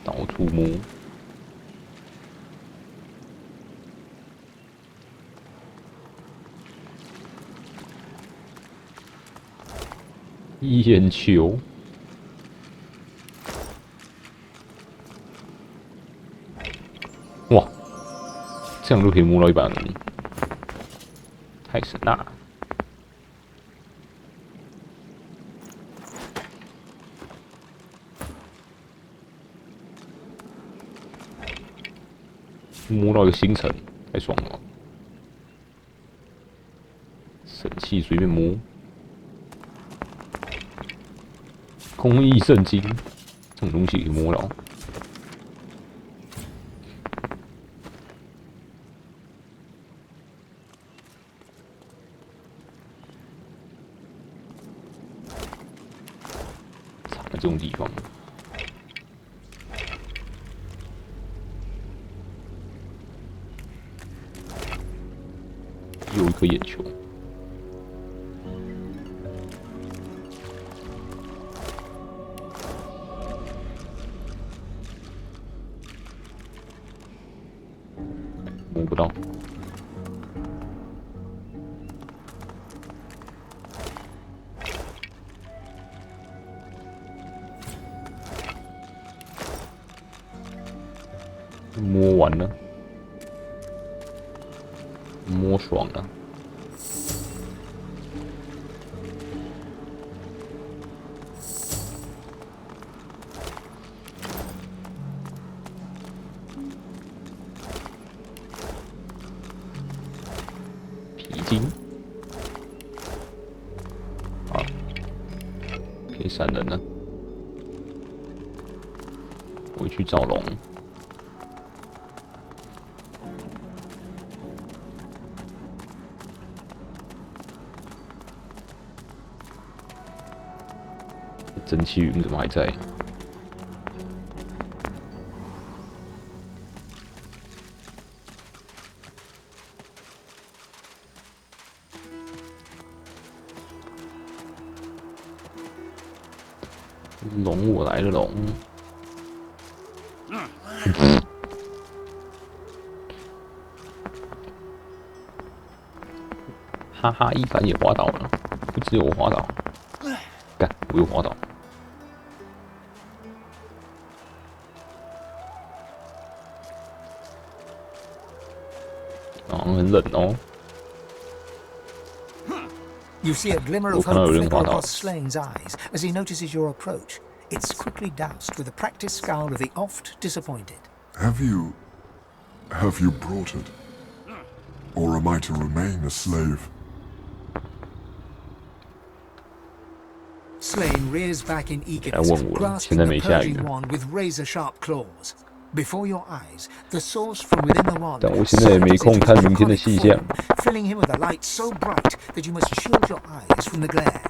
到处摸，眼球。哇，这样都可以摸到一把能力，太神了！摸到一个星辰，太爽了！神器随便摸，公益圣经这种东西可以摸到。这种地方，又一颗眼球，摸不到。摸完了，摸爽了。皮筋，好，可以闪人了。回去找龙。蒸汽云怎么还在？龙，我来了，龙！哈哈，一凡也滑倒了，不只有我滑倒，干，我又滑倒。很冷哦。You see a glimmer of hope flicker across Slane's eyes as he notices your approach. it's quickly doused with a practiced scowl of the oft disappointed. Have you brought it? Or am I to remain a slave? Slain rears back in eagerness, grasping the purging wand with razor-sharp claws. Before your eyes, the source from within the wand 但我现在也没空看明天的气象。 filling him with a light so bright that you must shield your eyes from the glare.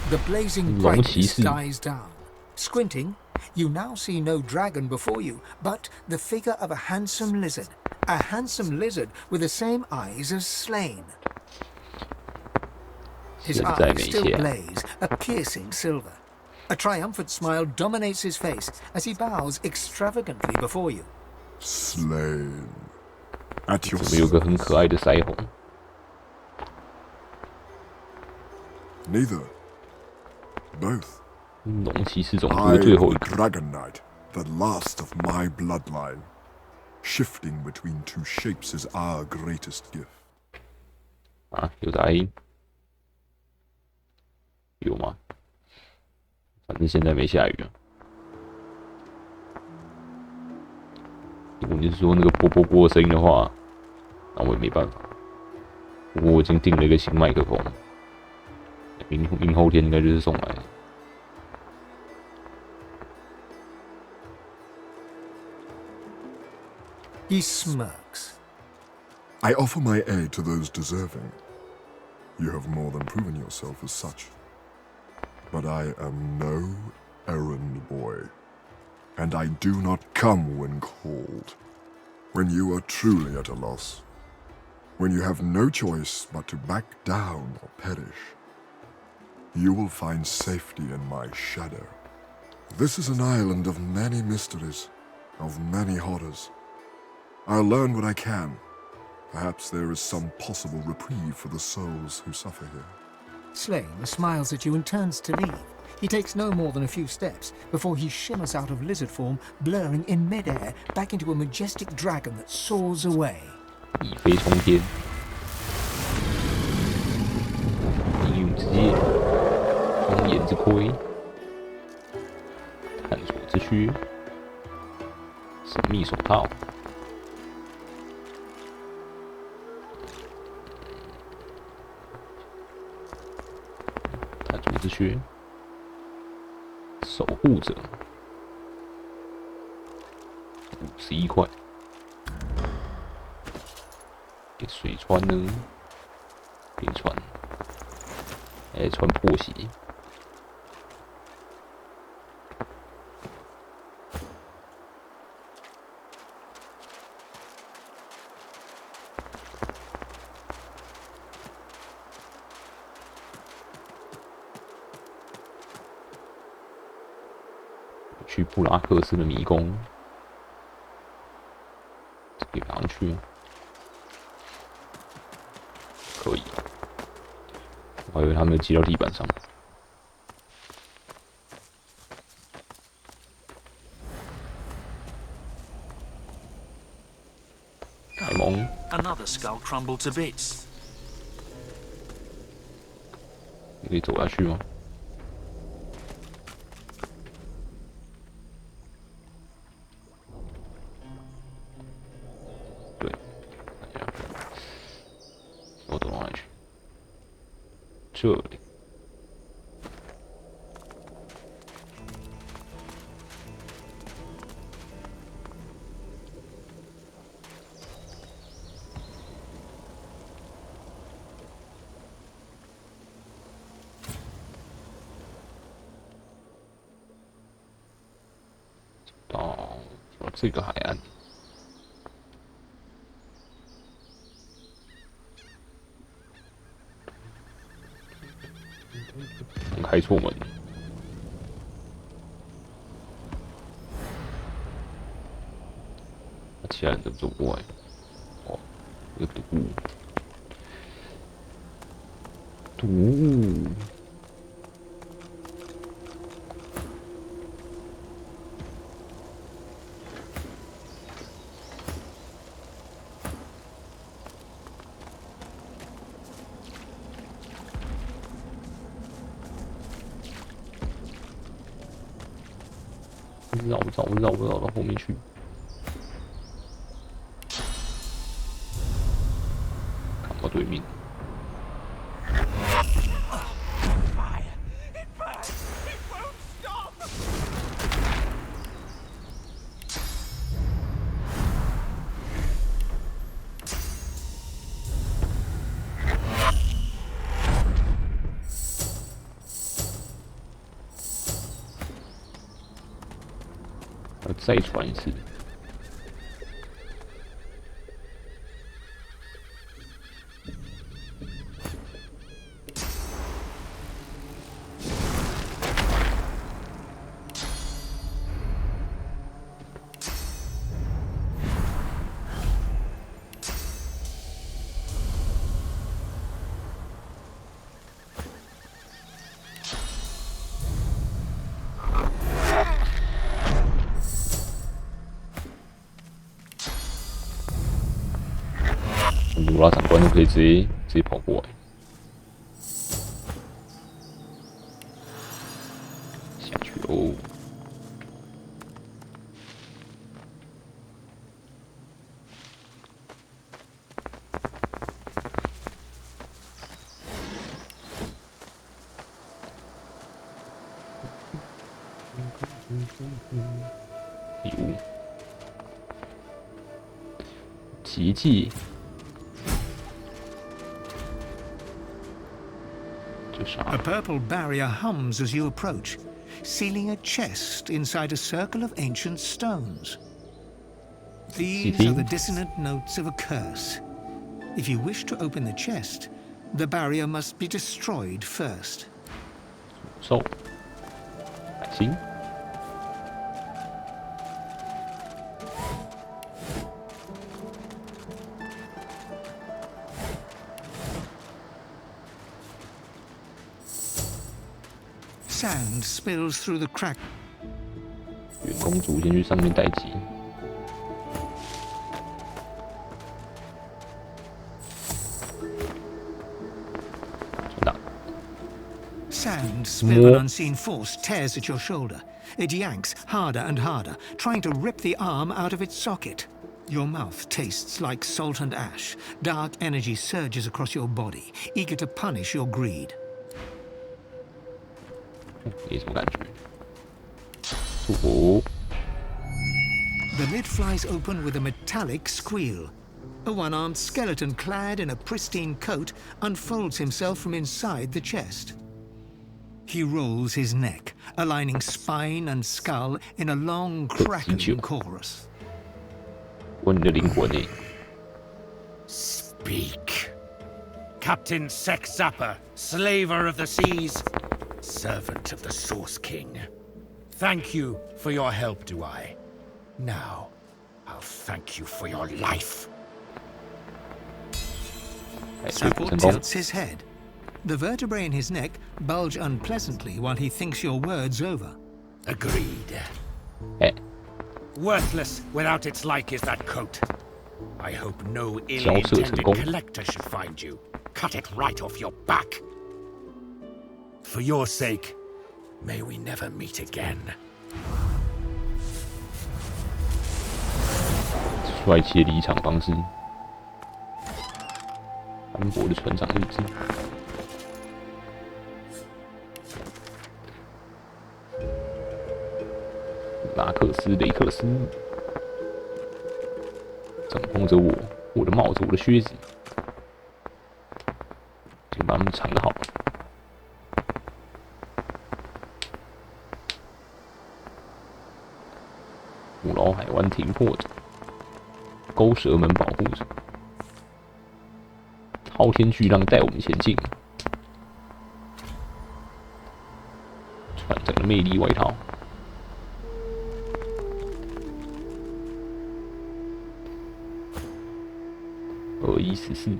The blazing brightness dies down. Squinting, you now see no dragon before you, but the figure of a handsome lizard. A handsome lizard with the same eyes as Slain. His eyes still blaze, a piercing silver. A triumphant smile dominates his face as he bows extravagantly before you. Slain. At your 怎么有个很可爱的腮红？ Neither. Both. 龙骑士种族的最后一个。 Dragon Knight, the last of my bloodline. Shifting between two shapes is our greatest gift. 啊，有杂音？有吗？反正现在没下雨啊。如果你是说那个啵啵啵的声音的话，那我也没办法。不过我已经订了一个新麦克风，明后天应该就是送来的。 He smirks. I offer my aid to those deserving. You have more than proven yourself as such. But I am no errand boy. And I do not come when called. When you are truly at a loss. When you have no choice but to back down or perish. You will find safety in my shadow. This is an island of many mysteries, of many horrors. I'll learn what I can. Perhaps there is some possible reprieve for the souls who suffer here. Slain smiles at you and turns to leave. He takes no more than a few steps before he shimmers out of lizard form, blurring in midair back into a majestic dragon that soars away. 一飞冲天，英勇之夜，庄严之盔，探索之躯，神秘手套。 探索之靴，守护者，51块。给水穿呢？别穿，穿破鞋。去布拉克斯的迷宫，可以爬上去。 可以，我还以为他们挤到地板上。凯蒙 Another skull crumbled to bits. 你可以走下去吗？对，我走到哪里去？这里。到这个海岸。 开错门，其他人怎么走不过来？哦，有毒物，毒物。绕到后面去。看到对面。再传一次。努拉长官都可以直接跑过来，下去喽。礼物，奇迹。 A purple barrier hums as you approach, sealing a chest inside a circle of ancient stones. These are the dissonant notes of a curse. If you wish to open the chest, the barrier must be destroyed first. So, 行。 Sand spills through the crack. 原公主先去上面待机。Sand spill an unseen force tears at your shoulder. It yanks harder and harder, trying to rip the arm out of its socket. Your mouth tastes like salt and ash. Dark energy surges across your body, eager to punish your greed. 没什么感觉。祝福。 The lid flies open with a metallic squeal. A one-armed skeleton clad in a pristine coat unfolds himself from inside the chest. He rolls his neck, aligning spine and skull in a long, crackling chorus. 我你的灵魂呢？ Speak. Captain Sex Zapper, slaver of the seas, servant of the Source King. Thank you for your help, do I? Now, I'll thank you for your life. Sapple tilts his head. The vertebrae in his neck bulge unpleasantly while he thinks your words over. Agreed. Worthless without its like is that coat. I hope no ill-intended collector should find you. Cut it right off your back. For your sake, may we never meet again. 帅气的离场方式，斑驳的船长日志。拉克斯·雷克斯，掌控着我的帽子，我的靴子，请把它们藏得好。母老海湾停泊着，勾蛇门保护着，滔天巨浪带我们前进。船长的魅力外套。 21、14、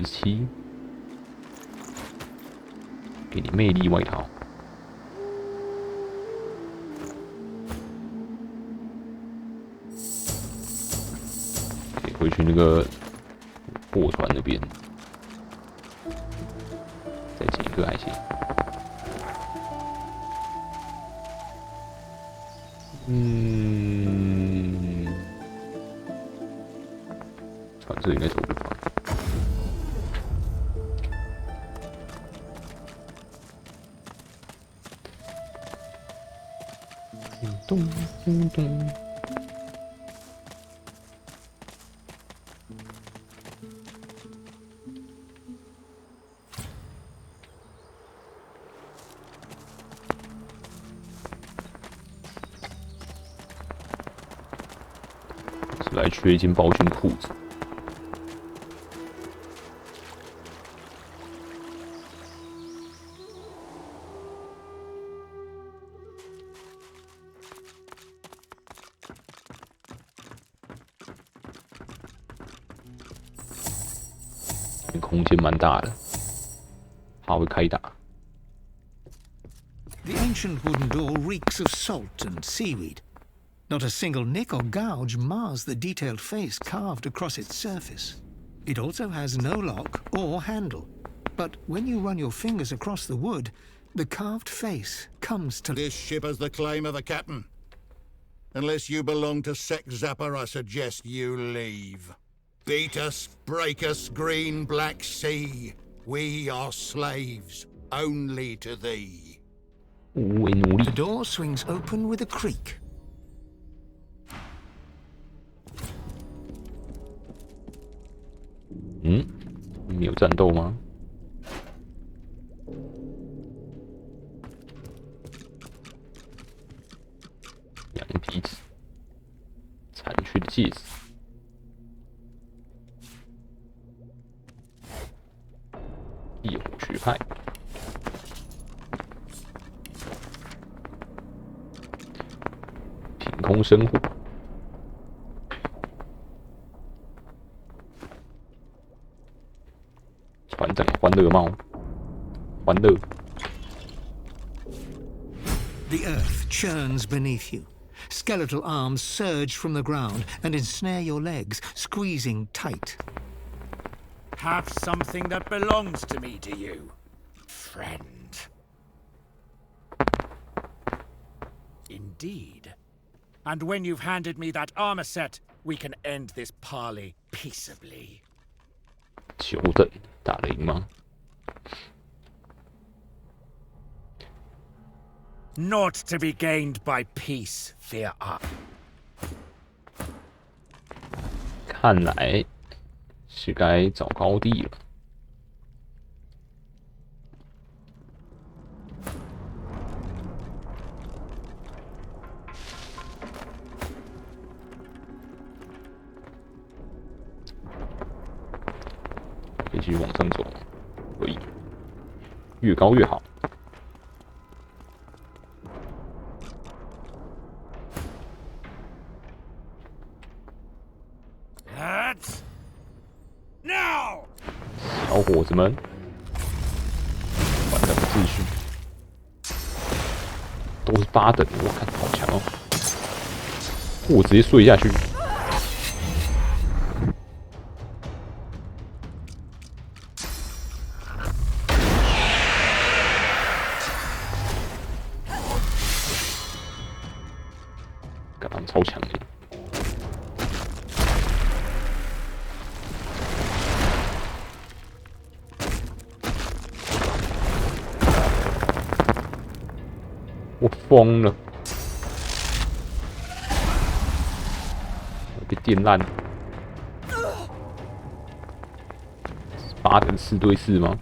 17，给你魅力外套。可以回去那个货船那边，再捡一个还行。船这应该走不快。咚咚咚。来缺一件暴君裤子。空间蛮大的，怕会开打。 The ancient wooden door reeks of salt and seaweed. Not a single nick or gouge mars the detailed face carved across its surface. It also has no lock or handle. But when you run your fingers across the wood, the carved face comes to... This ship has the claim of the captain. Unless you belong to Sec Zappa, I suggest you leave. Beat us, break us, green, black sea. We are slaves, only to thee. The door swings open with a creak. 你有战斗吗？羊皮纸，残缺的戒指，异火学派，凭空生火。 船长欢乐帽，欢乐。 The earth churns beneath you. Skeletal arms surge from the ground and ensnare your legs, squeezing tight. Have something that belongs to me, do you, friend? Indeed. And when you've handed me that armor set, we can end this parley peaceably. 久等打得赢吗？ Naught to be gained by peace, fear up. 看来是该找高地了。可以继续往上走，可以，越高越好。 小伙子们，完整秩序，都是8等，我看好强哦！我直接睡下去。干他们超强的。 我疯了！我被电烂了。8等4对4吗？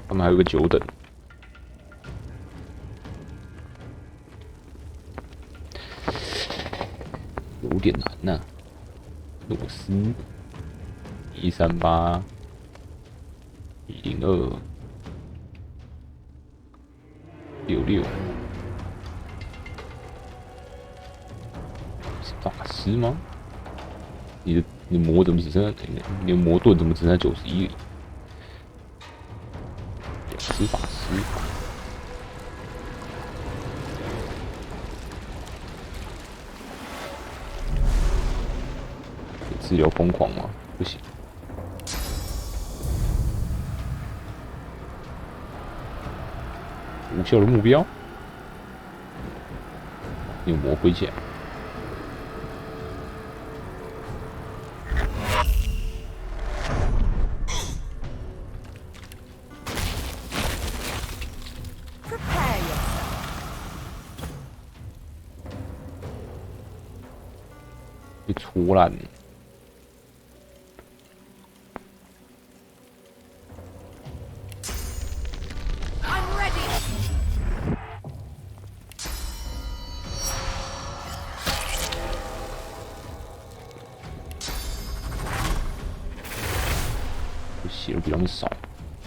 他们还有个9等。有点难呐、罗斯138 102 66。 法师吗？你的魔怎么只剩下？你的魔盾怎么只剩下91？2只法师，治疗疯狂吗？不行。无效的目标。用魔盔起来。被戳烂。血都比他们少，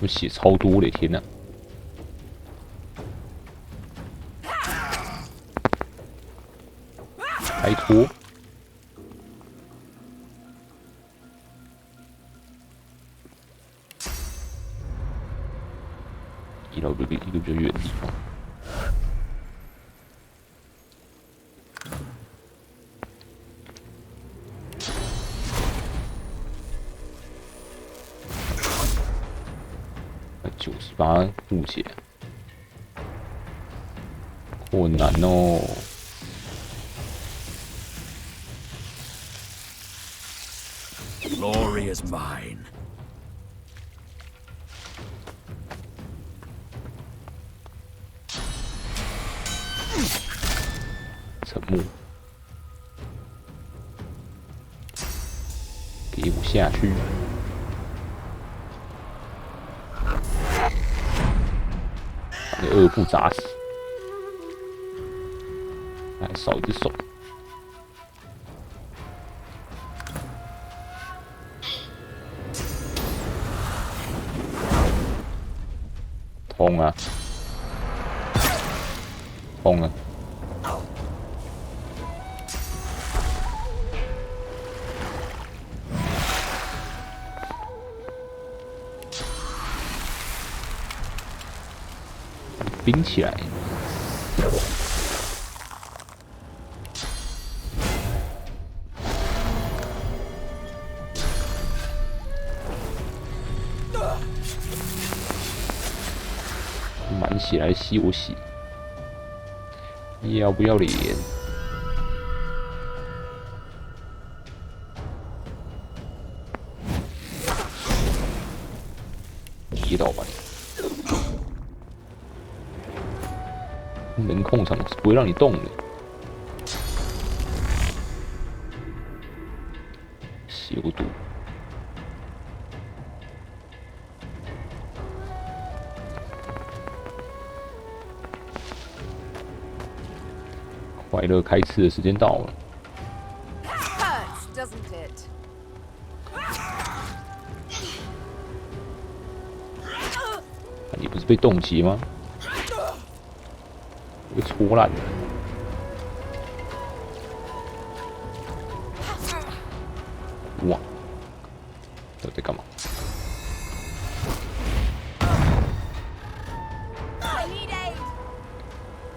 我血超多的，天哪！开脱，移到一个比较远的地方。98护血，困难哦。Glory is mine. 沉默，给我下去。把那恶妇砸死，还少一只手。痛啊！痛啊！冰起来。满血来吸我血，要不要脸？跌倒吧！能控场是不会让你动的。修毒。快乐开吃的时间到了。你不是被冻结吗？被戳烂了。哇！这在干嘛？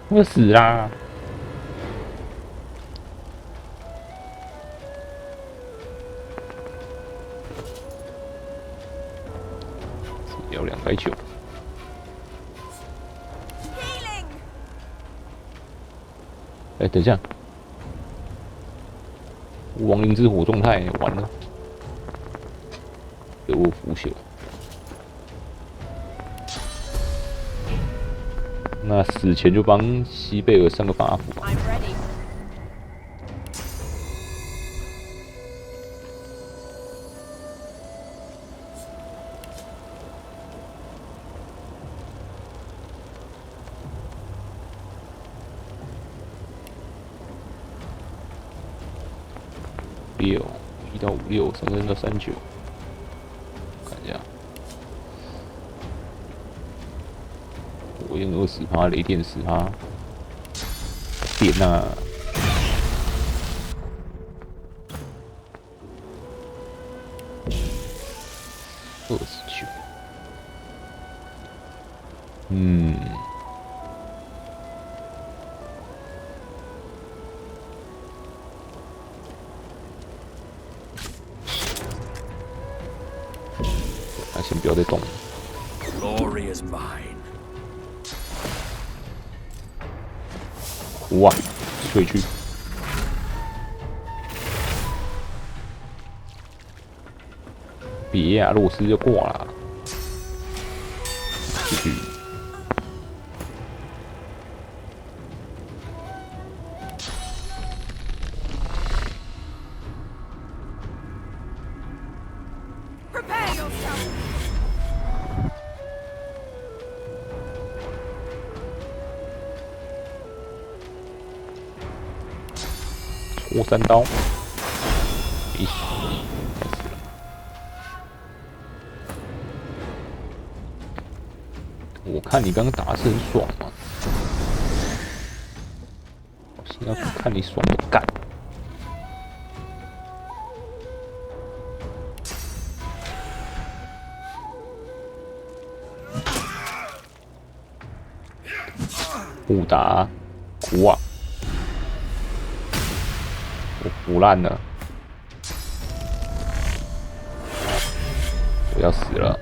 我死啦！要290。哎，等一下，亡灵之火状态完了，给我腐朽。那死前就帮西贝尔上个法符。1到56，上升到39，看一下，火焰20%，雷电10%，点啊！29，先不要再动了。Glory is mine. 哇，退去。别啊，洛斯就挂了。继续。Prepare yourself. 戳3刀，没死，快死了。我看你刚刚打的是很爽嘛，我现在要看你爽不干。互打，苦啊！我腐烂了，我要死了。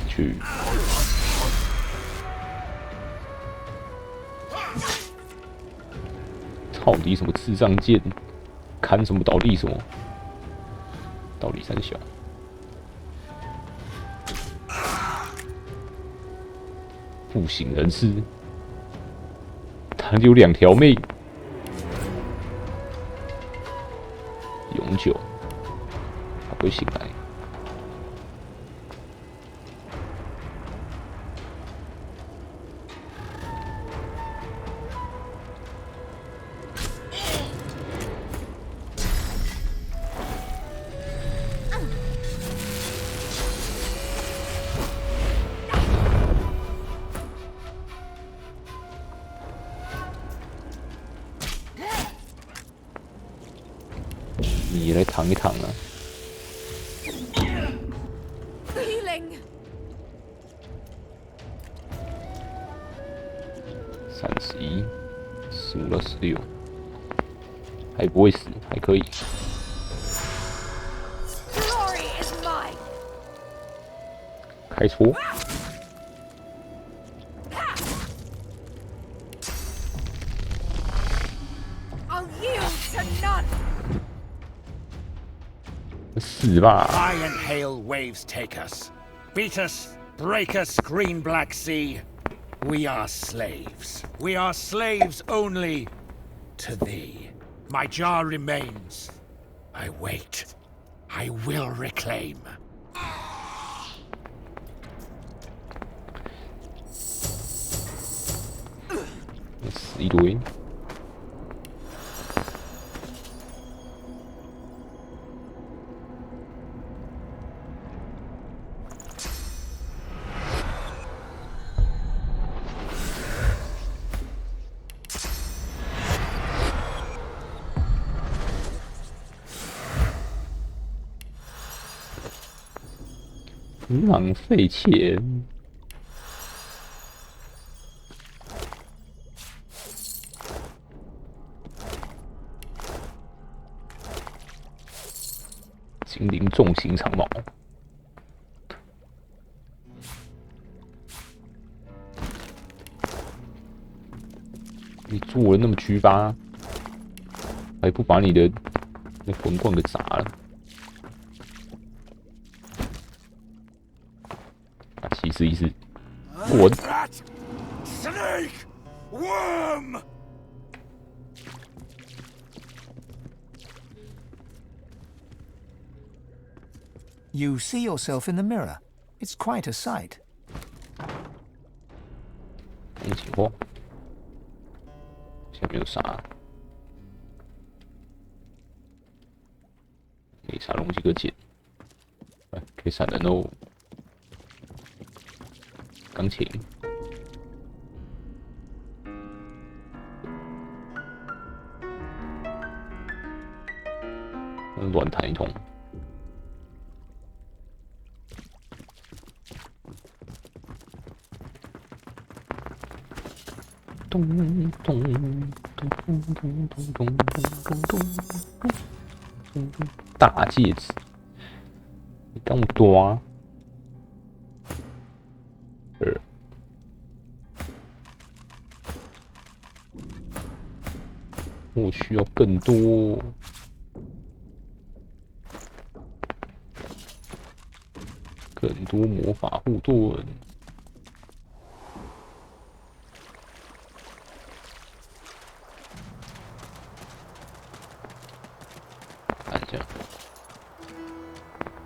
去！到底什么智障剑？砍什么倒地什么？倒地三小。不省人事。他有2条命，永久，他不会醒来。你来躺一躺啊！ Healing. 31，15到16，还不会死，还可以。Glory is mine. 开戳！ I'll yield to none. 死吧！ Iron hail waves take us, beat us, break us, green black sea. We are slaves. We are slaves only to thee. My jar remains. I wait. I will reclaim. 死一堆。 浪费钱。精灵重型长矛，你做人那么局巴，还不把你的那魂冠给砸了？ 起司一次，滚！ Snake! Worm! You see yourself in the mirror. It's quite a sight. 一起货，下面有啥？可以杀龙几个剑，哎，可以闪人哦。 钢琴，乱弹一通。咚咚咚咚咚咚咚咚咚咚咚，大戒指，你当我多？我需要更多。更多魔法护盾。看一下，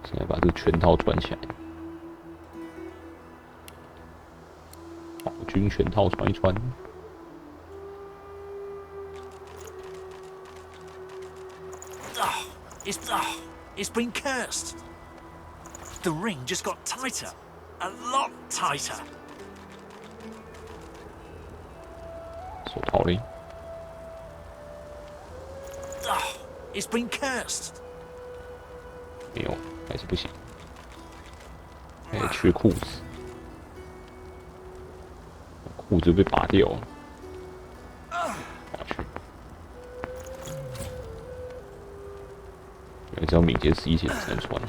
现在把这个全套穿起来。宝军全套穿一穿。It's been cursed. The ring just got tighter. A lot tighter. 手套嘞 It's been cursed. 没有，还是不行。还缺裤子，裤子被拔掉了。只要敏捷11前才能穿。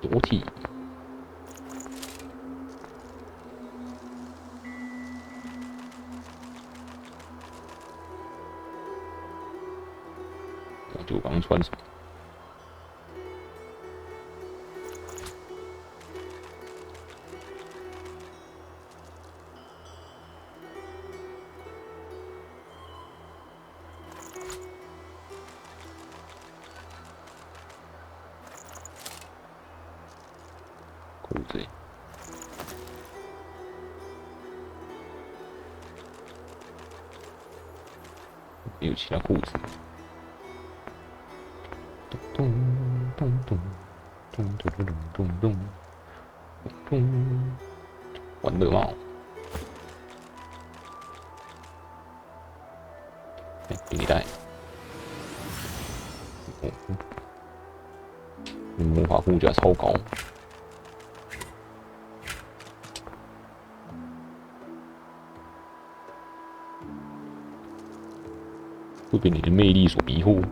裸体。我刚穿什么？裤子，没有其他裤子。咚咚咚咚咚咚咚咚咚，玩乐帽。给你戴。魔法护甲超高。会被你的魅力所迷惑。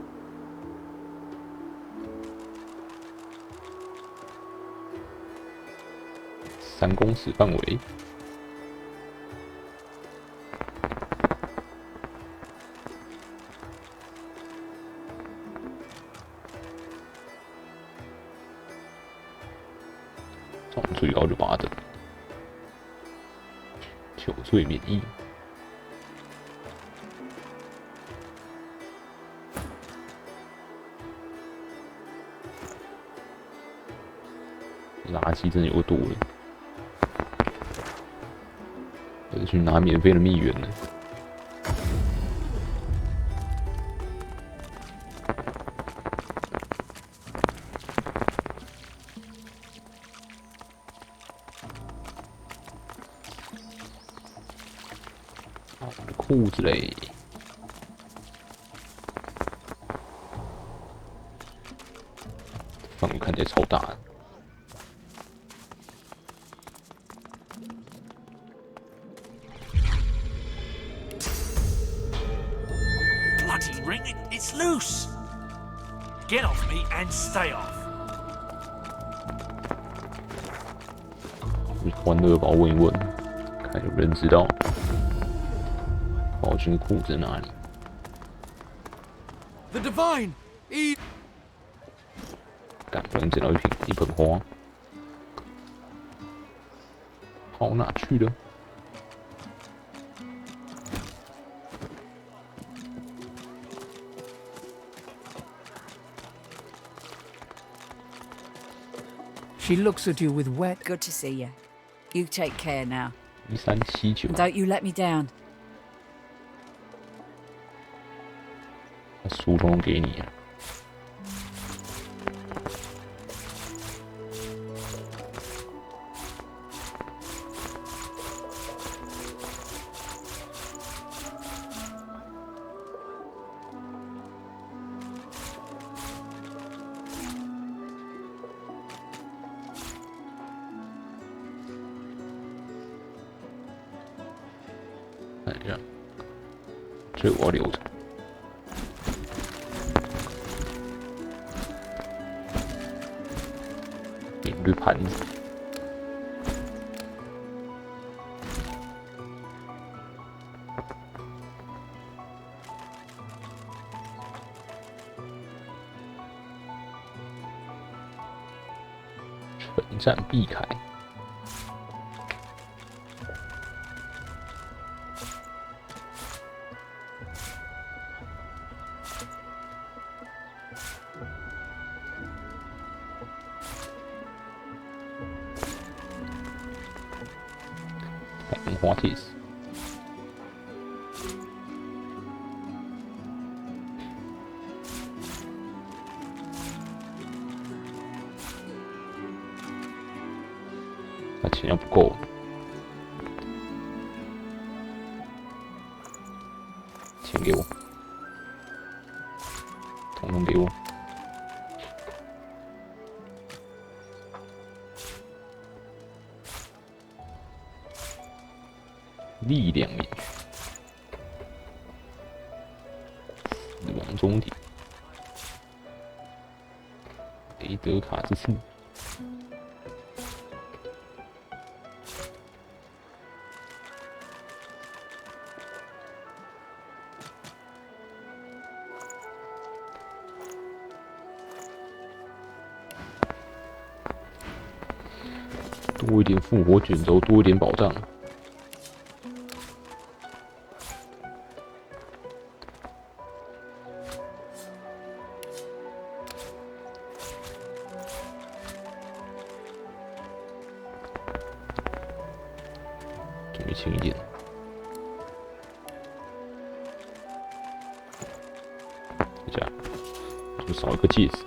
3公尺范围。最高就8等。酒醉免疫。垃圾真的有多了，还是去拿免费的蜜源呢？裤子嘞，范围看起来超大的。It's loose. Get off me and stay off. 欢乐宝问一问，看有人知道宝军裤在哪里。The divine. 干，不然捡到一盆花，跑哪去了？ She looks at you with wet. Good to see you. You take care now. 1379。And don't you let me down. 把书通给你啊。一下，这我要留着。一堆盘子。本站避开。花铁丝。那钱要不够，钱给我，统统给我。力量免去，死亡终点，雷德卡之刺。多一点复活卷轴，多一点保障。准备轻一点。这样，就少一个戒指。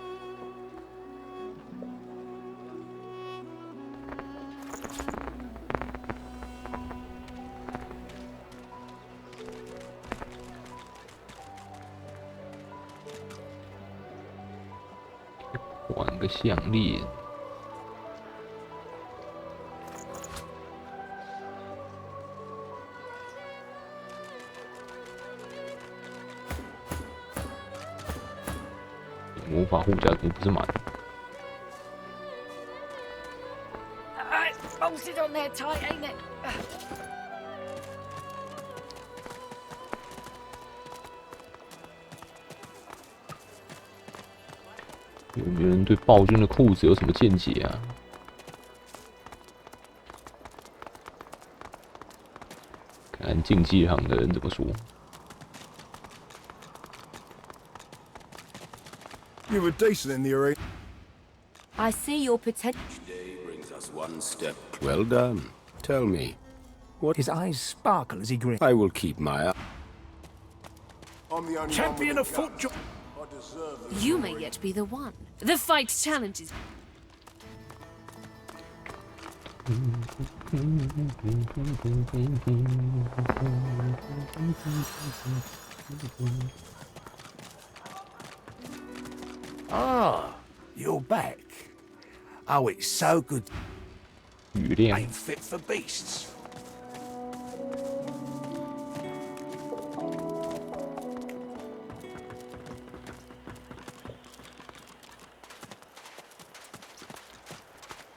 换个项链，魔法护甲图不是满。Bolted on there tight, ain't it? 有没有人对暴君的裤子有什么见解啊？看看竞技行的人怎么说。You were decent in the arena. I see your potential. Today brings us one step. Well done. Tell me, what? His eyes sparkle as he grins. I will keep my eye. I'm the only Champion of foot. You may yet be the one. The fight challenges. Ah, you're back. Oh, it's so good. 雨亮 Ain't fit for beasts.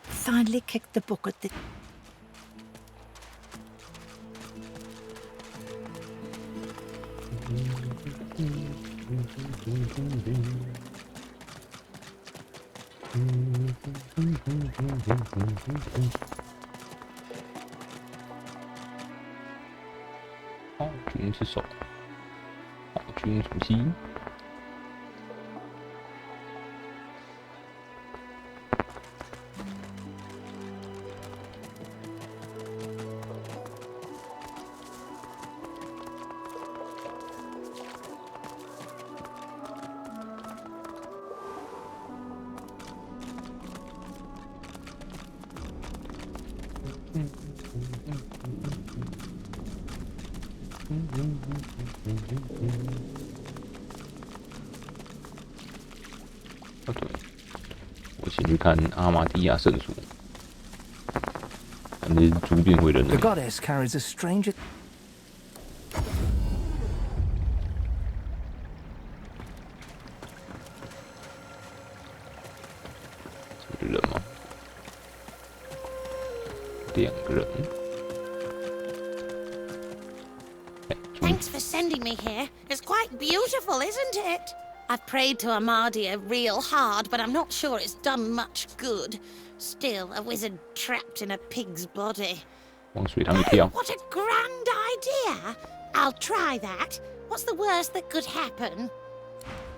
Finally kicked the book at the...暴君之手，暴君主席。啊，对，我先去看阿玛蒂亚圣书，看这猪变回人了 The goddess carries a strange... 人吗？2个人。Thanks for sending me here. It's quite beautiful, isn't it? I've prayed to Amadia real hard, but I'm not sure it's done much good. Still, a wizard trapped in a pig's body. 往水塘里跳。What a grand idea! I'll try that. What's the worst that could happen?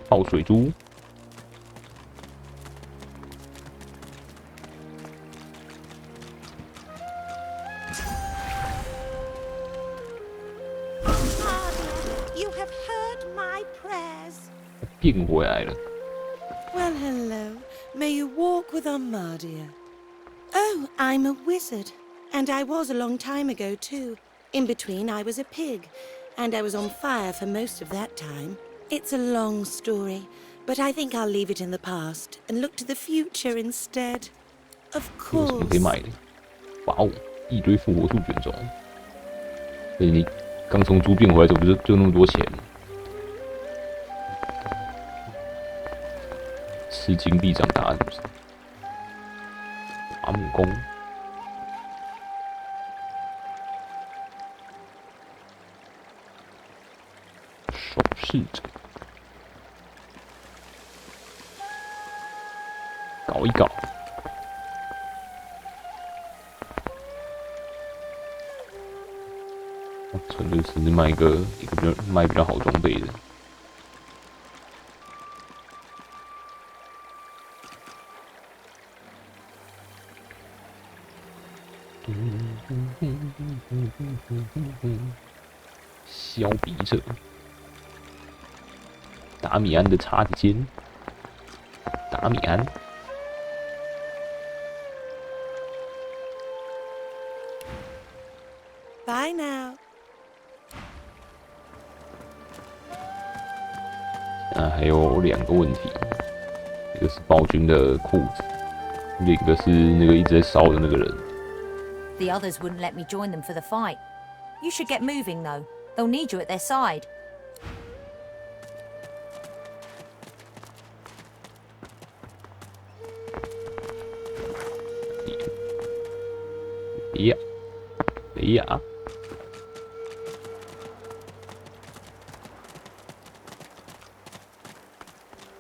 泡水珠。You have heard my prayers. 变回来了。 Well, hello. May you walk with Amadia. Oh, I'm a wizard. And I was a long time ago, too. In between, I was a pig. And I was on fire for most of that time. It's a long story, but I think I'll leave it in the past and look to the future instead. Of 有什么 course. 可以买的？哇哦，一堆复活树卷轴。所以你刚从猪变回来，怎么就那么多钱？吃金币长大是不是？伐木工。手势者。搞一搞。纯粹是卖一个比较好装备的。削笔者，达米安的叉子尖，达米安。Bye now. 还有2个问题，一个是暴君的裤子，另一个是那个一直在烧的那个人。 The others wouldn't let me join them for the fight. You should get moving, though. They'll need you at their side. Yeah. Yeah.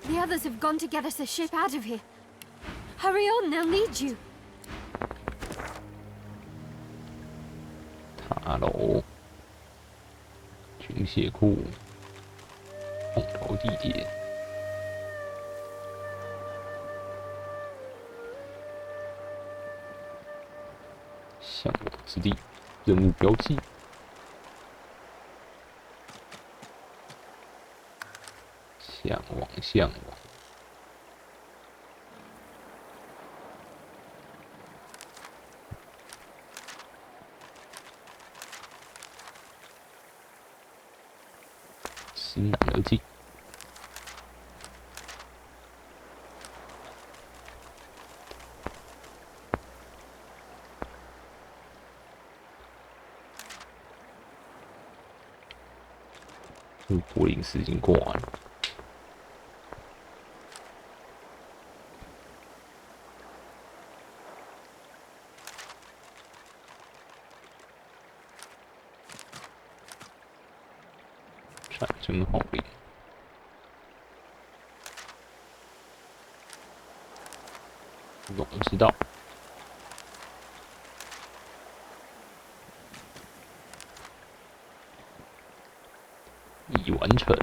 The others have gone to get us a ship out of here. Hurry on, they'll need you. 塔楼、军械库、空投地点、向往之地，任务标记。向往，向往。欣然而进。柏林斯已经过完了。战争号令。龙之道。已完成。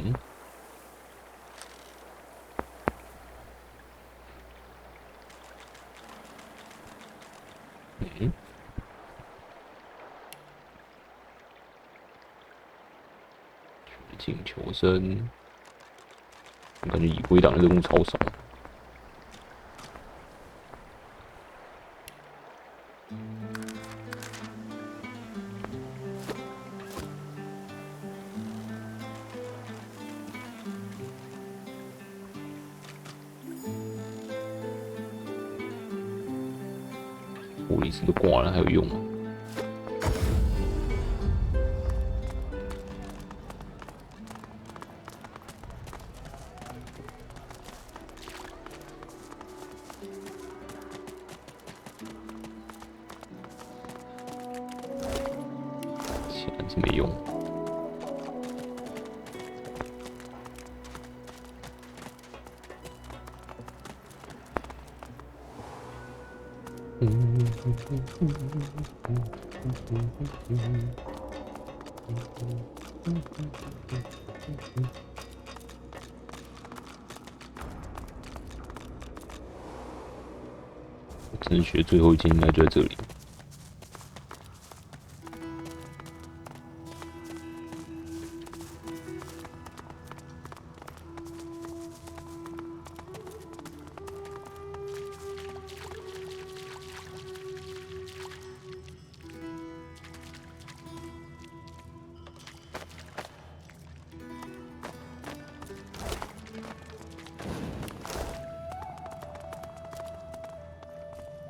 嗯。绝境求生，我感觉已归档的任务超少。玻璃丝都挂了，还有用吗？显然是没用。真学最后一件应该就在这里。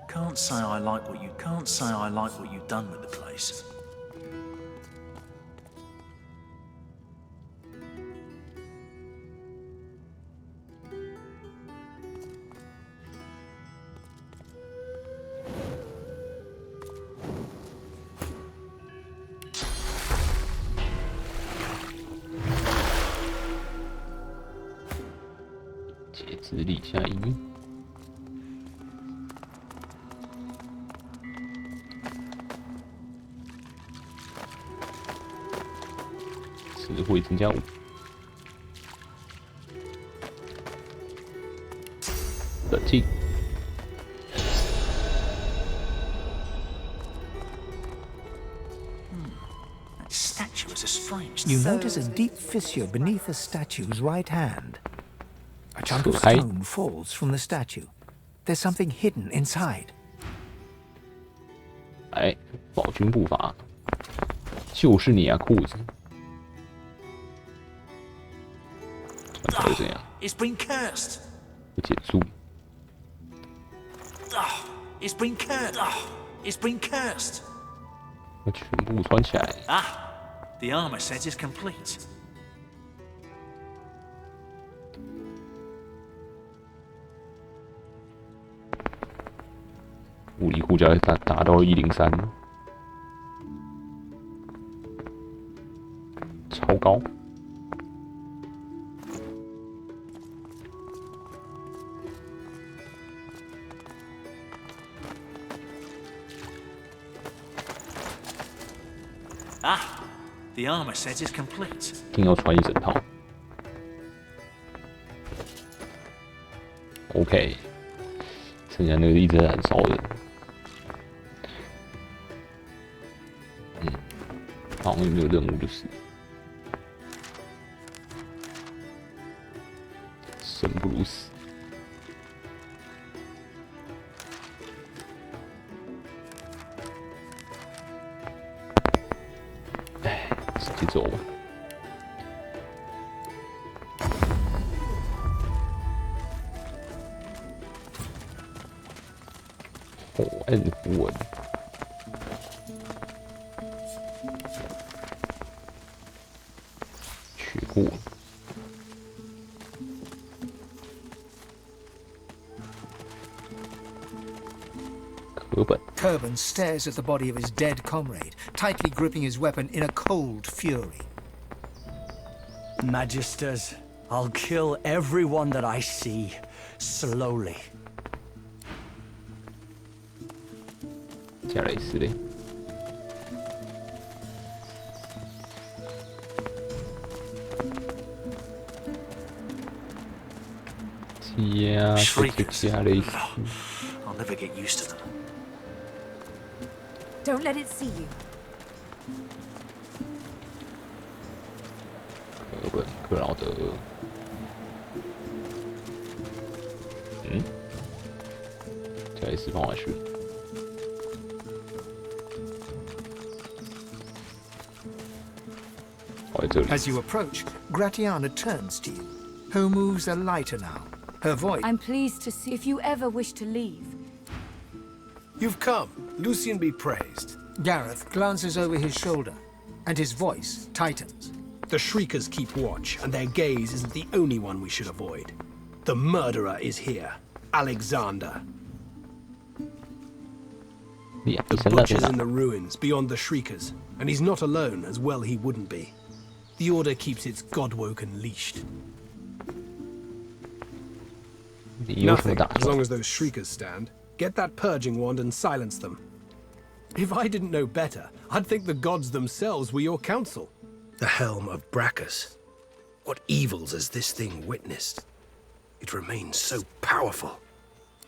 Can't say I like what you've done with the place.节制力下一。词汇增加5。冷静。That statue is a strange. You notice a deep fissure beneath the statue's right hand. A chunk of stone falls from the statue. There's something hidden inside. 哎，暴君步伐，就是你啊，裤子。这样。 It's been cursed. 减速。It's been cursed. It's been cursed. 要全部穿起来。The armor set is complete. 物理护甲达到103，超高。The armor set is complete. 一定要穿一整套。OK， 剩下那个一直在燃烧的。好像有没有任务就是生不如死。哎，直接走吧。火焰符文。 Turban stares at the body of his dead comrade, tightly gripping his weapon in a cold fury. Magisters, I'll kill everyone that I see, slowly. 加雷斯嘞。 Shriekers. I'll never get used to them. Don't let it see you. 克劳德，加雷斯放下去。 As you approach, Gratiana turns to you. Her moves are lighter now. Her voice. I'm pleased to see. If you ever wish to leave. You've come. Lucian be praised. Gareth glances over his shoulder, and his voice tightens. The Shriekers keep watch, and their gaze isn't the only one we should avoid. The murderer is here. Alexander. The butcher's in the ruins beyond the Shriekers, and he's not alone, as well he wouldn't be. The Order keeps its godwoken leashed. Nothing, as long as those Shriekers stand. Get that purging wand and silence them. If I didn't know better, I'd think the gods themselves were your counsel. The helm of Brachus. What evils has this thing witnessed? It remains so powerful.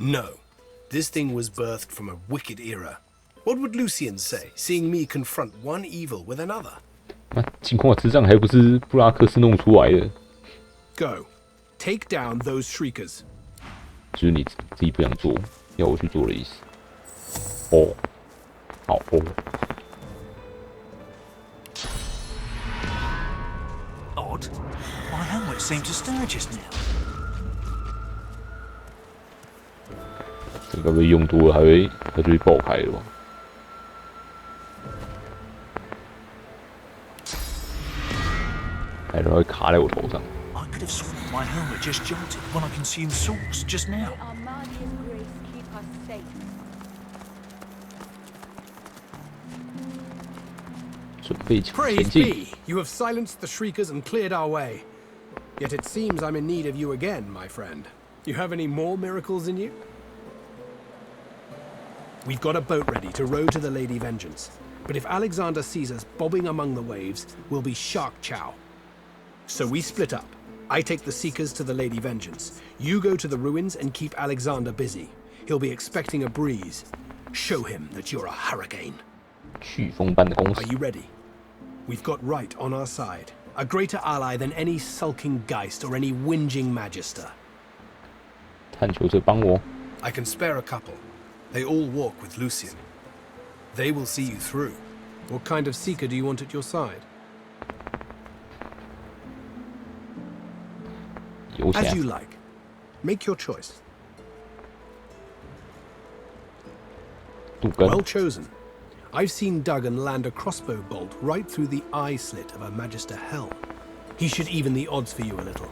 No, this thing was birthed from a wicked era. What would Lucian say, seeing me confront one evil with another? 那情况之上还不是布拉克斯弄出来的？ Go, take down those Shriekers. 就是你自己不想做，要我去做的意思。哦，好哦。Odd. My helmet seemed to stir just now. 这个被用多了，它就会爆开了吧？还是会卡在我头上。 I could have sworn my helmet just jolted when I consumed sauce just now. Praise be! You have silenced the Shriekers and cleared our way. Yet it seems I'm in need of you again, my friend. You have any more miracles in you? We've got a boat ready to row to the Lady Vengeance. But if Alexander sees us bobbing among the waves, we'll be shark chow. So we split up. I take the Seekers to the Lady Vengeance. You go to the ruins and keep Alexander busy. He'll be expecting a breeze. Show him that you're a hurricane. 飓风般的攻势。 Are you ready? We've got right on our side. A greater ally than any sulking Geist or any whinging Magister. 探求者帮我。 I can spare a couple. They all walk with Lucian. They will see you through. What kind of Seeker do you want at your side? As you like. Make your choice. Well chosen. I've seen Duggan land a crossbow bolt right through the eye slit of a Magister helm. He should even the odds for you a little.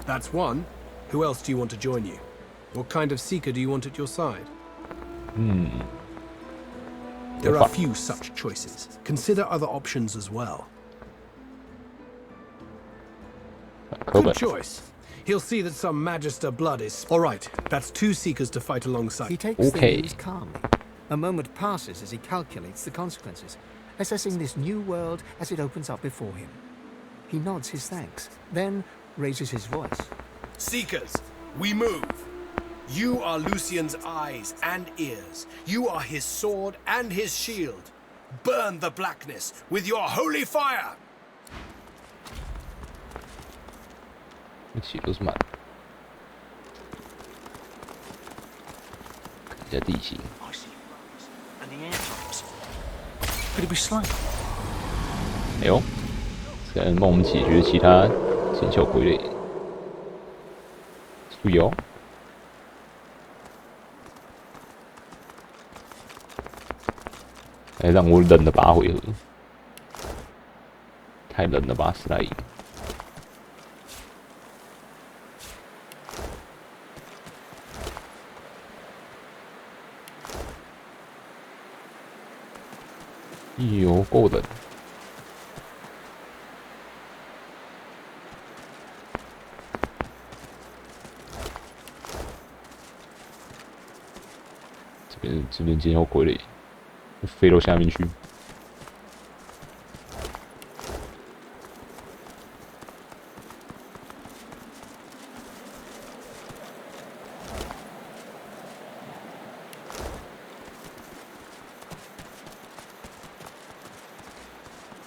That's one. Who else do you want to join you? What kind of Seeker do you want at your side? There are few such choices. Consider other options as well. Good choice. He'll see that some Magister blood is... All right, that's two Seekers to fight alongside. He takes the news calmly. A moment passes as he calculates the consequences, assessing this new world as it opens up before him. He nods his thanks, then raises his voice. Seekers, we move. You are Lucian's eyes and ears. You are his sword and his shield. Burn the blackness with your holy fire! 一起都是满。看一下地形。 And the air tops. Could it be slain? 哎呦，才能帮我们解决其他神小傀儡。注意哦。 还让我忍了8回合，太冷了吧，史莱姆。有够冷。这边见到傀儡。 飞到下面去。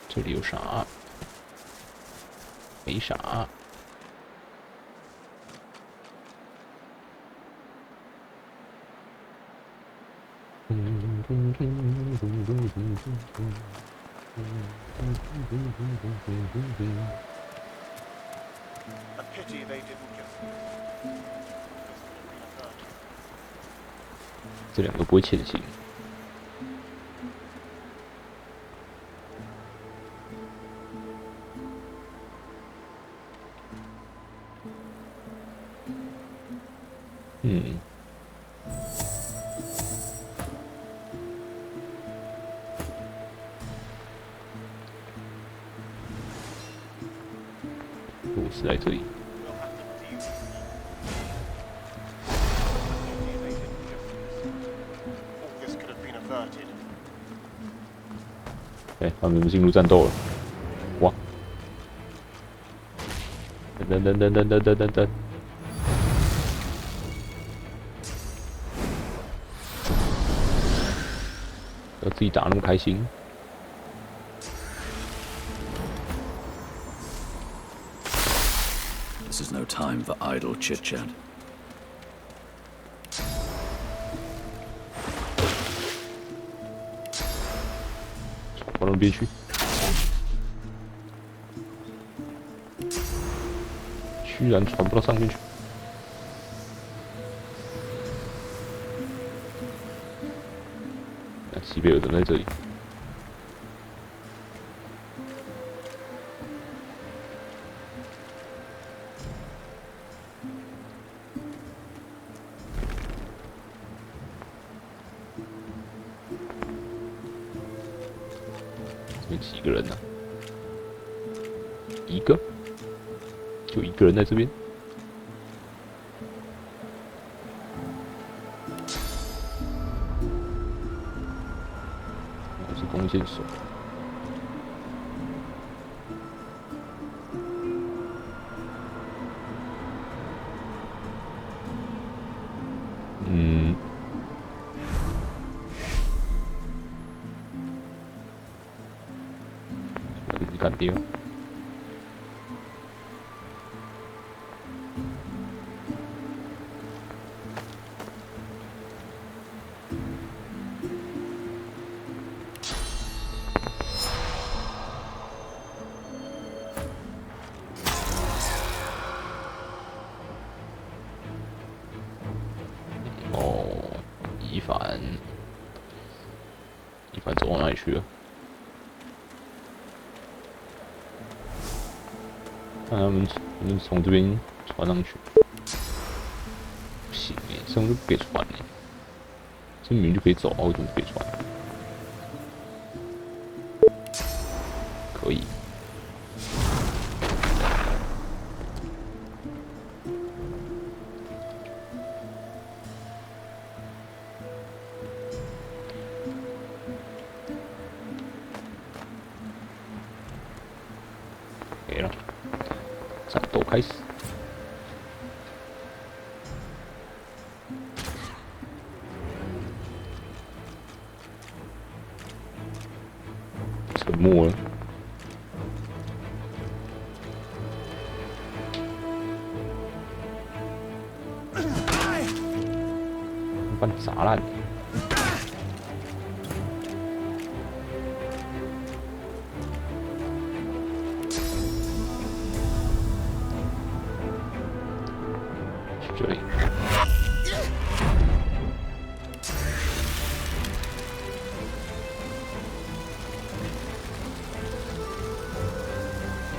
这里有啥？没啥。A pity they didn't get. 这两个不会潜行。是在这里。哎，他们进入战斗了！哇！等！要自己打那么开心。 This is no time for idle chit-chat. 往那边去，居然传不到上面去。那西贝尔人在这里。 有几个人呢、一个，就一个人在这边。我是弓箭手。干掉。哦，一凡走到哪里去了？ 看他们从这边传上去，不行哎，这样就不可以传哎，这明明就可以走，为什么不可以传？可以。没了。 战斗开始，沉默了。把你砸烂！这里。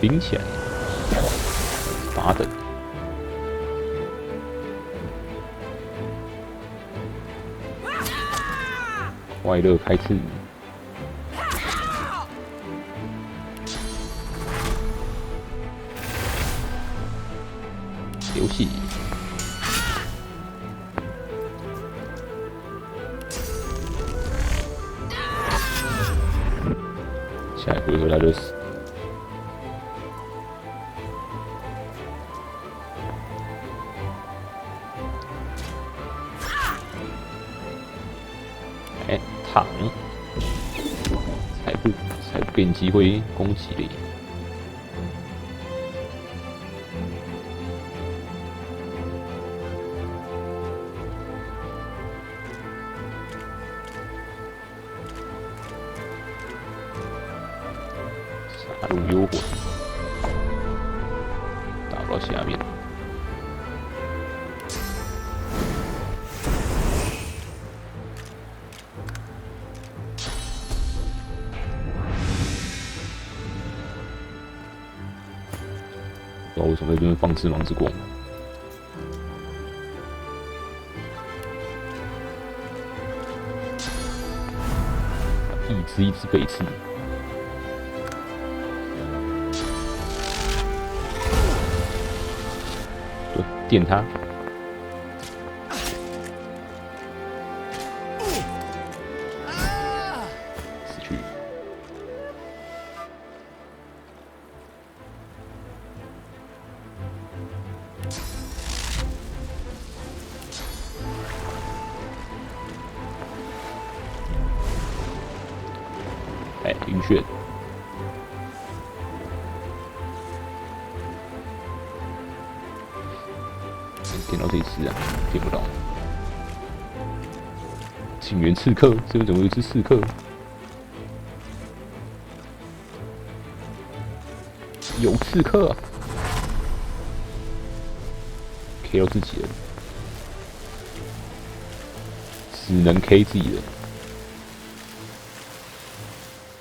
冰钱8等。快乐开刺。游戏。 下一回合他就死。哎，躺，才不给你机会攻击嘞。杀戮幽魂，打不到下面。不知道为什么在这边放致盲之光。一只背刺。电他。死去。哎，晕血。点到这一只啊，点不到。请原刺客，这边怎么有一只刺客？有刺客 ，K 到自己了，只能 K 自己了，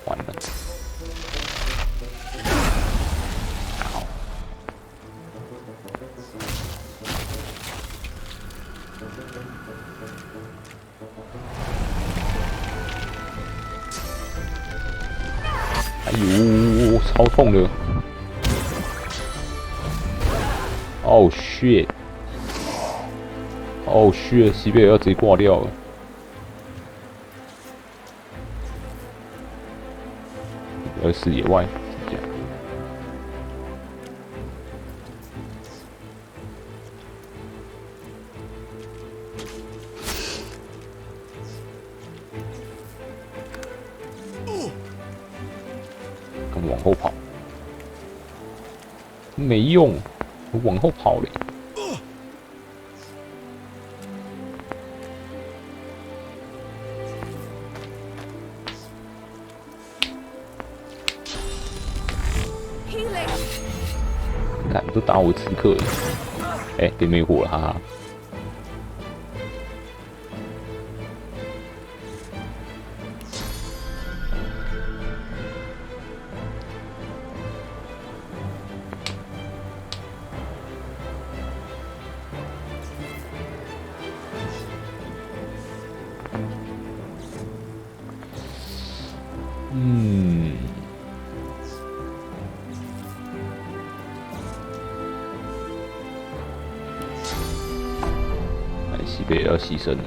完了。哎呦，超痛的！哦 shit！ 哦 shit！ 西贝尔要直接挂掉了。视野外，这样。跟往后跑，没用，我往后跑嘞。看，都打我刺客了，哎，被魅惑了，哈哈。西贝尔要牺牲了。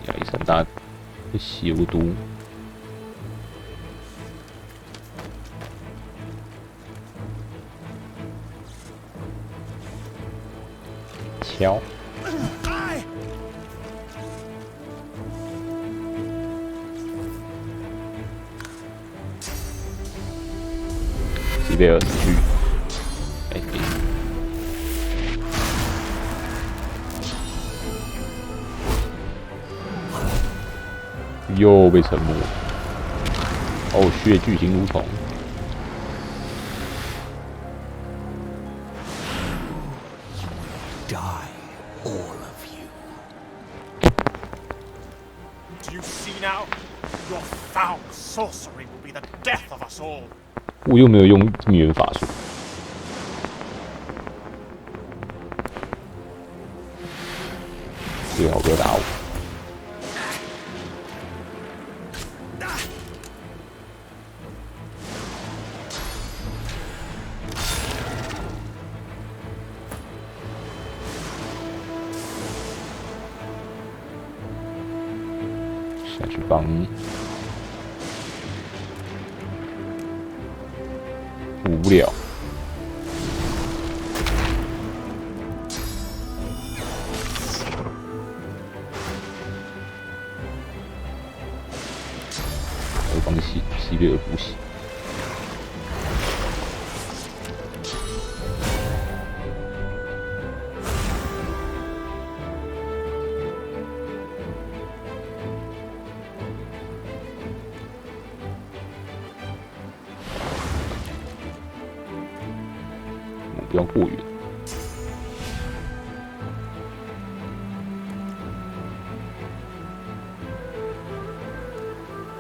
亚历山大被吸有毒，敲。西贝尔死去，哎，又被沉默。哦，血巨型蠕虫。Die, all of you. Do you see now? Your foul sorcery will be the death of us all. 我又没有用灭缘法术，最好不要打我。下去帮。无聊。我帮西贝尔补血。不要过远。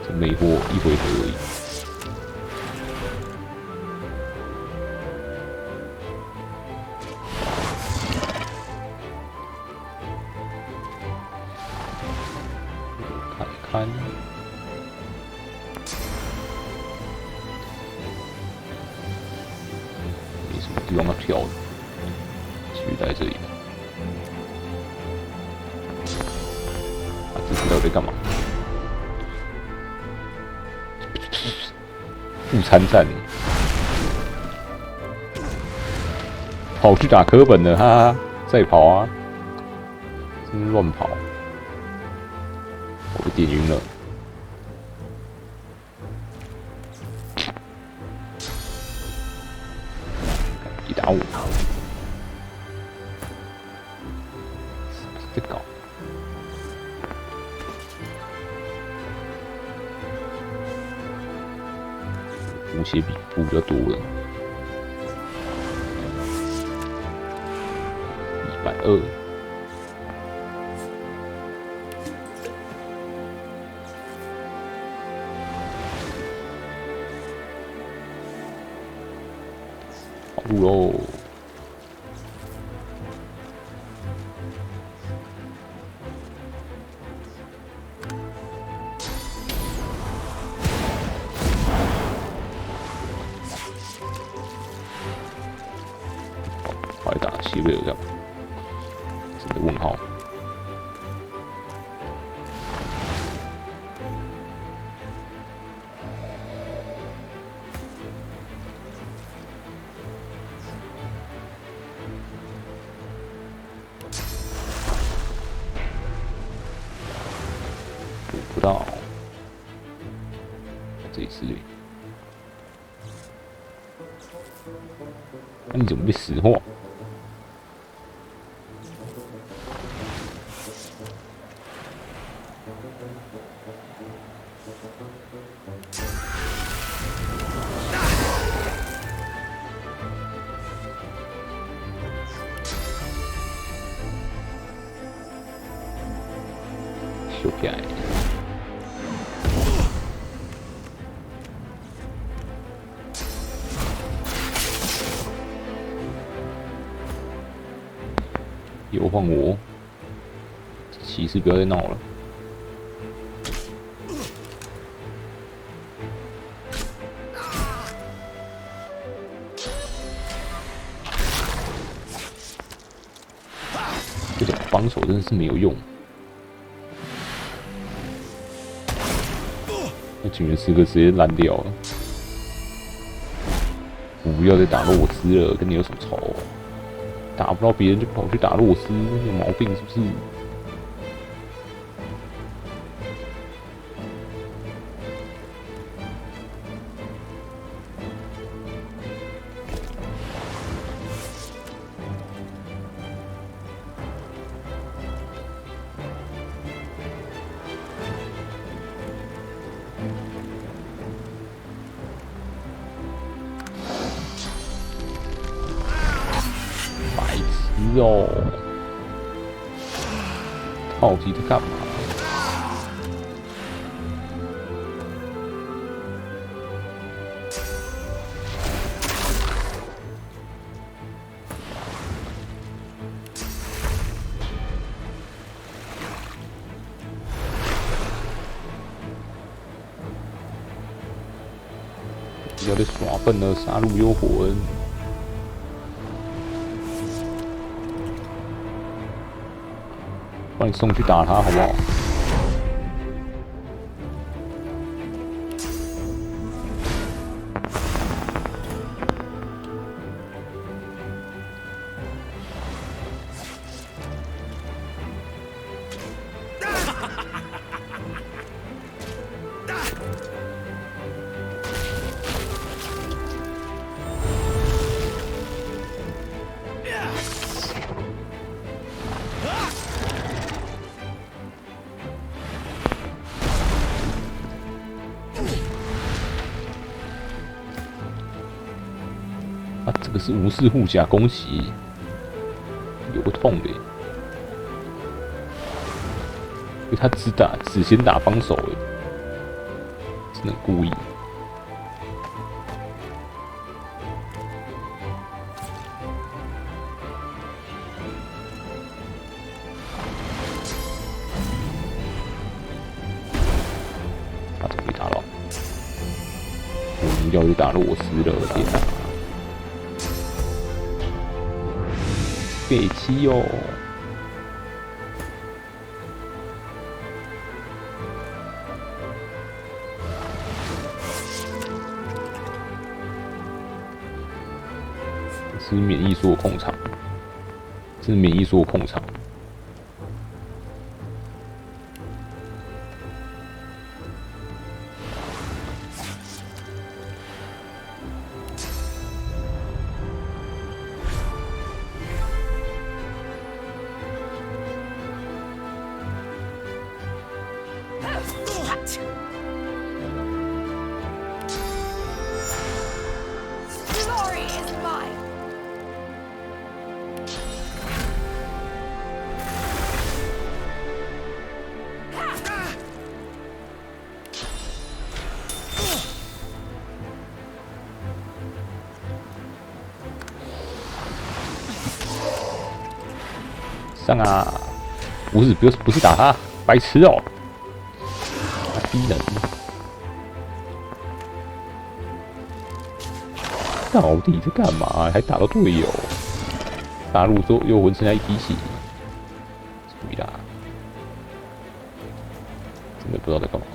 这魅惑一回合而已。看看。什么地方要跳的？继续待在这里。啊，这次到底在干嘛？不参战，跑去打科本了，哈哈！再跑啊！真是乱跑！我被点晕了。你打我！在搞？武器比补比较多了，120。跑路喽！快打7倍干嘛？真的问号。补不到，这一次。那你怎么被石化？修改。又换我，骑士不要再闹了。这种防守真的是没有用。那警员刺客直接烂掉了。不要再打洛斯了，跟你有什么仇？打不到别人就跑去打洛斯，有毛病是不是？哦，到底在干嘛？不要再耍笨了，杀戮幽魂！把你送去打他好不好？啊，这个是无视护甲攻击，有个痛的，因为他只先打帮手，真的故意。他怎么没打到？我要去打洛斯了，天哪！北七哦。是免疫所有控场，是免疫所有控场。Glory is mine. 上啊！不是打他，白痴哦！他低能。到底在干嘛？还打到队友？打入之后又浑身在一滴血，注意啦！真的不知道在干嘛。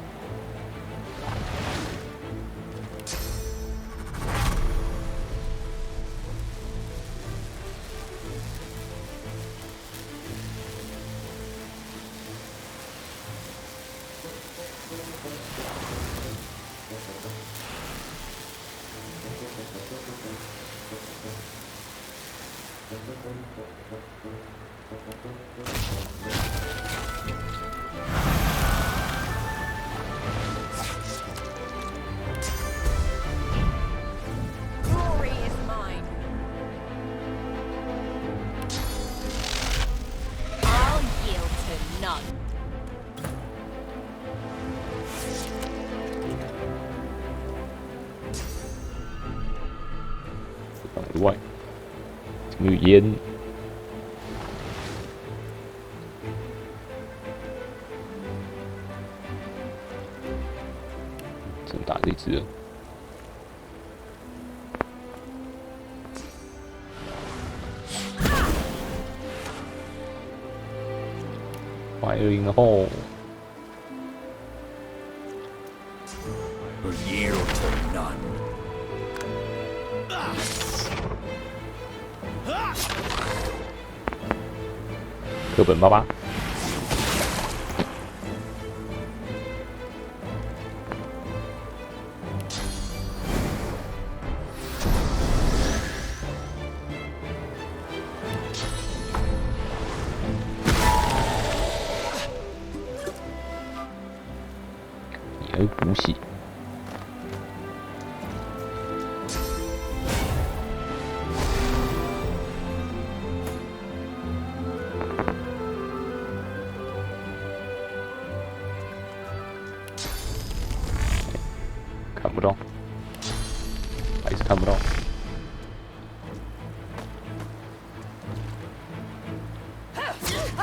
Glory is mine. I'll yield to none. ฝั่งด้วยมือเย็น只能打这只了。5-0然后 Will yield to none. 课本爸爸。你还补血？看不到，还是看不到。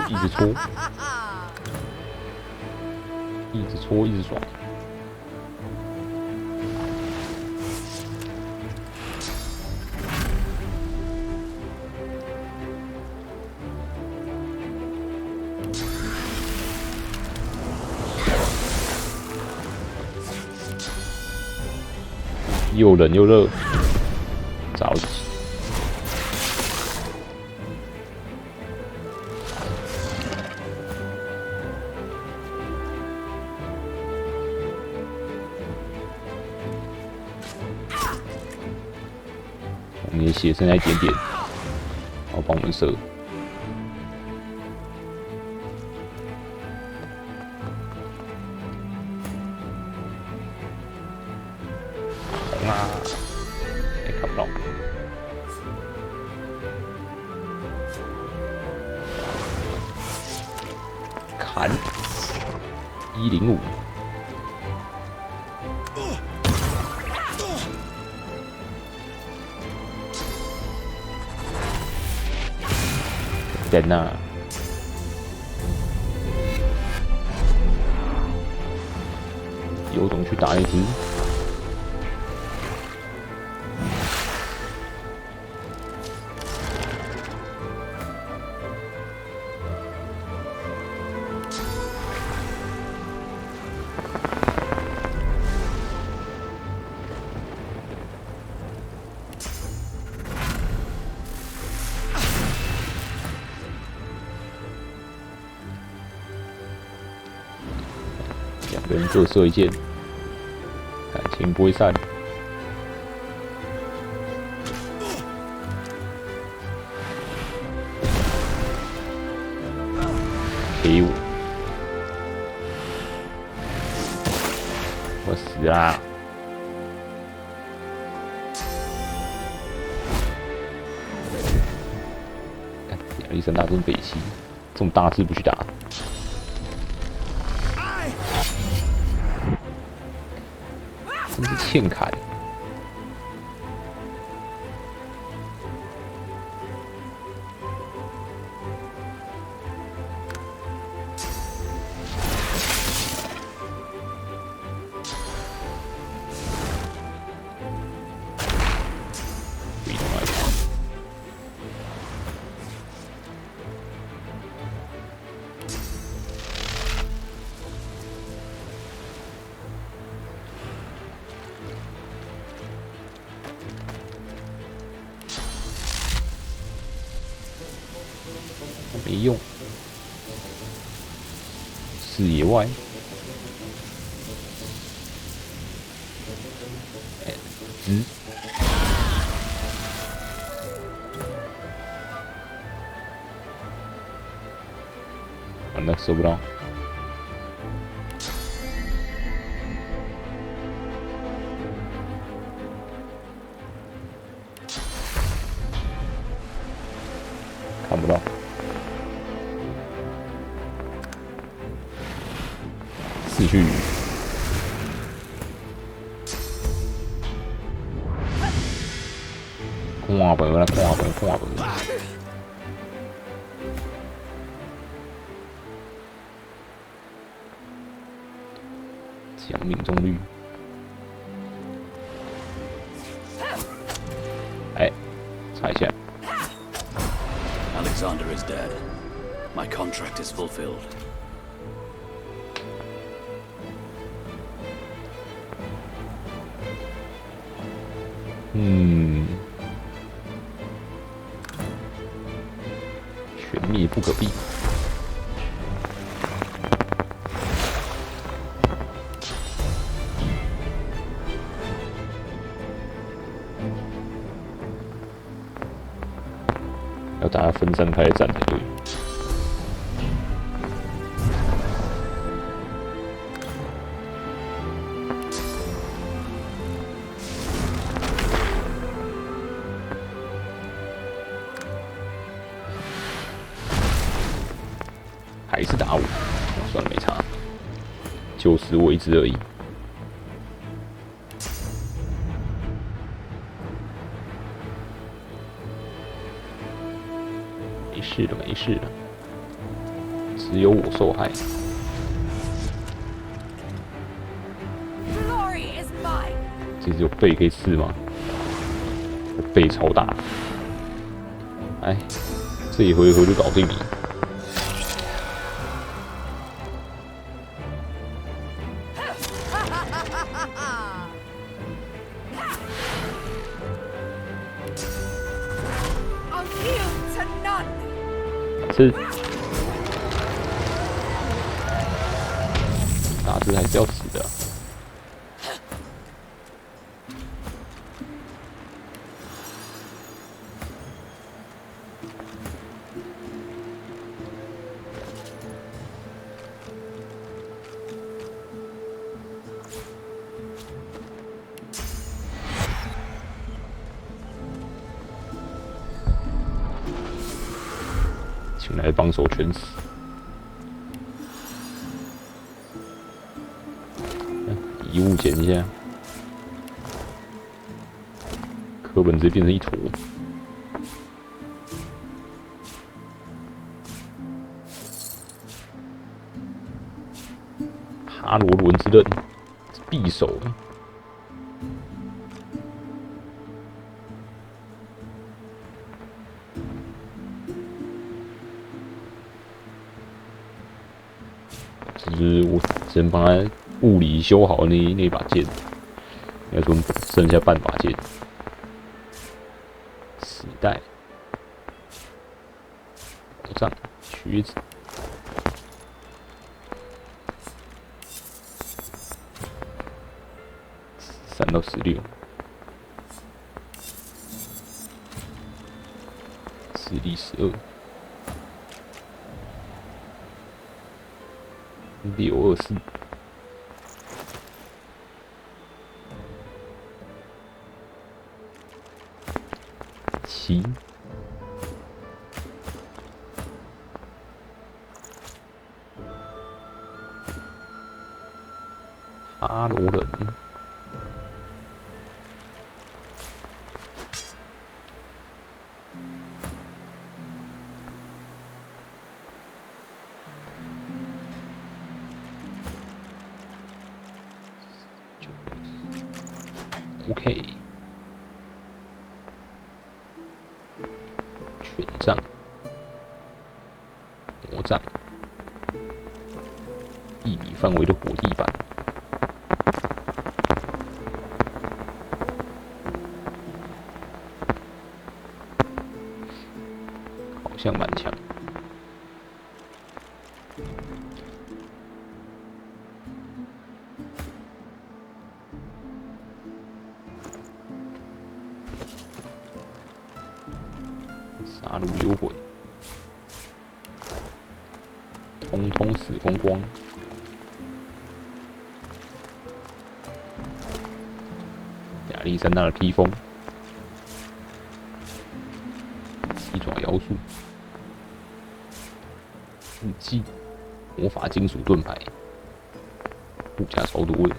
一直戳，一直戳，一直爽。又冷又热，着急。你的血剩下一点点，然后帮我们射。红啊！哎，看不到。砍105。人呐、有种去打那只。个人各射一箭，感情不会散。给我！我死啦！看亚历山大真北齐，这么大只不去打。真是欠砍！没用，视野外。完了，收不到。看不到。死去。看本啦，看本。讲命中率。哎，查一下。Alexander is dead. My contract is fulfilled. 全灭不可避。要大家分散开战才对。还是打我，算了，没差，就死我一只而已。没事了，没事了，只有我受害。其实有背可以刺吗？我背超大，哎，这一回合就搞定你。是，大只还是要死的。请来帮手全死。遗物捡一下，课本直接变成一坨。哈罗伦之刃，匕首。就是我只能帮他物理修好那把剑，应该说剩下半把剑。丝带、宝藏、靴子。13到16，实力12，624，7。阿罗人，OK， 权杖、魔杖，1米范围的火地板。好像蛮强。杀戮幽魂，通通死光光。亚历山大的披风，七爪妖术。武器，魔法金属盾牌，物价超多的。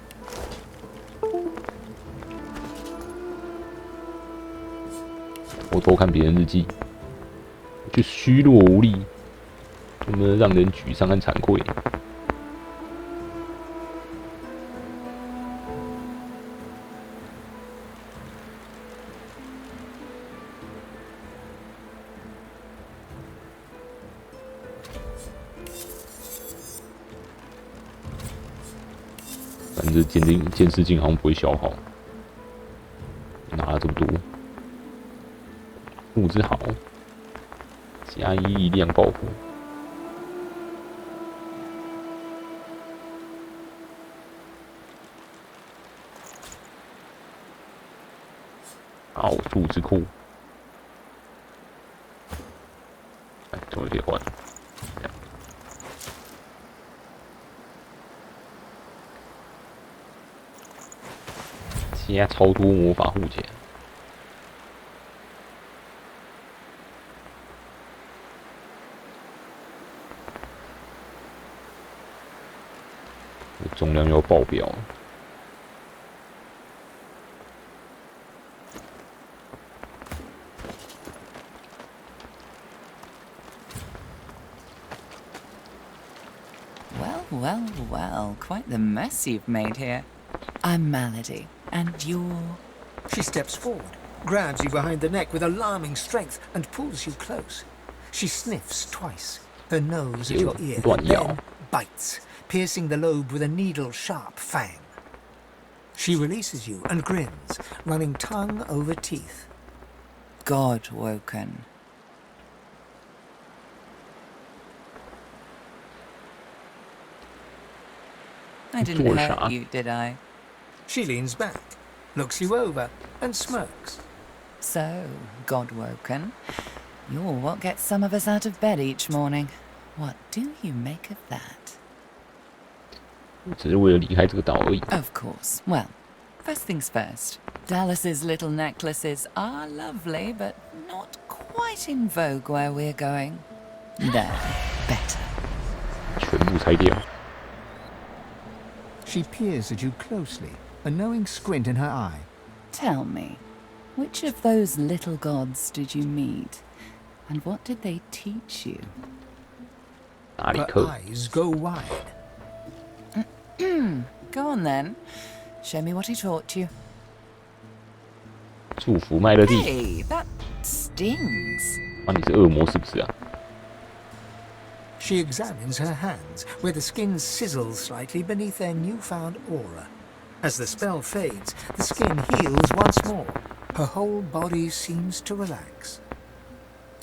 偷偷看别人日记，就虚弱无力，多么让人沮丧和惭愧。反正监视镜好像不会消耗，拿了这么多，物质好，加1力量爆破，好物质库，哎，终于可以换了。加超多魔法护甲，重量要爆表。Well, well, quite the mess you've made here. I'm Malady, and you're... She steps forward, grabs you behind the neck with alarming strength, and pulls you close. She sniffs twice, her nose at your ear, and then bites, piercing the lobe with a needle-sharp fang. She releases you and grins, running tongue over teeth. God woken. I didn't hurt you, did I? She leans back, looks you over, and smirks. So, God woken, you're what gets some of us out of bed each morning. What do you make of that? 只是为了离开这个岛而已。Of course. Well, first things first. Dallas's little necklaces are lovely, but not quite in vogue where we're going. They're better. 全部拆掉。She peers at you closely, a knowing squint in her eye. Tell me, which of those little gods did you meet? And what did they teach you? Her eyes go wide. Go on then. Show me what he taught you. 祝福麦乐蒂。 Hey, that stings. 啊，你是恶魔是不是啊？ She examines her hands, where the skin sizzles slightly beneath their newfound aura. As the spell fades, the skin heals once more. Her whole body seems to relax.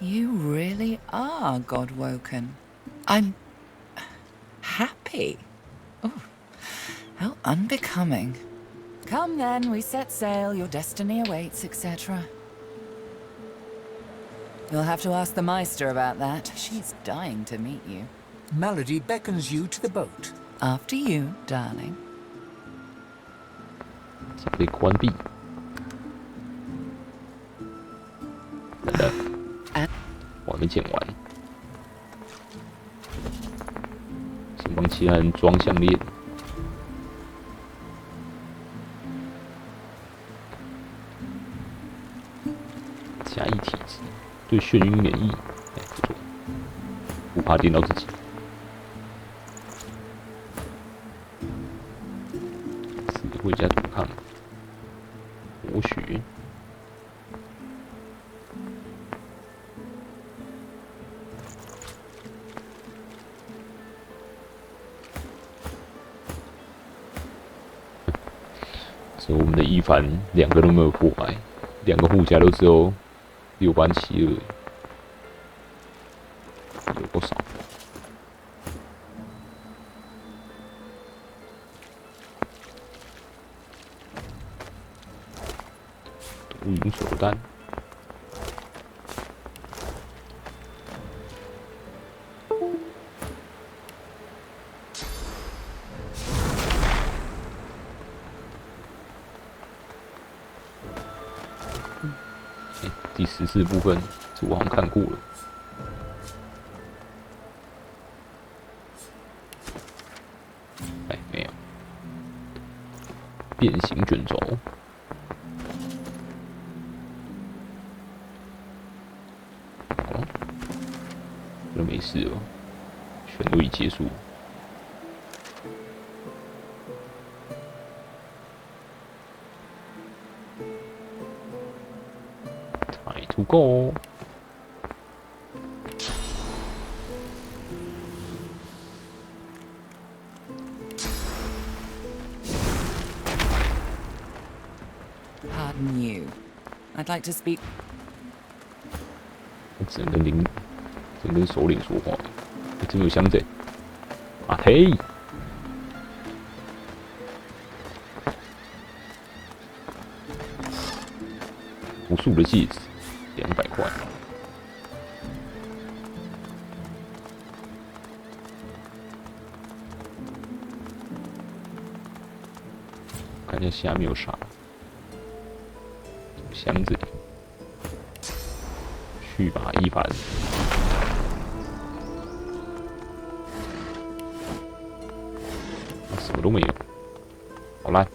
You really are God woken. I'm happy. Oh, how unbecoming. Come then, we set sail, your destiny awaits, etc. You'll have to ask the Meister about that. She's dying to meet you. Malady beckons you to the boat. After you, darling. 请被关闭。等等，我还没剪完，先帮其他人装项链。加一体质，对眩晕免疫，哎，不错，不怕电到自己。死会加阻抗，活血。所以我们的一凡2个都没有破坏，2个护甲都只有6班7而已，有多少？毒云手弹。第14部分，这我好像看过了。哎，没有。变形卷轴。哦，这没事了，旋律结束。足够哦。Pardon you. I'd like to speak. 我只能跟首领说话。这边有箱子。啊嘿！无数的戒指。200块，看一下下面有啥？箱子里，去吧，一凡。什么都没有，好烂。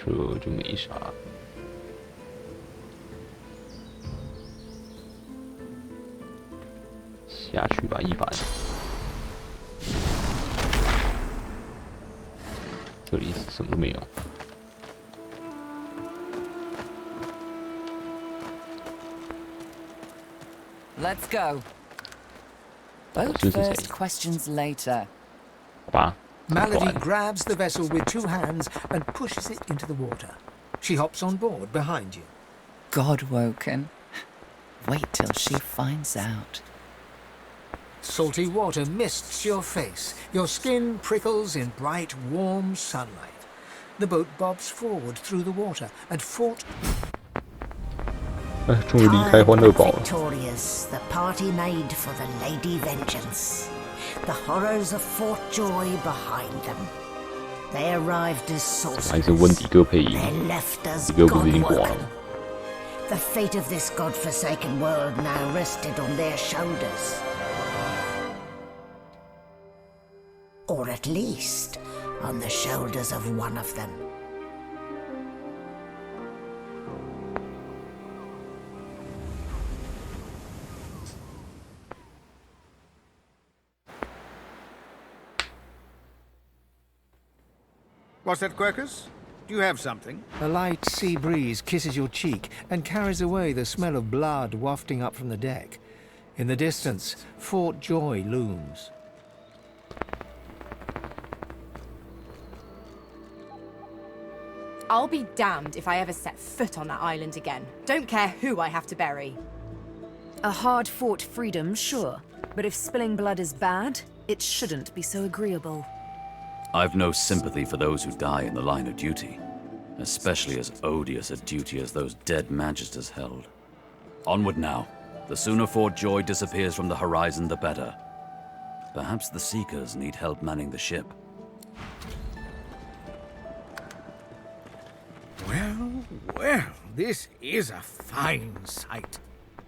这就没啥。下去吧，一凡。这里什么都没有。Let's go. Boat first, questions later. 好吧。Malady grabs the vessel with 2 hands and pushes it into the water. She hops on board behind you. God-woken. Wait till she finds out. Salty water mists your face. Your skin prickles in bright, warm sunlight. The boat bobs forward through the water and Fort... 哎，终于离开欢乐堡了。 Victorious, the party made for the Lady Vengeance. The horrors of Fort Joy behind them. They arrived as sorcerers. 还是温迪哥配音， They left us 迪哥不是已经挂 God-woken. 了？ The fate of this godforsaken world now rested on their shoulders. Or at least on the shoulders of one of them. What's that, Quercus? Do you have something? A light sea breeze kisses your cheek and carries away the smell of blood wafting up from the deck. In the distance, Fort Joy looms. I'll be damned if I ever set foot on that island again. Don't care who I have to bury. A hard-fought freedom, sure. But if spilling blood is bad, it shouldn't be so agreeable. I've no sympathy for those who die in the line of duty, especially as odious a duty as those dead magisters held. Onward now. The sooner Fort Joy disappears from the horizon, the better. Perhaps the Seekers need help manning the ship. Well, well, this is a fine sight.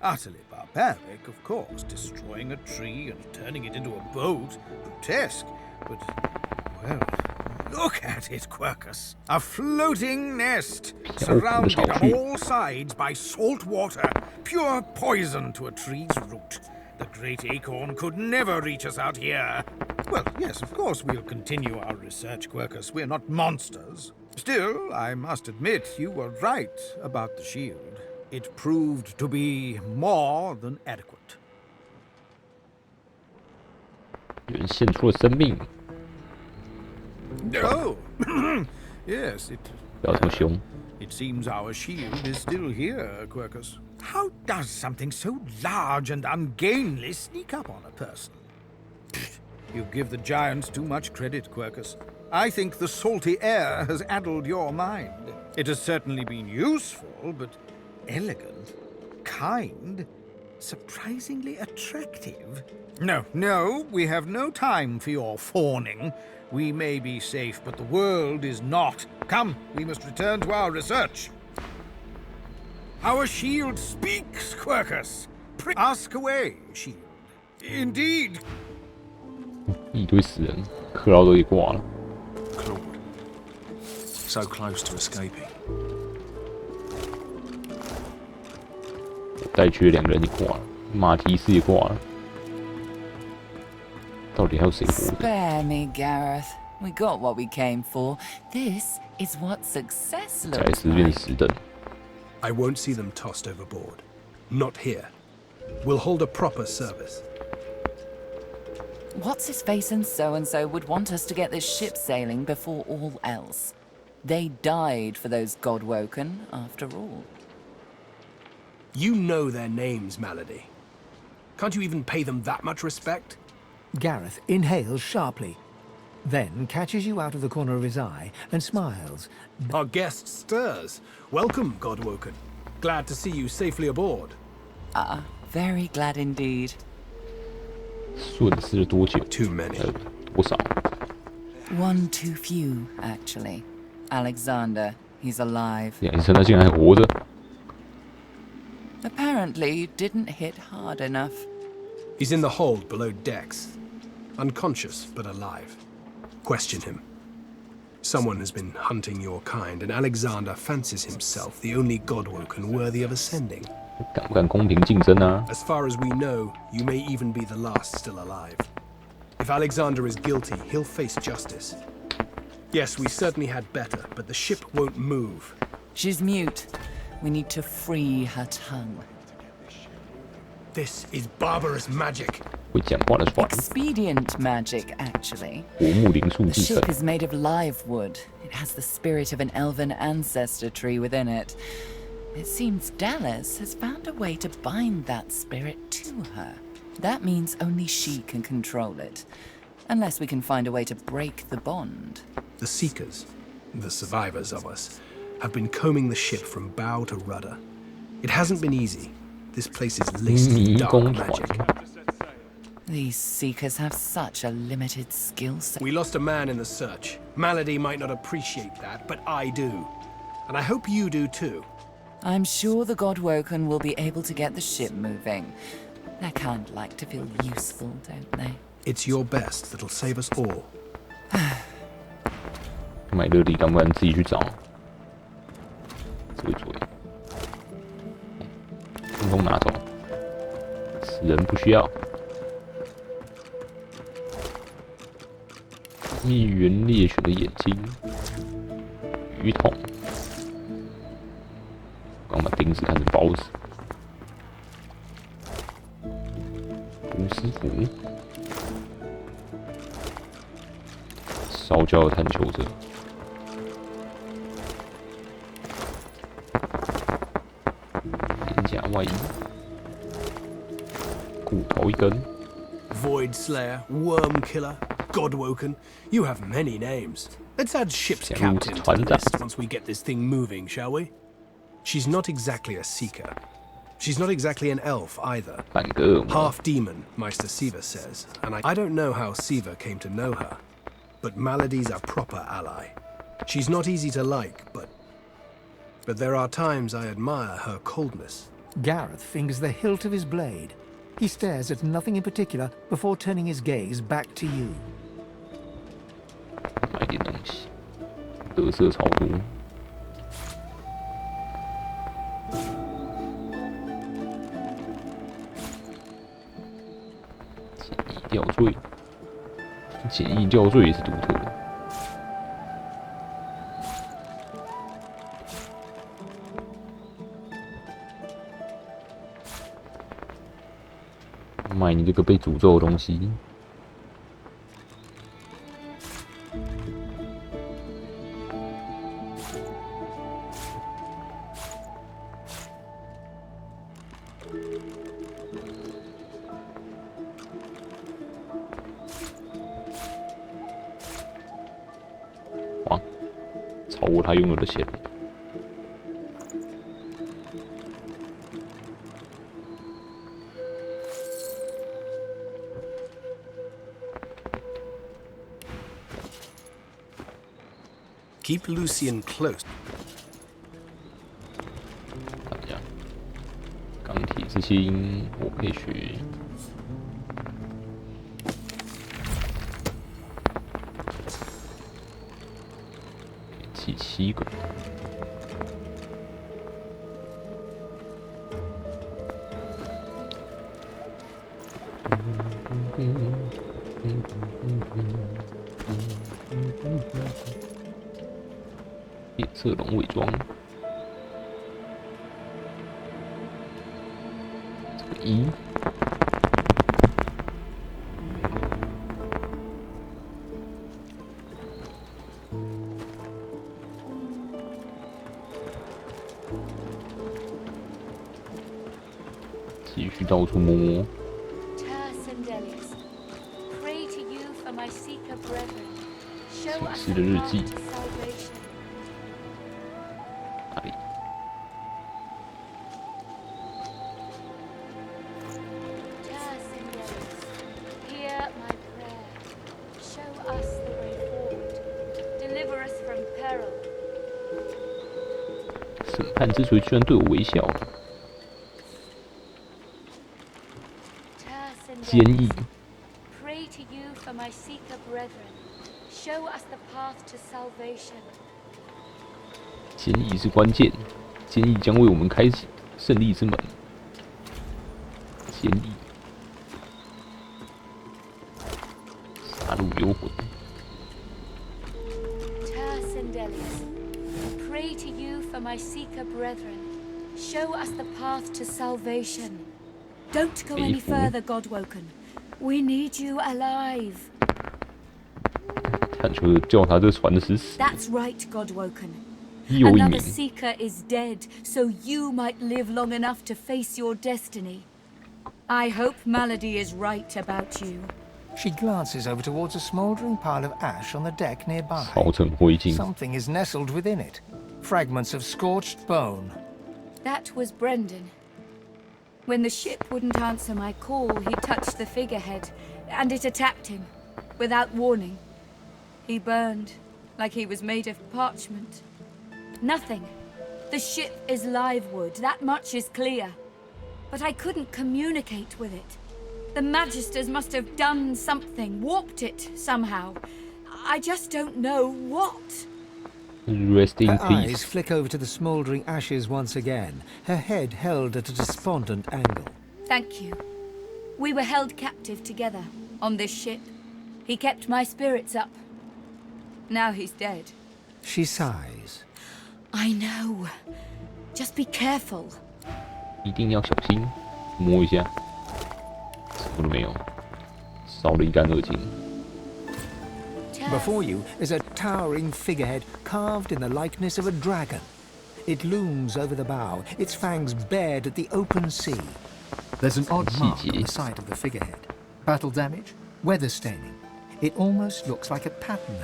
Utterly barbaric, of course, destroying a tree and turning it into a boat. Grotesque, but, well, look at it, Quercus. A floating nest, surrounded on all sides by salt water, pure poison to a tree's root. The great acorn could never reach us out here. Well, yes, of course we'll continue our research, Quercus. We're not monsters. Still, I must admit you were right about the shield. It proved to be more than adequate. 有人献出了生命。 Oh, yes, It seems our shield is still here, Quercus. How does something so large and ungainly sneak up on a person? You give the giants too much credit, Quercus. I think the salty air has addled your mind. It has certainly been useful, but elegant, kind, surprisingly attractive. No, no, we have no time for your fawning. We may be safe, but the world is not. Come, we must return to our research. Our shield speaks, Quercus. Ask away, shield. Indeed. 一堆死人，克劳都给挂了。 Claude. So close to escaping. 带去的2个人也挂了，马提斯也挂了。到底还有谁活着？ Spare me, Gareth. We got what we came for. This is what success 再 looks 次变 like. 死等。 I won't see them tossed overboard. Not here. We'll hold a proper service. What's his face and so would want us to get this ship sailing before all else. They died for those Godwoken, after all. You know their names, Malady. Can't you even pay them that much respect? Gareth inhales sharply, then catches you out of the corner of his eye and smiles. Our guest stirs. Welcome, Godwoken. Glad to see you safely aboard. Very glad indeed. 损失了多久 ？Too many. 多少？ One too few, actually. Alexander, he's alive. 亚历山大竟然还活着。 Apparently, you didn't hit hard enough. He's in the hold below decks. Unconscious, but alive. Question him. Someone has been hunting your kind, and Alexander fancies himself the only Godwoken worthy of ascending. 敢不敢公平竞争啊？ As far as we know, you may even be the last still alive. If Alexander is guilty, he'll face justice. Yes, we certainly had better, but the ship won't move. She's mute. We need to free her tongue. This is barbarous magic. 会讲话的船， Expedient magic, actually. 活木灵术 The 制 ship 成。 is made of live wood. It has the spirit of an elven ancestor tree within it. It seems Dallas has found a way to bind that spirit to her. That means only she can control it. Unless we can find a way to break the bond. The Seekers, the survivors of us, have been combing the ship from bow to rudder. It hasn't been easy. This place is laced with dark magic. These Seekers have such a limited skill set. We lost a man in the search. Malady might not appreciate that, but I do. And I hope you do too. I'm sure the Godwoken will be able to get the ship moving. They can't like to feel useful, don't they? It's your best that'll save us all. 买乐迪，敢不敢自己去找？追，通通拿走。死人不需要。蜜源猎犬的眼睛，鱼桶。刚把钉子看成包子。胡斯符，烧焦的探求者。外衣，骨头一根。 Void Slayer, Worm Killer, Godwoken. You have many names. Let's add ship's captain to the list once we get this thing moving, shall we? She's not exactly a seeker. She's not exactly an elf either. Half demon, Meister Siva says, and I don't know how Siva came to know her, but Malady's a proper ally. She's not easy to like, but there are times I admire her coldness. Gareth fingers the hilt of his blade. He stares at nothing in particular before turning his gaze back to you. 买点东西，得色超多。简易吊坠，简易吊坠也是独特的。买你这个被诅咒的东西。哇，超过他拥有的钱。 Keep Lucian close. 看一下，钢铁之心我可以学。起7个。变色龙伪装，这个1，继续到处摸。 城市的日记。 哪里？审判之锤居然对我微笑。坚毅。 坚毅是关键，坚毅将为我们开启胜利之门。坚毅，杀戮幽魂。Pray to you for my seeker brethren. Show us the path to salvation. Don't go any further, Godwoken. We need you alive. 看出叫他这船的是死。 That's right, Godwoken. 又一名。 Another seeker is dead, so you might live long enough to face your destiny. I hope Malady is right about you. She glances over towards a smouldering pile of ash on the deck nearby. 烧成灰烬。 Something is nestled within it. Fragments of scorched bone. That was Brendan. When the ship wouldn't answer my call, he touched the figurehead, and it attacked him, without warning. He burned, like he was made of parchment. Nothing. The ship is live wood, that much is clear. But I couldn't communicate with it. The Magisters must have done something, warped it somehow. I just don't know what. Rest in her peace. Eyes flick over to the smouldering ashes once again, her head held at a despondent angle. Thank you. We were held captive together, on this ship. He kept my spirits up. Now he's dead. She sighs. I know. Just be careful. 一定要小心，摸一下，什么都没有，烧得一干二净。 Before you is a towering figurehead carved in the likeness of a dragon. It looms over the bow, its fangs bared at the open sea. There's an odd mark on the side of the figurehead. Battle damage, weather staining. It almost looks like a pattern,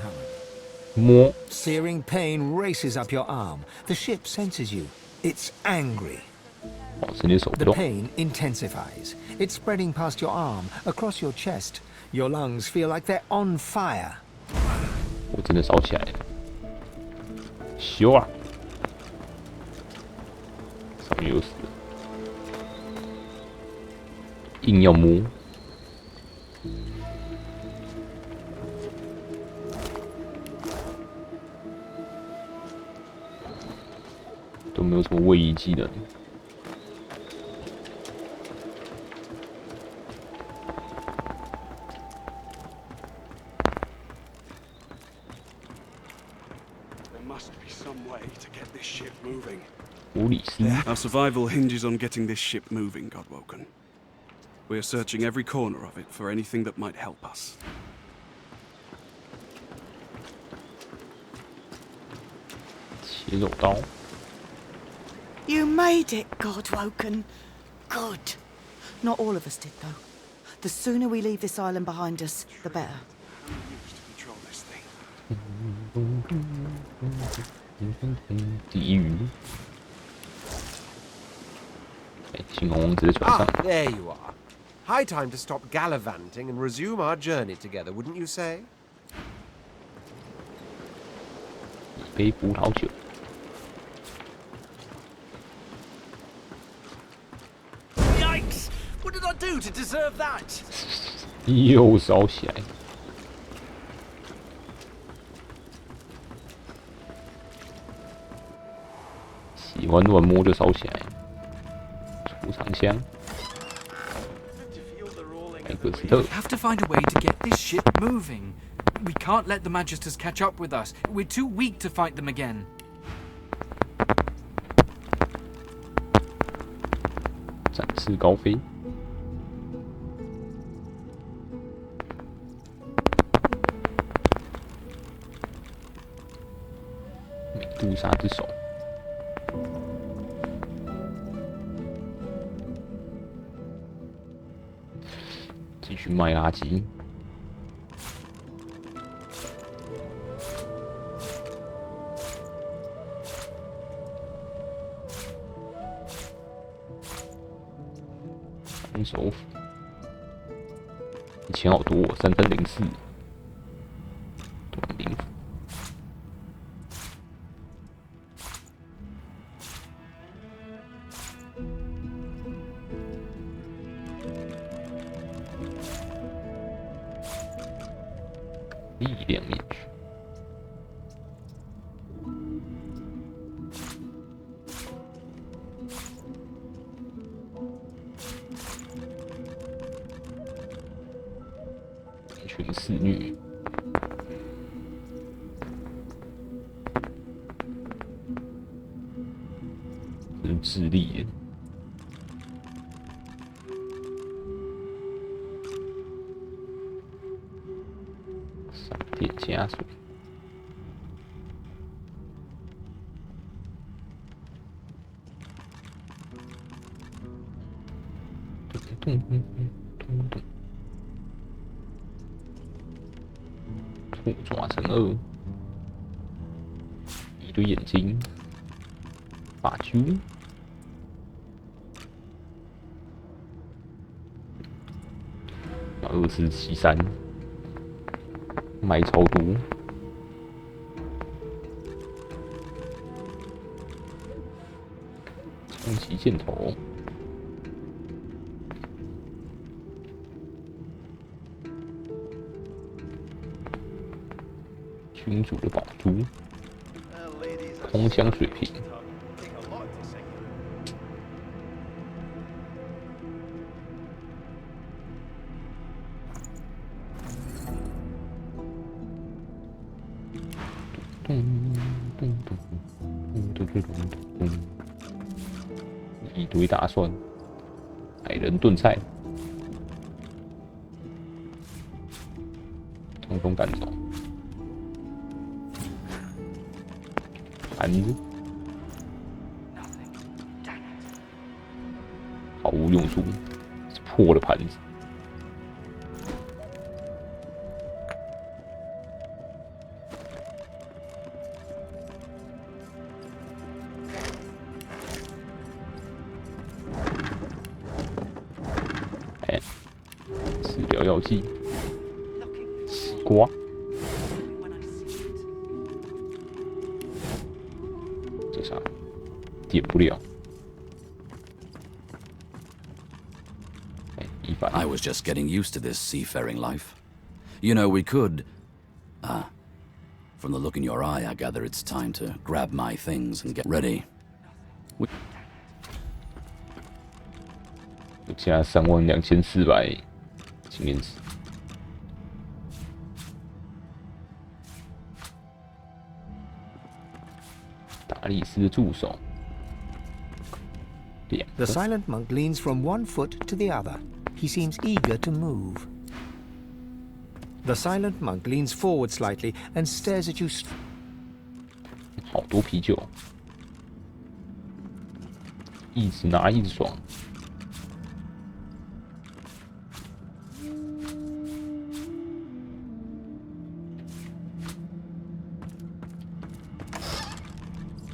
however. Searing pain races up your arm. The ship senses you. It's angry. The pain intensifies. It's spreading past your arm, across your chest. Your lungs feel like they're on fire. 我真的烧起来了，修啊！上面有死了，硬要摸。都没有什么位移技能。Our survival hinges on getting this ship moving, Godwoken. We are searching every corner of it for anything that might help us. You made it, Godwoken. Good. Not all of us did, though. The sooner we leave this island behind us, the better. Control this thing. 地狱。猩红王子的船上。There you are. High time to stop gallivanting and resume our journey together, wouldn't you say? 一杯葡萄酒。Yikes! What did I do to deserve that? 又烧起来。喜欢乱摸就烧起来。储藏箱。麦克斯特。 We have to find a way to get this ship moving. We can't let the Magisters catch up with us. We're too weak to fight them again. 展翅高飞。美杜莎之手。继续卖垃圾。反手斧，以前好多3304，短兵斧。 力量面具，人群肆虐，这是智力耶。 电加速，咚咚咚咚，兔爪成2，一堆眼睛，法狙，2473。 买超多，冲击箭头，君主的宝珠，空箱水瓶。 一堆大蒜，矮人炖菜，通通赶走。盘子，无用处，是破的盘子。哎，治疗药剂，西瓜。这啥？点不了。 I was just getting used to this seafaring life. You know, we could... from the look in your eye, I gather it's time to grab my things and get ready. 加32400经验值。大力士的助手。The silent monk leans from one foot to the other. He seems eager to move. The silent monk leans forward slightly and stares at you. 好多啤酒，一直拿一直爽。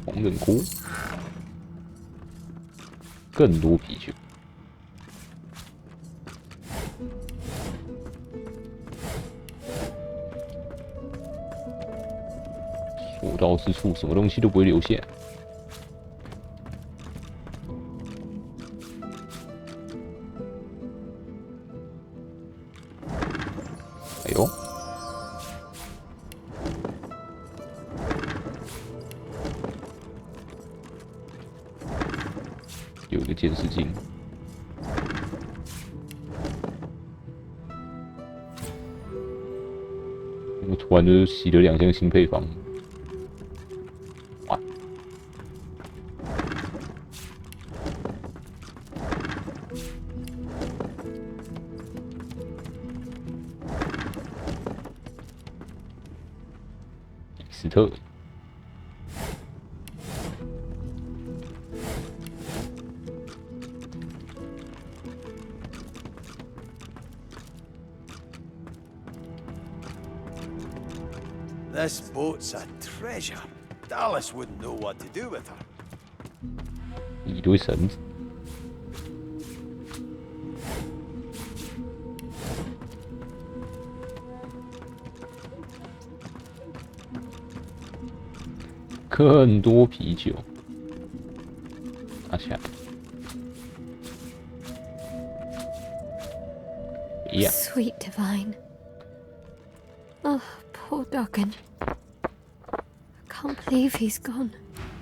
黄冷锅，更多啤酒。 所到之处，什么东西都不会留下。哎呦，有一个监视镜。我突然就洗了2项新配方。 斯特，This boat's a treasure. Dallas wouldn't know what to do with her. 一堆绳子。 更多啤酒，拿起来。Yeah. Sweet divine. Oh, poor Duggan. I can't believe he's gone.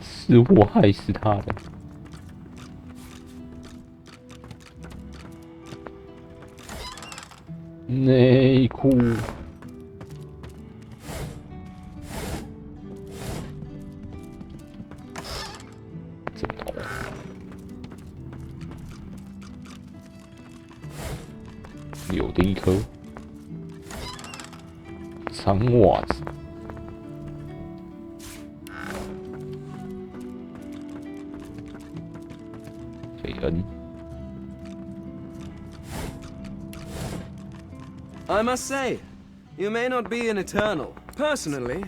是我害死他的。内裤。 有的一颗长袜子，斐恩。 I must say, you may not be an eternal. Personally,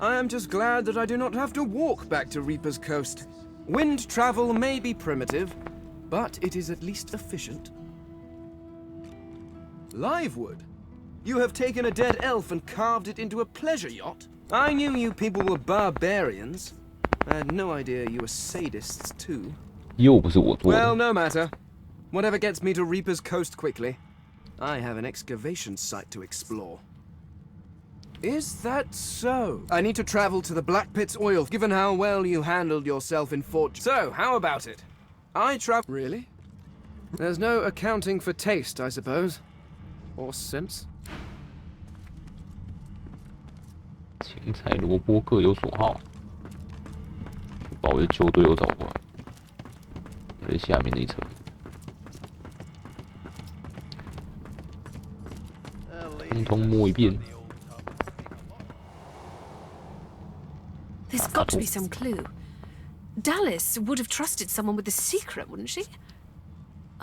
I am just glad that I do not have to walk back to Reaper's Coast. Wind travel may be primitive, but it is at least efficient. Livewood? You have taken a dead elf and carved it into a pleasure yacht? I knew you people were barbarians. I had no idea you were sadists too. 又不是我做的。 Well, no matter. Whatever gets me to Reaper's Coast quickly. I have an excavation site to explore. Is that so? I need to travel to the Black Pit's oil, given how well you handled yourself in Fort... So, how about it? I travel... Really? There's no accounting for taste, I suppose. Or sense? 芹菜、萝卜各有所好，把我的旧队友找过来，在下面那一层。通通摸一遍。 There's got to be some clue. Dallas would have trusted someone with a secret, wouldn't she?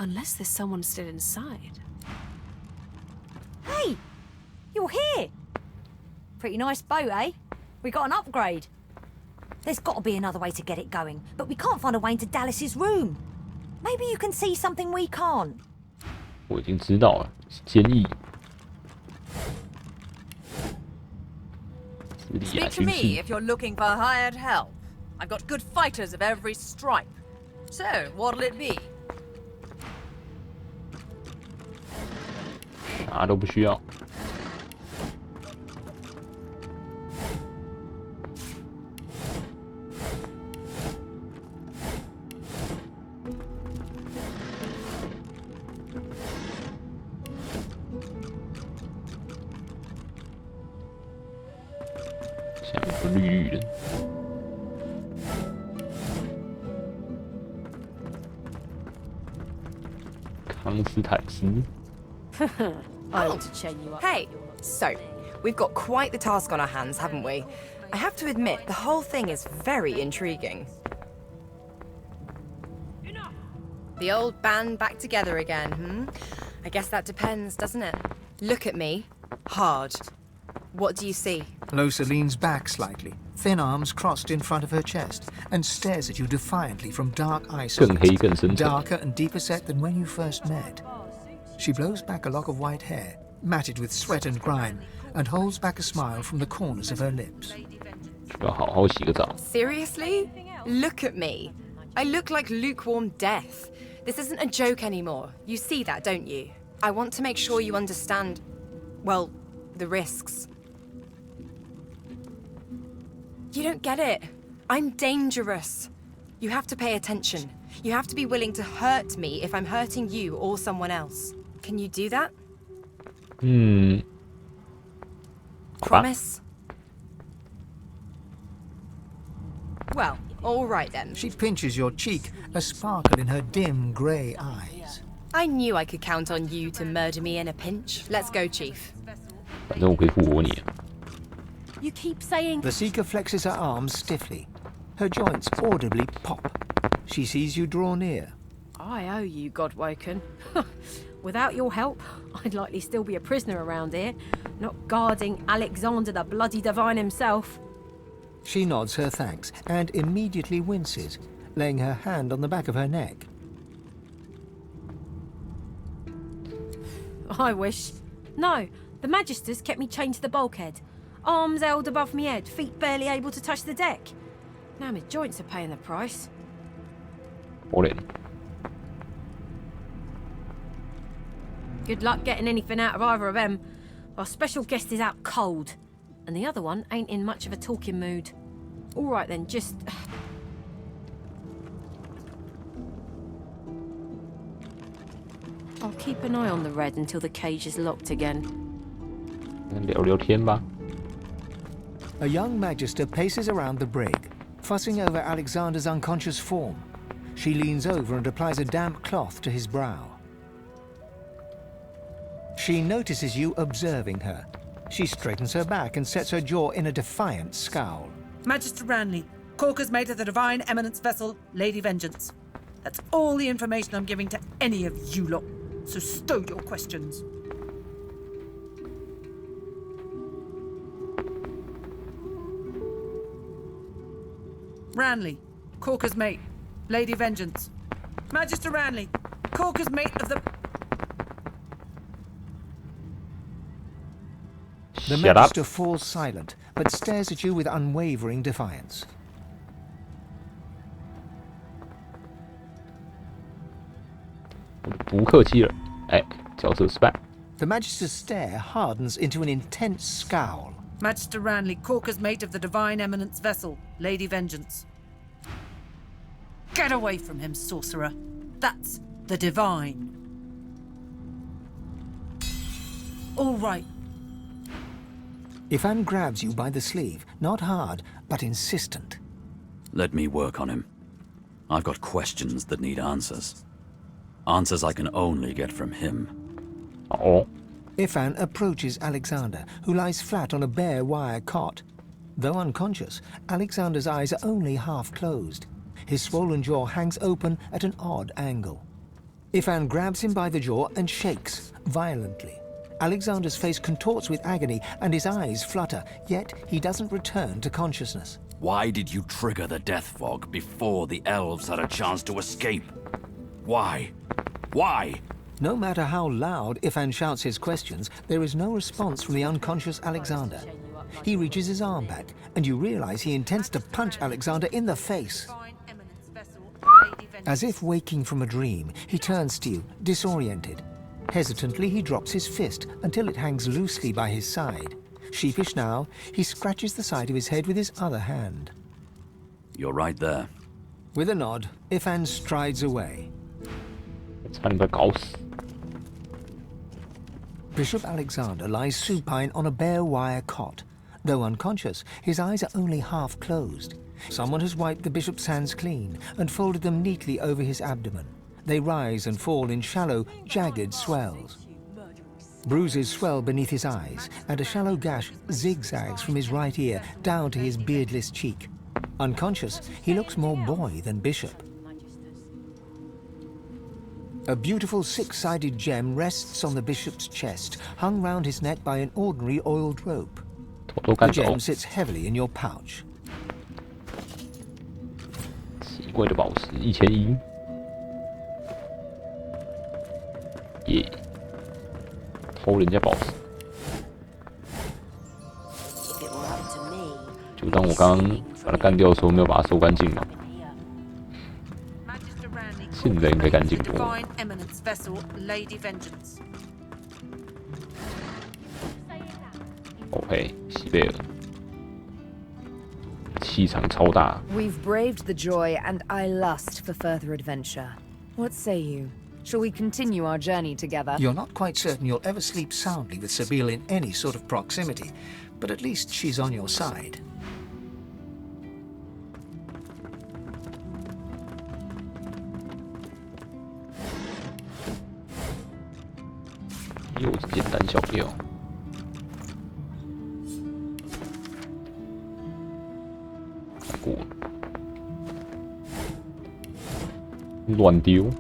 Unless there's someone still inside. Hey! You're here! Pretty nice boat, eh? We got an upgrade. There's got to be another way to get it going, but we can't find a way into Dallas's room. Maybe you can see something we can't. 我已经知道了，是坚毅。 Speak to me if you're looking for hired help. I've got good fighters of every stripe. So, what'll it be? 啥都不需要。下面是绿绿的。康斯坦斯。I ought to chain you up. Hey, so we've got quite the task on our hands, haven't we? I have to admit, the whole thing is very intriguing. The old band back together again, hmm? I guess that depends, doesn't it? Look at me. Hard. What do you see? Losa leans back slightly, thin arms crossed in front of her chest, and stares at you defiantly from dark eye sockets, darker and deeper set than when you first met. She blows back a lock of white hair, matted with sweat and grime, and holds back a smile from the corners of her lips. 要好好洗个澡。 Seriously? Look at me. I look like lukewarm death. This isn't a joke anymore. You see that, don't you? I want to make sure you understand, well, the risks. You don't get it. I'm dangerous. You have to pay attention. You have to be willing to hurt me if I'm hurting you or someone else. Can you do that? Promise? Well, all right then. She pinches your cheek, a sparkle in her dim grey eyes. I knew I could count on you to murder me in a pinch. Let's go, Chief. 反正我可以复活你。 You keep saying... The Seeker flexes her arms stiffly. Her joints audibly pop. She sees you draw near. I owe you, Godwoken. Without your help, I'd likely still be a prisoner around here, not guarding Alexander the Bloody Divine himself. She nods her thanks and immediately winces, laying her hand on the back of her neck. I wish. No, the Magisters kept me chained to the bulkhead. Arms held above me head, feet barely able to touch the deck. Now my joints are paying the price. All in. Good luck getting anything out of either of them. Our special guest is out cold, and the other one ain't in much of a talking mood. All right then, just... I'll keep an eye on the red until the cage is locked again. 聊聊天吧。 A young Magister paces around the brig, fussing over Alexander's unconscious form. She leans over and applies a damp cloth to his brow. She notices you observing her. She straightens her back and sets her jaw in a defiant scowl. Magister Ranley, Corker's mate of the Divine Eminence vessel, Lady Vengeance. That's all the information I'm giving to any of you lot, so stow your questions. Ranley, Corker's mate, Lady Vengeance. Magister Ranley, Corker's mate of the... The Magister falls silent, but stares at you with unwavering defiance. The Magister's stare hardens into an intense scowl. Magister Ranley, Corker's mate of the Divine Eminence vessel, Lady Vengeance. Get away from him, sorcerer. That's the Divine. All right. Ifan grabs you by the sleeve, not hard, but insistent. Let me work on him. I've got questions that need answers. Answers I can only get from him. Ifan approaches Alexander, who lies flat on a bare wire cot. Though unconscious, Alexander's eyes are only half closed. His swollen jaw hangs open at an odd angle. Ifan grabs him by the jaw and shakes violently. Alexander's face contorts with agony and his eyes flutter, yet he doesn't return to consciousness. Why did you trigger the death fog before the elves had a chance to escape? Why? Why? No matter how loud Ifan shouts his questions, there is no response from the unconscious Alexander. He reaches his arm back, and you realize he intends to punch Alexander in the face. As if waking from a dream, he turns to you, disoriented. Hesitantly, he drops his fist until it hangs loosely by his side. Sheepish now, he scratches the side of his head with his other hand. You're right there. With a nod, Ifan strides away. Bishop Alexander lies supine on a bare wire cot. Though unconscious, his eyes are only half closed. Someone has wiped the bishop's hands clean and folded them neatly over his abdomen. They rise and fall in shallow, jagged swells. Bruises swell beneath his eyes, and a shallow gash zigzags from his right ear down to his beardless cheek. Unconscious, he looks more boy than bishop. A beautiful six-sided gem rests on the bishop's chest, hung round his neck by an ordinary oiled rope. The gem sits heavily in your pouch. 奇怪的宝石，1100。耶，偷人家宝石。就当我刚刚把它干掉的时候，没有把它收干净嘛。现在应该干净多了。OK， 西贝尔，气场超大。 We've braved the joy, and I lust for further adventure. What say you? Shall we continue our journey together? You're not quite certain you'll ever sleep soundly with Sabine in any sort of proximity, but at least she's on your side. 又简单小票。过了。乱丢。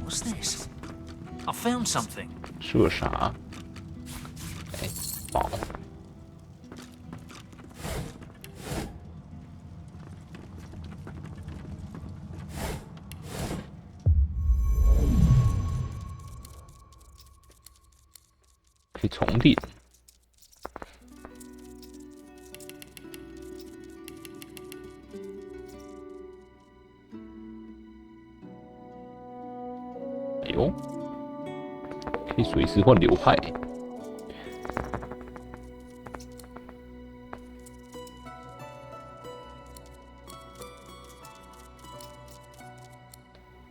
What's this? I found something. 射啥？哎，宝。可以重叠。哎呦，可以随时换流派。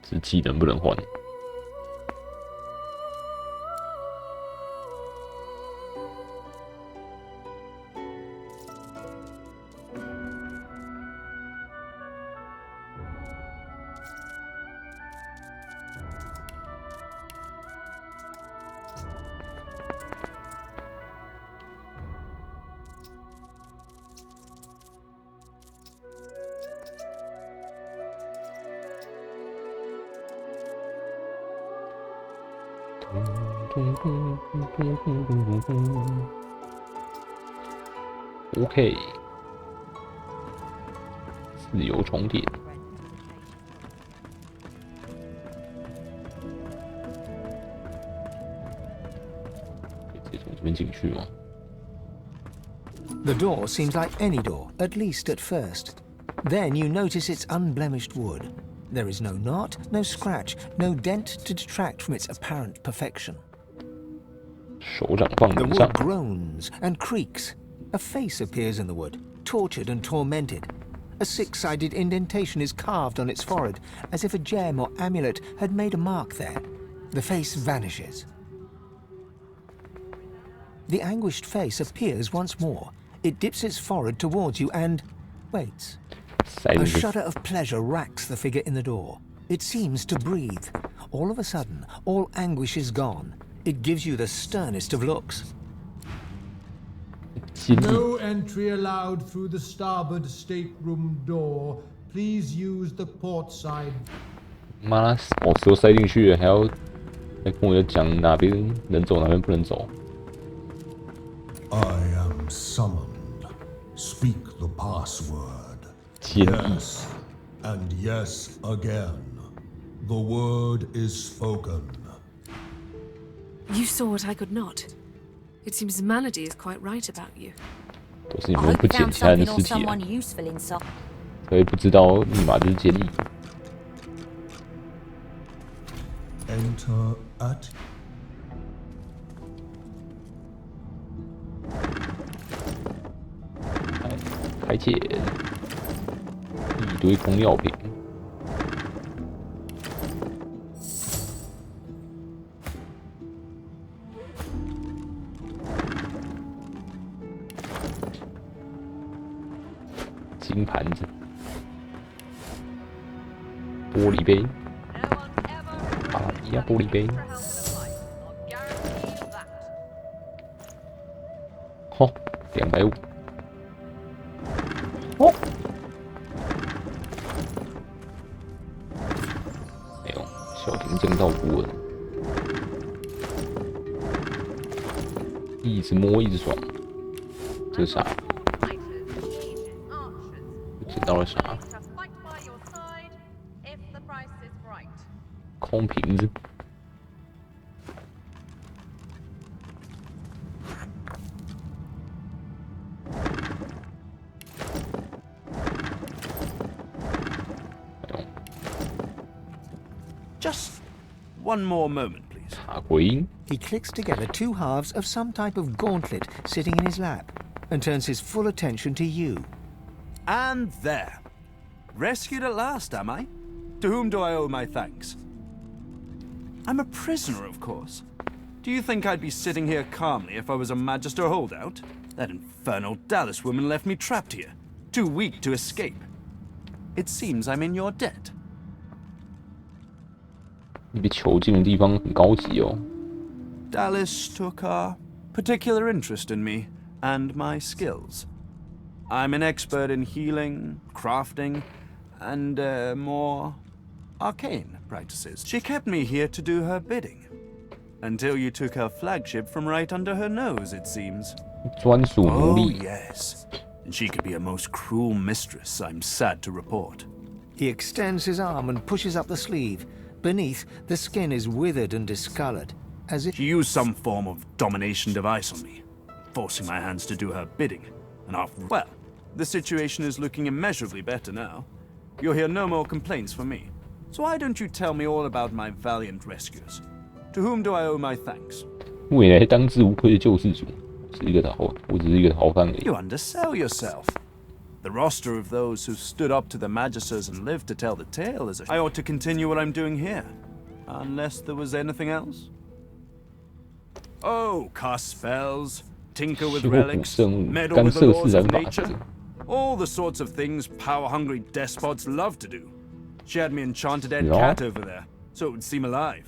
这技能不能换。 OK， 自由重叠。直接从这边进去吗？ The door seems like any door, at least at first. Then you notice its unblemished wood. There is no knot, no scratch, no dent to detract from its apparent perfection. 手掌放 The 门上 wood。groans and creaks. A face appears in the wood, tortured and tormented. A six-sided indentation is carved on its forehead, as if a gem or amulet had made a mark there. The face vanishes. The anguished face appears once more. It dips its forehead towards you and waits. A shudder of pleasure racks the figure in the door. It seems to breathe. All of a sudden, all anguish is gone. It gives you the sternest of looks. No entry allowed through the starboard stateroom door. Please use the port side. 妈，宝石都塞进去了，还要跟我讲哪边能走，哪边不能走。I am summoned. Speak the password. 建议 Yes, and yes again. The word is spoken. You saw what I could not. It seems Melody is quite right about you. 都是你 I 们 hope 不 you 捡 found 其他人的 something 尸 or 体啊， someone useful inside. 所以不知道密码就是建议。 Enter at 开解，一堆空药瓶。金盘子，玻璃杯，阿拉比亚玻璃杯。好，250。哦，没有，小型降噪顾问，一直摸一直爽，这是啥？ 捡到了啥？空瓶子。Just one more moment, please. 茶回音。 He clicks together 2 halves of some type of gauntlet sitting in his lap and turns his full attention to you. And there. Rescued at last, am I? To whom do I owe my thanks? I'm a prisoner, of course. Do you think I'd be sitting here calmly if I was a Magister holdout? That infernal Dallas woman left me trapped here, too weak to escape. It seems I'm in your debt. 你被囚禁的地方很高级哦。 Dallas took a particular interest in me and my skills. I'm an expert in healing, crafting, and more arcane practices. She kept me here to do her bidding. Until you took her flagship from right under her nose, it seems. 专属奴 Oh, 隶。 yes. And she could be a most cruel mistress, I'm sad to report. He extends his arm and pushes up the sleeve. Beneath, the skin is withered and discolored, as if She used some form of domination device on me, forcing my hands to do her bidding. And after, well, the situation is looking immeasurably better now. You'll hear no more complaints from me. So why don't you tell me all about my valiant rescuers? To whom do I owe my thanks? 未来当之无愧的救世主，我只是一个逃犯而已。 You undersell yourself. The roster of those who stood up to the Magisters and lived to tell the tale is I ought to continue what I'm doing here. Unless there was anything else? Oh, cast spells, tinker with 修补 relics, 生物， meddle 干 with the 涉 laws 自然 of 法 nature. 则。 All the sorts of things power-hungry despots love to do. She had me enchanted dead No. cat over there, so it would seem alive.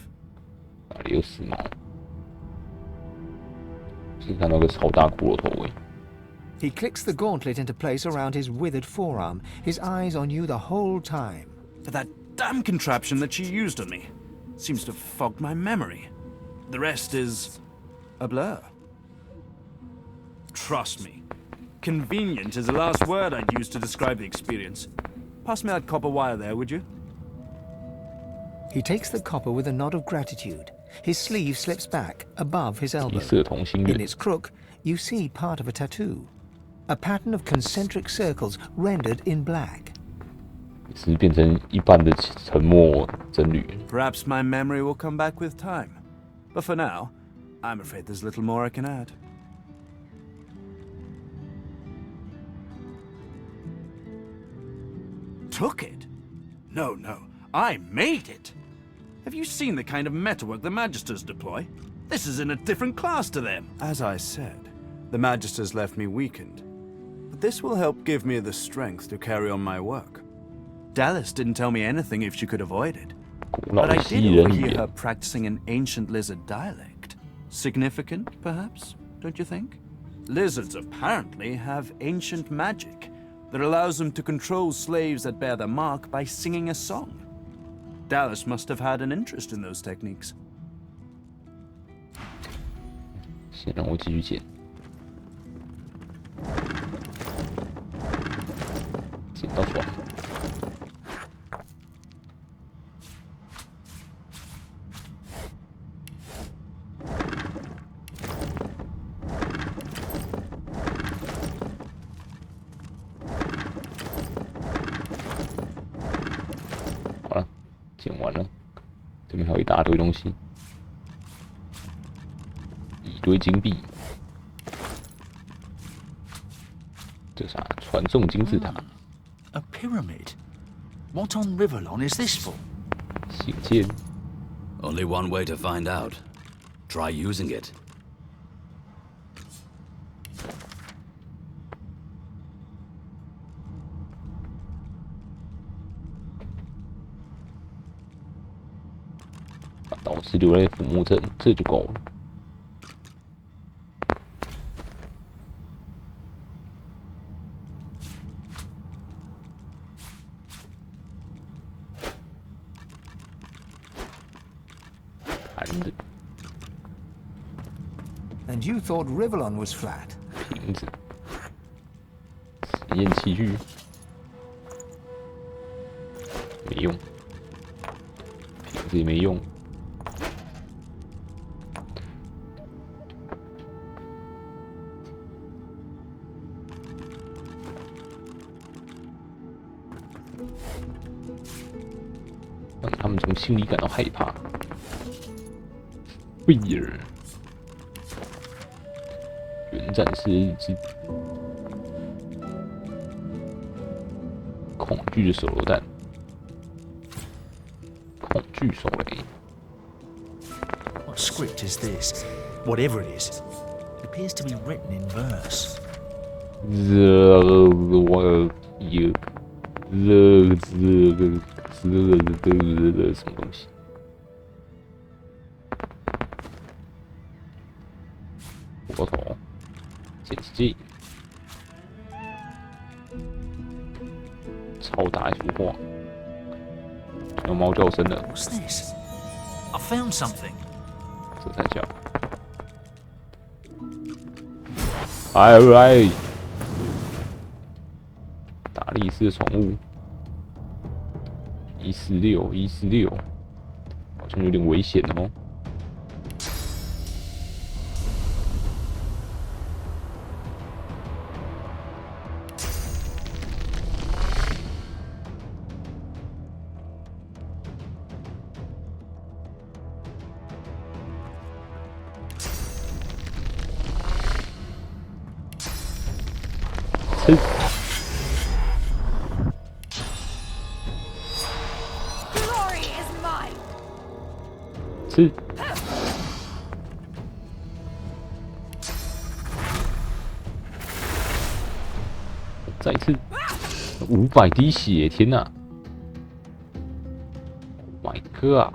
哪里有死猫？是看到个超大骷髅头尾。 he clicks the gauntlet into place around his withered forearm, his eyes on you the whole time. But that damn contraption that she used on me seems to have fogged my memory. The rest is a blur. Trust me, convenient is the last word I'd use to describe the experience. Pass me that copper wire there, would you? He takes the copper with a nod of gratitude. His sleeve slips back above his elbow. 色同心 In 圆， its crook, you see part of a tattoo. A pattern of concentric circles rendered in black. 是变成一般的沉默真侣。 Perhaps my memory will come back with time. But for now, I'm afraid there's little more I can add. Took it? No, no. I made it. Have you seen the kind of metalwork the Magisters deploy? This is in a different class to them. As I said, the Magisters left me weakened. But this will help give me the strength to carry on my work. Dallas didn't tell me anything if she could avoid it. 古老 But I 的蜥 did 人 overhear 语 her practicing an ancient lizard dialect. Significant, perhaps, don't you think? Lizards apparently have ancient magic that allows them to control slaves that bear their mark by singing a song. Dallas must have had an interest in those techniques. 先让我继续剪，剪到爽。好了，剪完了，这边还有一大堆东西。 一堆金币，这啥？传送金字塔。A pyramid. What on Riverlon is this for? 信件。 Only one way to find out. Try using it. 把导师留在抚摸镇，这就够了。 And you thought Riverlon was flat? 瓶子，实验器具，没用，瓶子也没用。让他们从心里感到害怕。Fear。 原战士日志，恐惧的手榴弹，恐惧手雷。What script is this? Whatever it is, it appears to be written in verse. 什么东西？ 骨头，显示器，超大一幅画，有猫叫声了。What's this? I found something. 这才叫。来，大力士的宠物，146，好像有点危险哦。 Glory is mine. 吃。再一次，500滴血！天哪 ！Oh my god！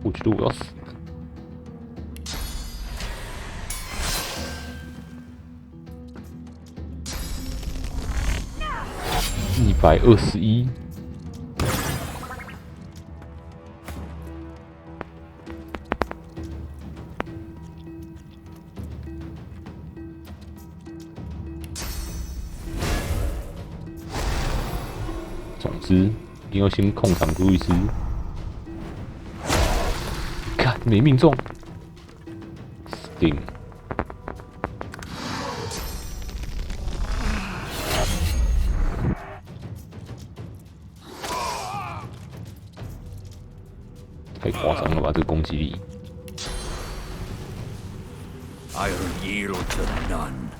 我觉得我要死了。 121，总之一定要先控场路易斯。看，没命中，死定了。 太夸张了吧，这个攻击力！ I'll yield to none.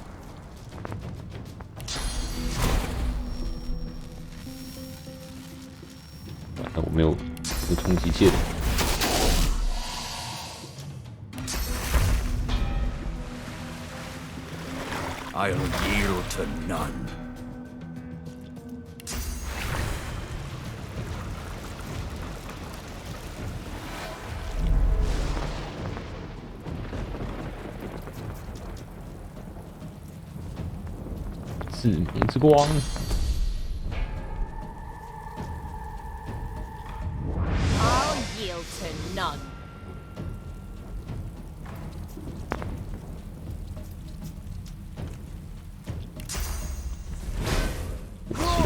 完了，我没有冲击剑。I'll yield to none. 致命之光。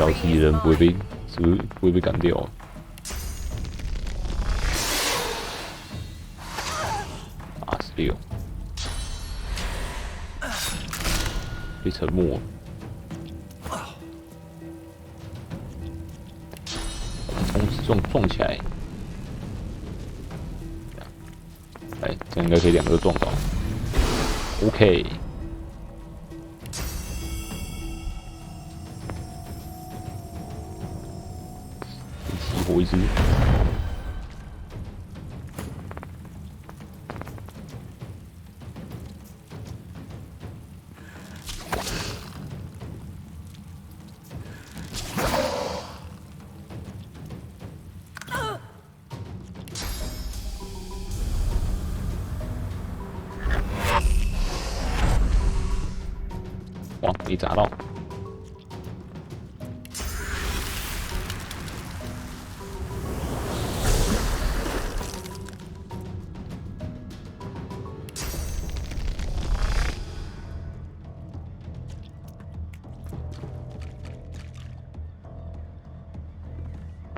小自己人不会被，是不是不会被干掉？86，被沉默了。撞起来，哎，这样应该可以2个都撞到。OK， 起火一只。哇，没砸到。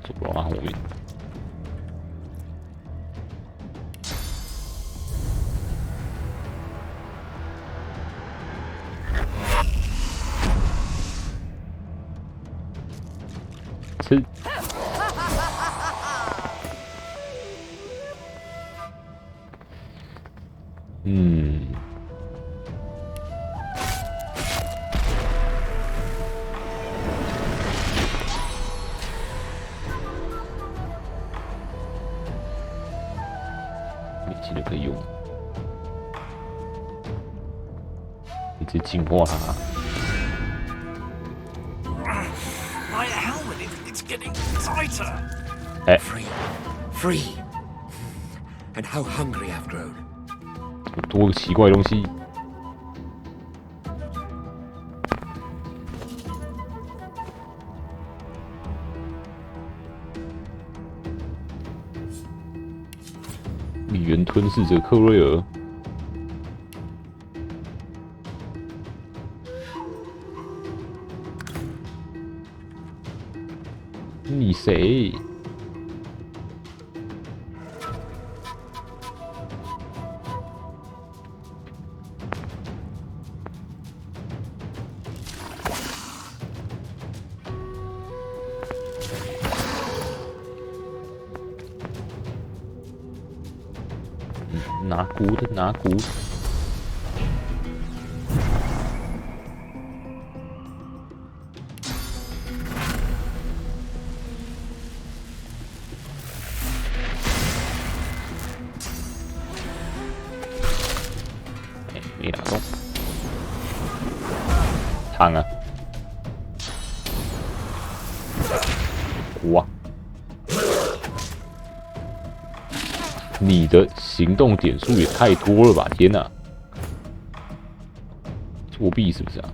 走不到他后面。吃。武器就可以用，一直净化它。My helmet, it's getting tighter. 哎 Free. And how hungry I've grown. 多个奇怪的东西。李元吞噬者克瑞尔。你谁？拿骨的，拿骨。没打中，烫啊！哇！你的行动点数也太多了吧！天哪，作弊是不是啊？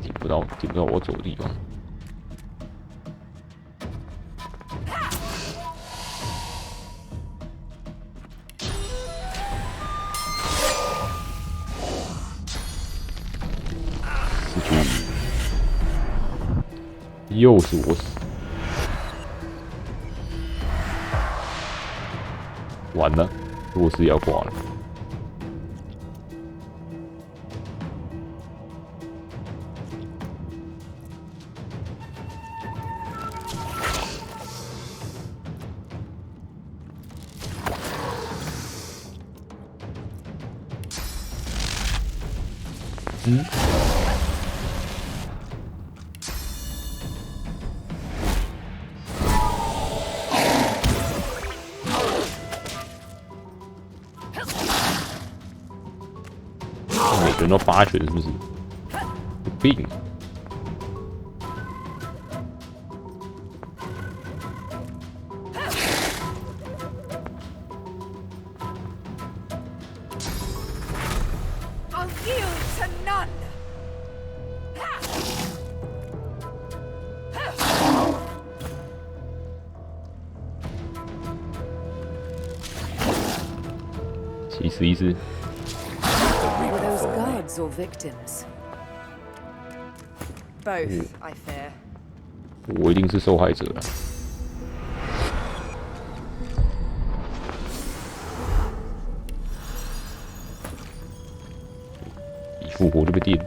点不到我走的地方。又是我死，完了，弱势要挂了。每个人都发拳是不是？有病！起死一次。 Were those guards or victims? Both, I fear. 我一定是受害者了。一复活就被电。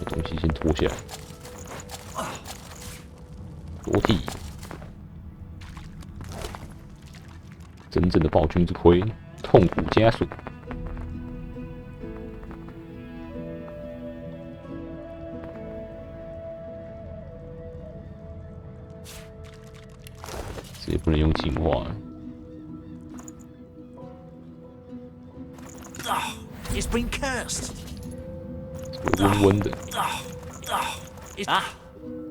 东西先脱下来，裸体，真正的暴君之盔，痛苦加损。这也不能用进化。 It's been cursed. 温温的。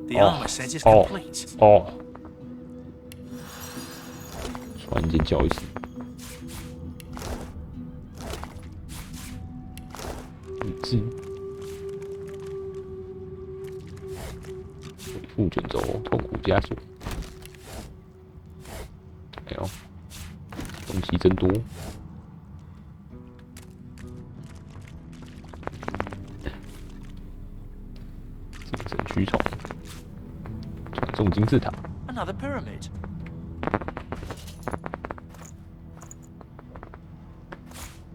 The armor says it's complete. 哦，突然间叫一声，理智，恢复卷轴，痛苦加速。哎呦，东西真多。 驱虫，传送金字塔。Another pyramid.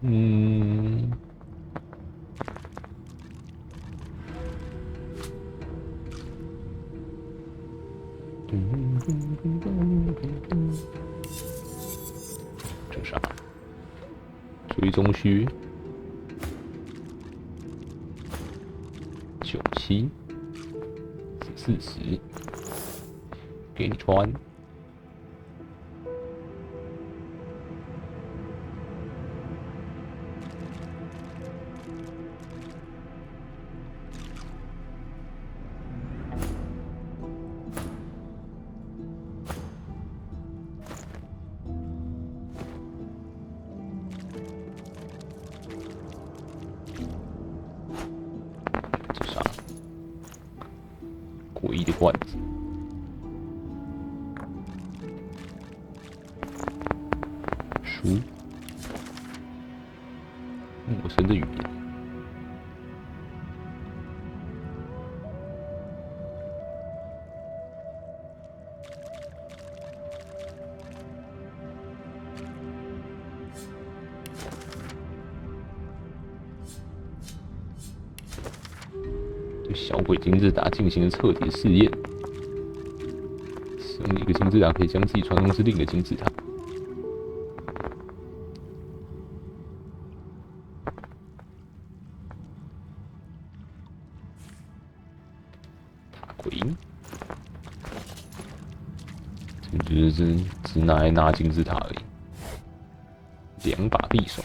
嗯，这啥？追踪区97。 40，给你穿。这啥？诡异的罐子。 书，陌生的语言。对小鬼金字塔进行了彻底的试验。使用一个金字塔可以将自己传送至另一个金字塔。 这只拿来拿金字塔而已。2把匕首，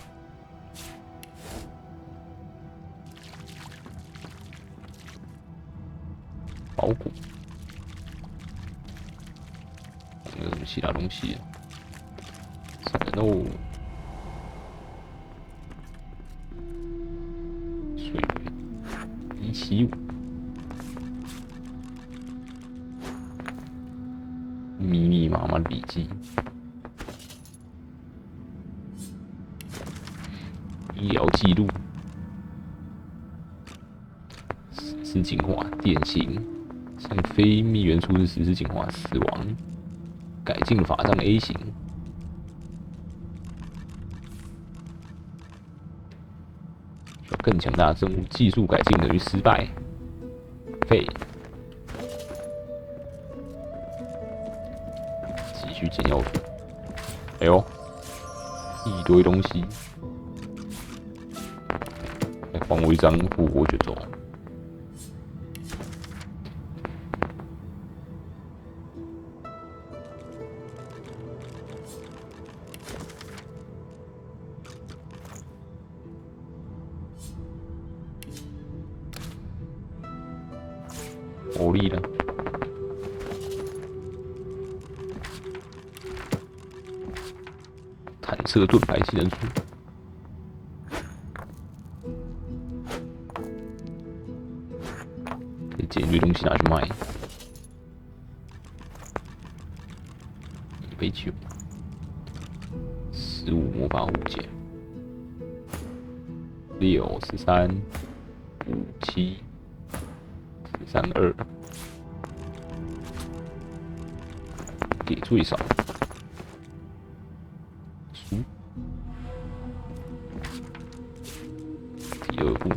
包裹，有什么其他东西？算了喽。水源175。 密密麻麻的笔记，医疗记录，实施进化，典型，向非密元素实施进化，死亡，改进法杖 A 型，需要更强大的生物技术改进等于失败，废。 去捡药水，哎呦，一堆东西，来还我一张复活卷轴。火力呢？坦克盾牌技能树。可以捡一堆东西拿去卖。1杯酒，15魔法物件，6、13、5、7、32，给最少。书，第2步。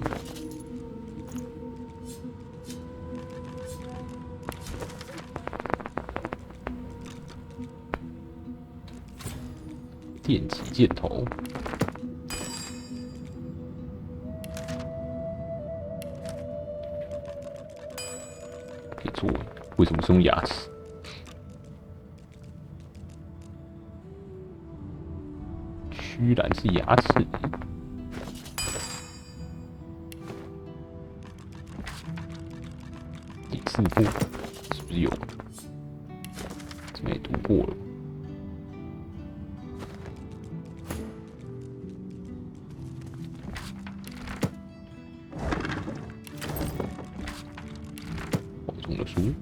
电击箭头，可以做。为什么是用牙齿？居然是牙齿！第4步是不是有？这边也读过了。书，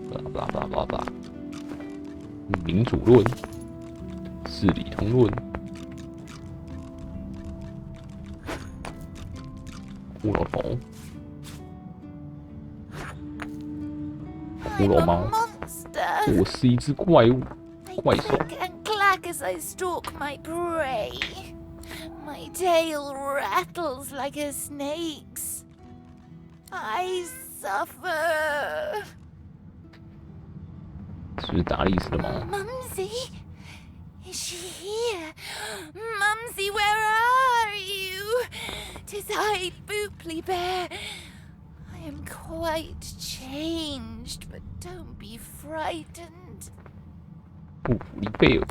巴拉巴拉巴拉巴拉，民主论，事理通论，骷髅头，骷髅猫，我是一只怪物，怪兽。My tail rattles like a snake's. I suffer. 是不是达利斯的猫 Mumsy? Is she here? Mumsy, where are you? 'Tis I, Booply Bear. I am quite changed, but don't be frightened. 布里贝尔。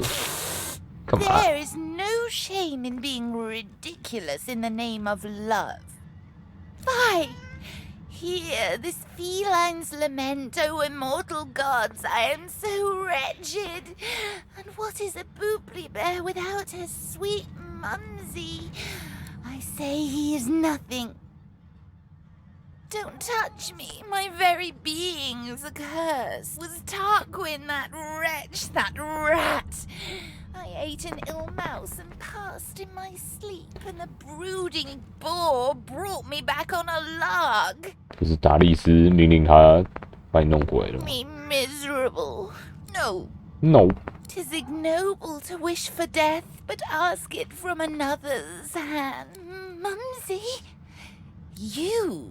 There is no shame in being ridiculous in the name of love. Fie! Hear this feline's lament, O immortal gods, I am so wretched. And what is a Booply Bear without her sweet Mumsy? I say he is nothing. Don't touch me, my very being is a curse. Was Tarquin that wretch, that rat? I ate an ill mouse and passed in my sleep, and the brooding boar brought me back on a log. 可是达利斯命令他把你弄过来的吗 Me miserable. No. No. 'Tis ignoble to wish for death, but ask it from another's hand. Mumsy, you.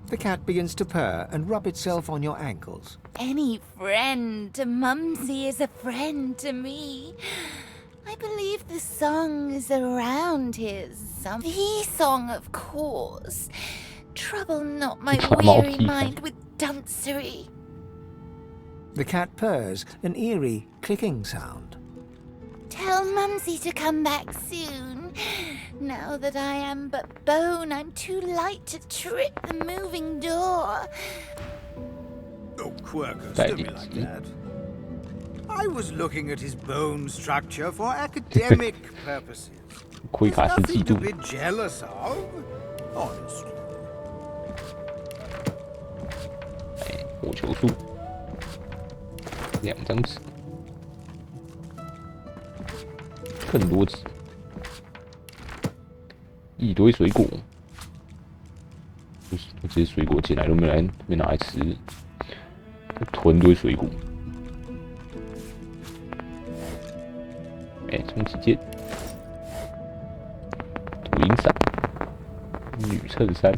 The cat begins to purr and rub itself on your ankles. Any friend to Mumsy is a friend to me. I believe the song is around here. The song, of course. Trouble not my weary mind with duncery. The cat purrs, an eerie clicking sound. Tell Mumsy to come back soon. Now that I am but bone, I'm too light to trip the moving door. Oh, Quirkus, don't be like that. I was looking at his bone structure for academic purposes. There's nothing to be jealous of, honestly. 火球树，2张纸，更多纸，一堆水果。我这些水果进来都没拿来吃，囤堆水果。冲击剑，土银伞，女衬衫，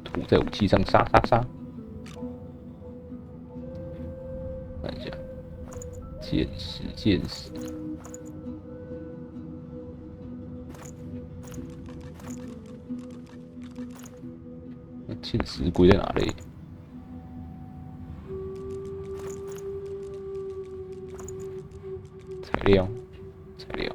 涂在武器上，杀杀杀。看一下，剑矢，剑矢。那剑矢归在哪里？材料，材料。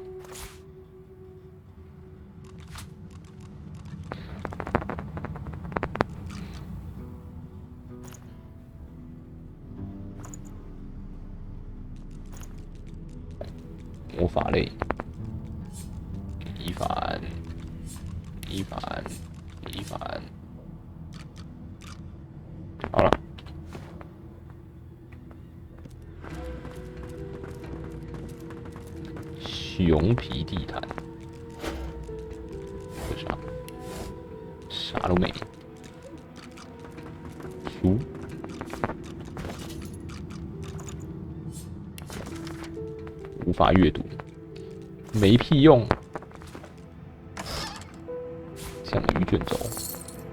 法类，一反，一反，一反，好了。熊皮地毯，这啥？啥都没。书，无法阅读，没屁用。项羽卷轴，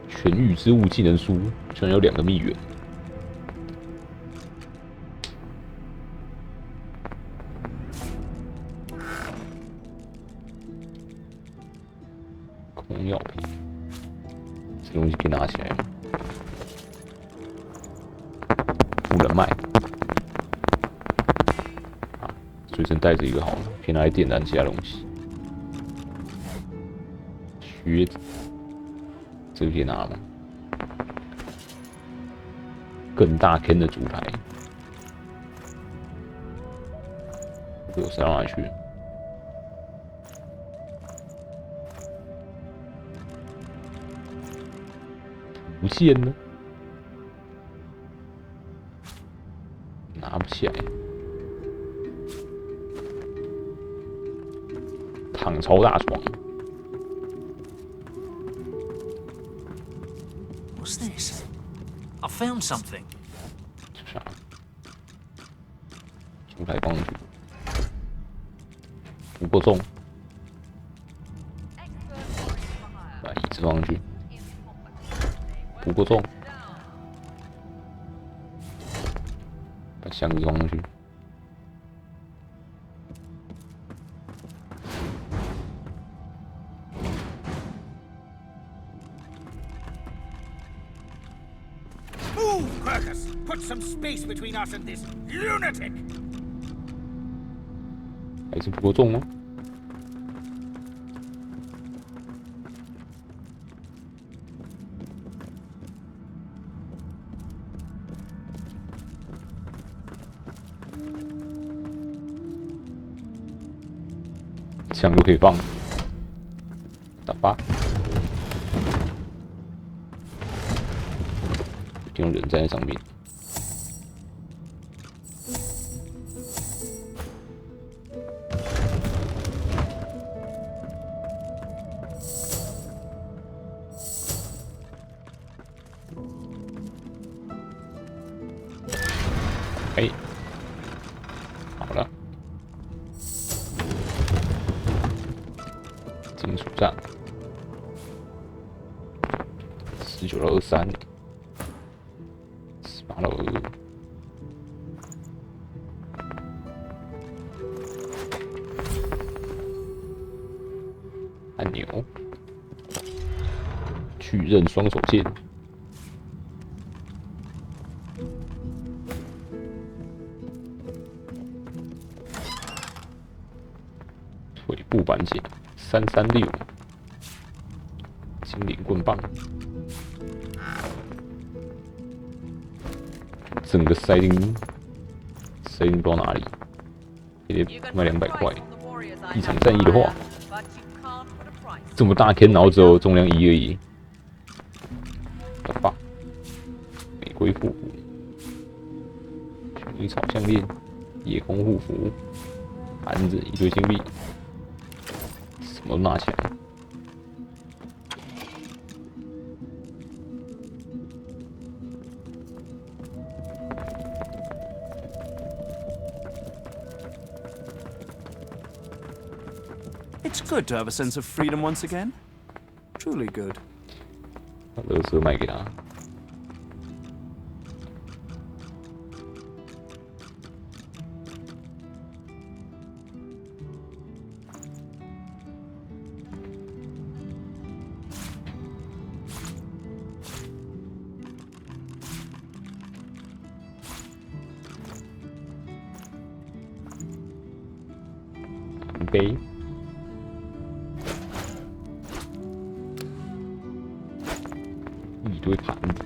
全域之物技能书，居然有2个秘源。空药瓶，这东西可以拿起来吗？副人脉，啊，随身带着一个好了，可以拿来点燃其他东西。靴子，这个可以拿吗？更大坑的竹排，这个塞到哪里去？不见了，拿不起来。躺超大床。What's this? I found something. 啥？竹排放上去，不够重。把椅子放上去。不够重，把箱子装上去。Move, Quercus! Put some space between us and this lunatic! 还是不够重吗？枪就可以放，打吧。一定有人站在上面。哎，好了。金属战，19到23，18到22。按钮，巨刃双手剑，腿部板甲。336，精灵棍棒，整个塞进不知道哪里，也得卖200块。一场战役的话，这么大坑，然后只有重量1而已。发，玫瑰护符，薰衣草项链，夜空护符，盘子，一堆金币。什么都拿起来。It's good to have a sense of freedom once again. Truly good. 把垃圾卖给他。杯，一堆盘子，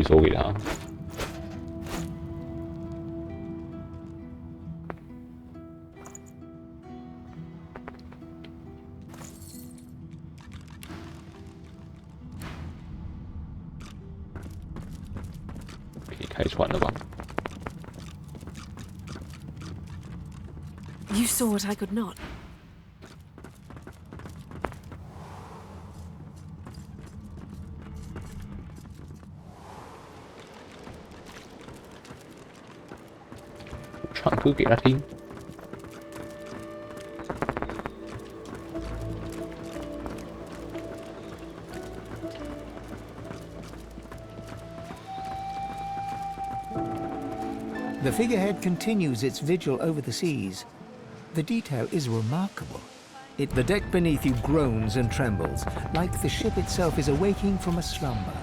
收给他。可以开船了吧？ You saw what I could not. 唱歌给他听。The figurehead continues its vigil over the seas. The detail is remarkable. The deck beneath you groans and trembles, like the ship itself is awaking from a slumber.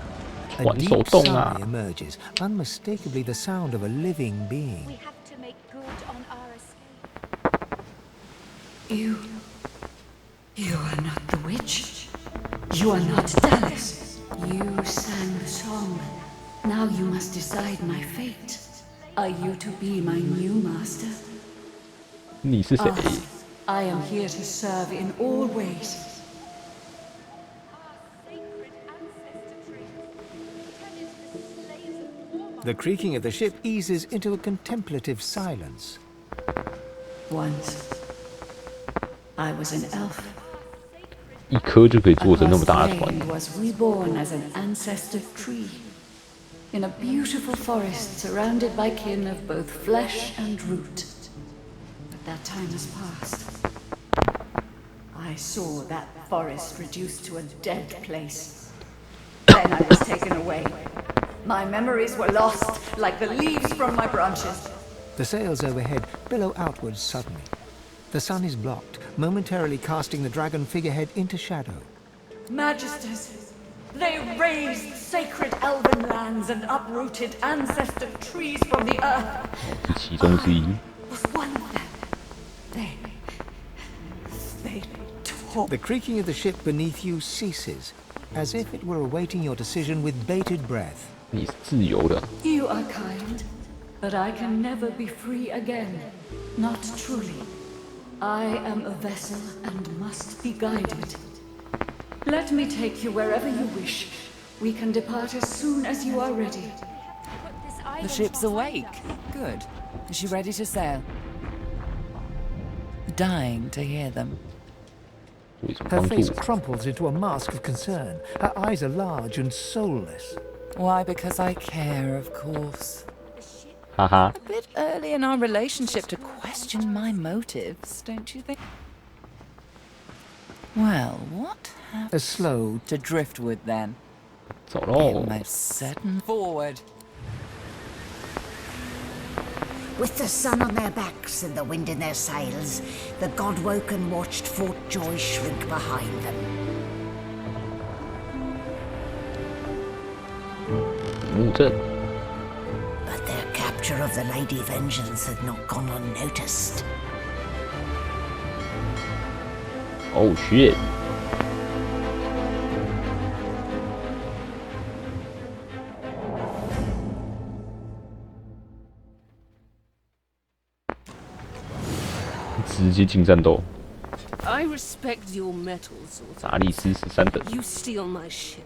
A deep sigh emerges, unmistakably the sound of a living being. We have to make good on our escape. You are not the witch. You are not Dallas. You sang the song. Now you must decide my fate. Are you to be my new master? 你是谁？ I am here to serve in all ways. The creaking of the ship eases into a contemplative silence. Once, I was an elf. 一颗就可以做成那么大的船。 was reborn as an ancestor tree. In a beautiful forest surrounded by kin of both flesh and root. But that time has passed. I saw that forest reduced to a dead place. Then I was taken away. My memories were lost like the leaves from my branches. The sails overhead billow outwards suddenly. The sun is blocked, momentarily casting the dragon figurehead into shadow. Magisters, they razed sacred elven lands and uprooted ancestor trees from the earth. 是其中之一。 Was one of them. They tore. The creaking of the ship beneath you ceases, as if it were awaiting your decision with bated breath. 你是自由的。 You are kind, but I can never be free again. Not truly. I am a vessel and must be guided. Let me take you wherever you wish. We can depart as soon as you are ready. The ship's awake. Good. Is she ready to sail? Dying to hear them. Her face crumples into a mask of concern. Her eyes are large and soulless. Why, because I care, of course. Haha. A bit early in our relationship to question my motives, don't you think? Well, what happened? A slow to driftwood then? Most certain. Forward. With the sun on their backs and the wind in their sails, the God-woken watched Fort Joy shrink behind them. But their capture of the Lady Vengeance had not gone unnoticed. Oh shit. I respect your mettle, Sultan. 查理斯13等。 You steal my ship,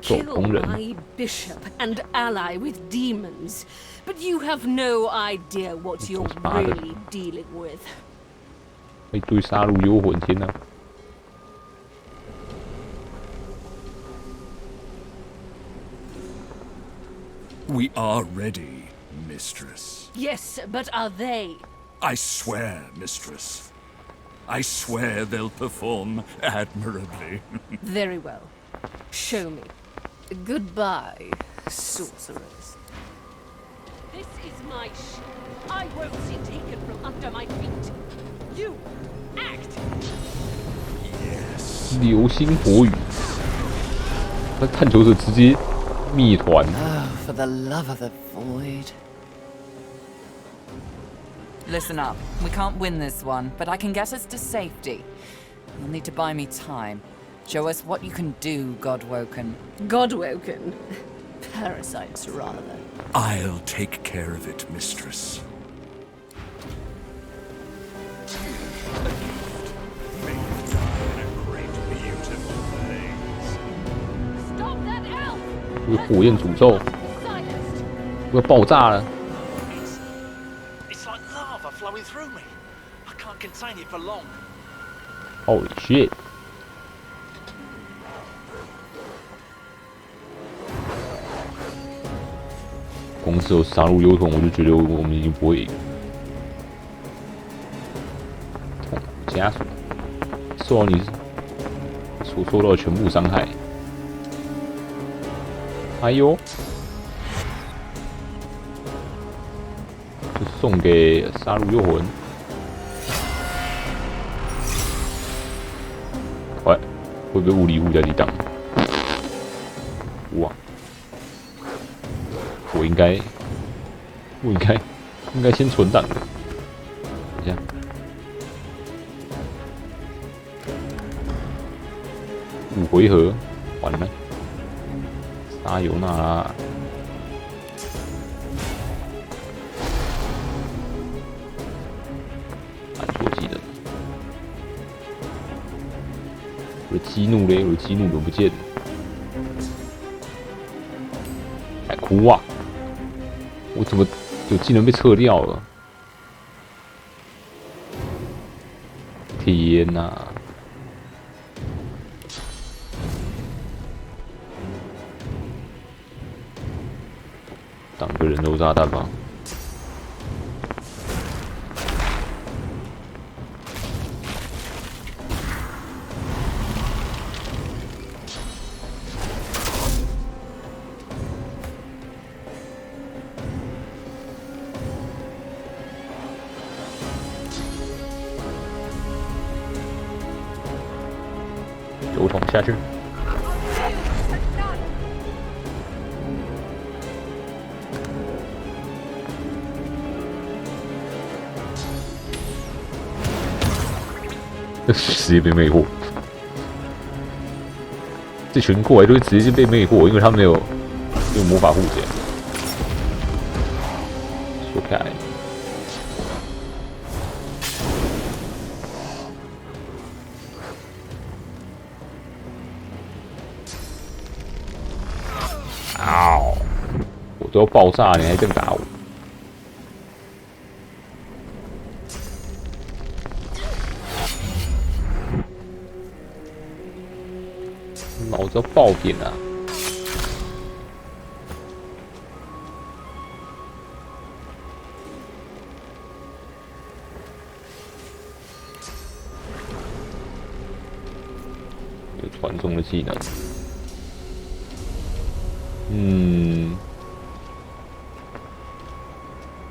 做 kill 工人。 my bishop, and ally with demons. But you have no idea what you're really dealing with. 一堆杀戮幽魂，天哪！ We are ready, mistress. Yes, but are they? I swear, mistress. I swear they'll perform admirably. Very well. Show me. Goodbye, sorcerers. This is my ship. I won't see taken from under my feet. You act. 流星火雨，那探求者直接灭团。 Oh, for the love of the void. Listen up. We can't win this one, but I can get us to safety. You'll need to buy me time. Show us what you can do, Godwoken. Godwoken? Parasites, rather. I'll take care of it, mistress.有火焰诅咒，要爆炸了！ It's like lava flowing through me. I can't contain it for long. Holy shit！ 光是有杀戮幽魂，我就觉得我们已经不会赢。痛枷锁，受到你所受到的全部伤害。哎呦！就送给杀戮幽魂。喂，会不会物理物在抵挡？哇！我应该先存档的。等一下，5回合，完了。沙尤娜拉，按错技能。我的激怒嘞，我的激怒怎么不见了？哎，哭啊！我怎么有技能被撤掉了？天哪！挡个人肉炸弹吧。油桶下去。直接被魅惑，这群过来都会直接被魅惑，因为他没有魔法护甲。说开，嗷！我都要爆炸，你还这样打我？ 脑子要爆点啊！有传送的技能，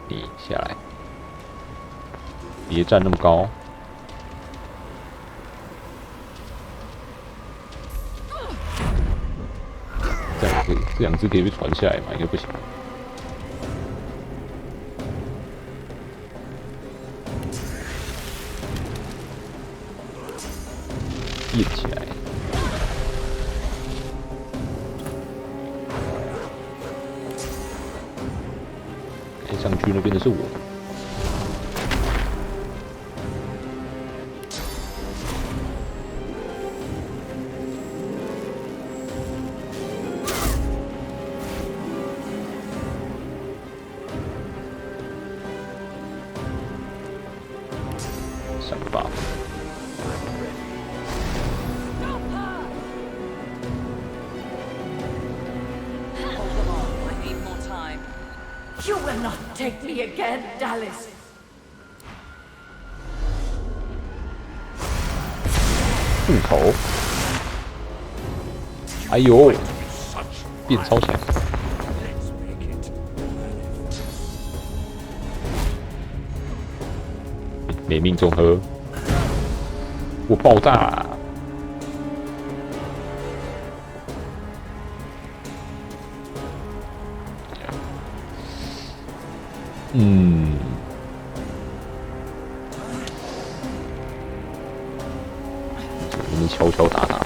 你下来，别站那么高。 这两只可以被传下来吗？应该不行。立起来。看上去那边的是我。想个办法。You will not take me again, Dallas. 复仇！哎呦，变超强！没命中和，我爆炸了！我们敲敲打打。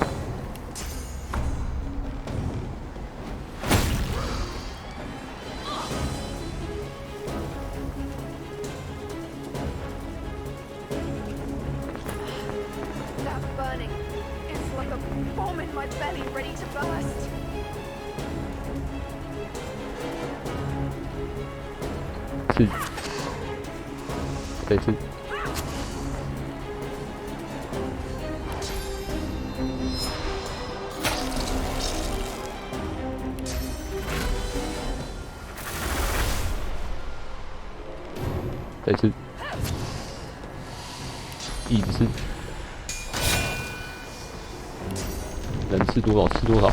my belly ready to burst. 是，再次。再次，一直吃，能吃多少吃多少。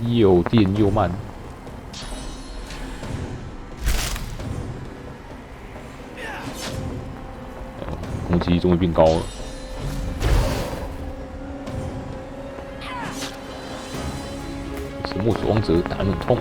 又电又慢，攻击力终于变高了。沉默守望者打得很痛。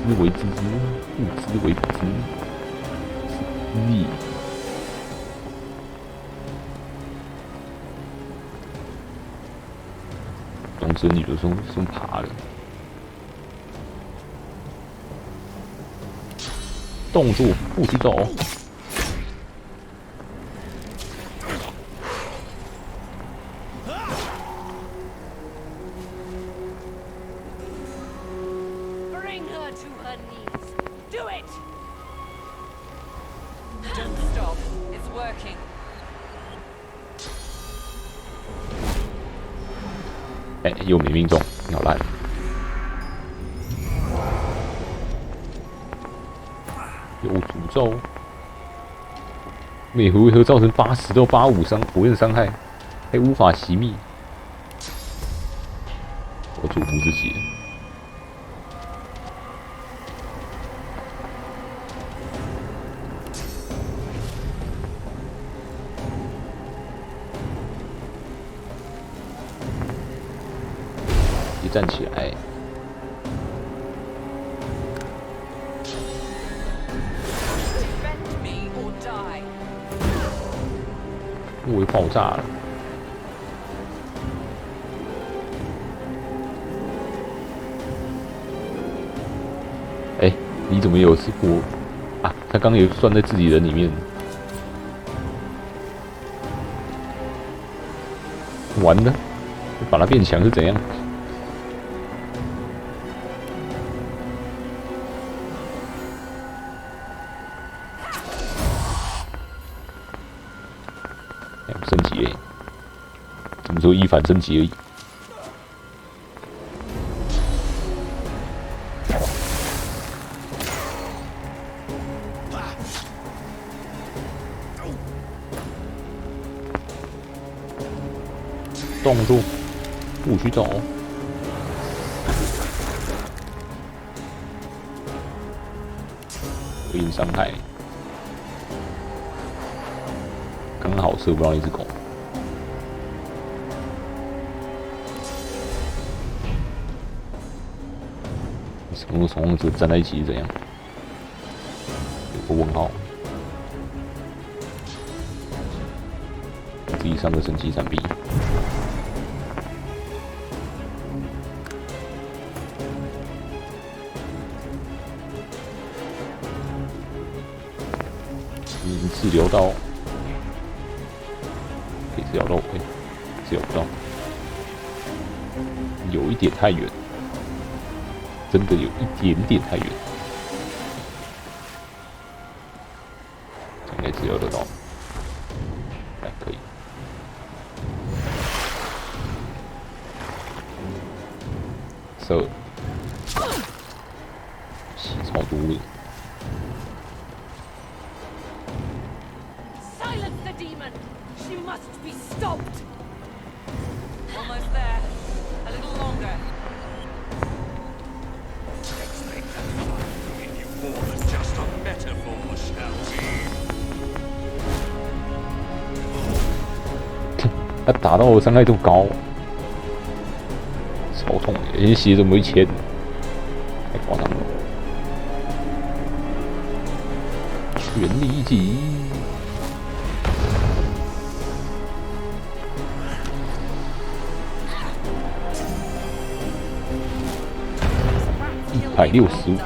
知为知之，不知为不知。总之，你就是用爬的，动作不许走。又没命中，你好烂！有诅咒，每回合造成80到85火焰伤害，还无法熄灭。我祝福自己。站起来！我爆炸了！哎，你怎么有吃过啊？他刚刚有算在自己人里面。完了，把它变强是怎样？升级嘞，怎么说一反升级而已。动作不许走。回应伤害。刚好射不到一只狗。什么守望者站在一起是怎样？有个问号。自己上个神奇闪避。治疗到。可以治疗到，哎，治疗不到，有一点太远，真的有一点点太远，应该治疗得到，哎，可以。射，血超多了。Stopped. Almost there. A little longer. Let's make that fun in you more than just a metaphor, shall we? 他打到我伤害度高，超痛的，而且血怎么会1000？太抓上了，全力一击。165。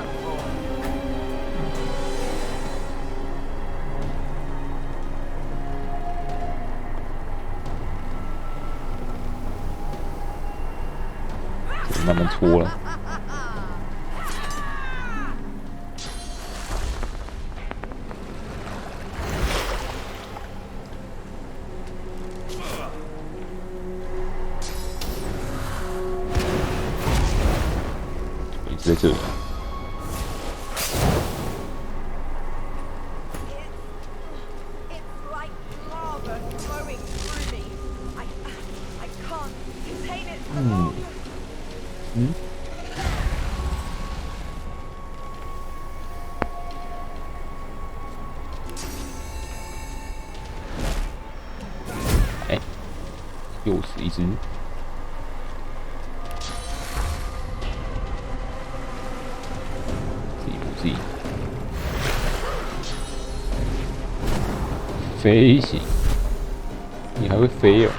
慢慢搓了。一直在这里。又是一只。自己飞行，你还会飞哦！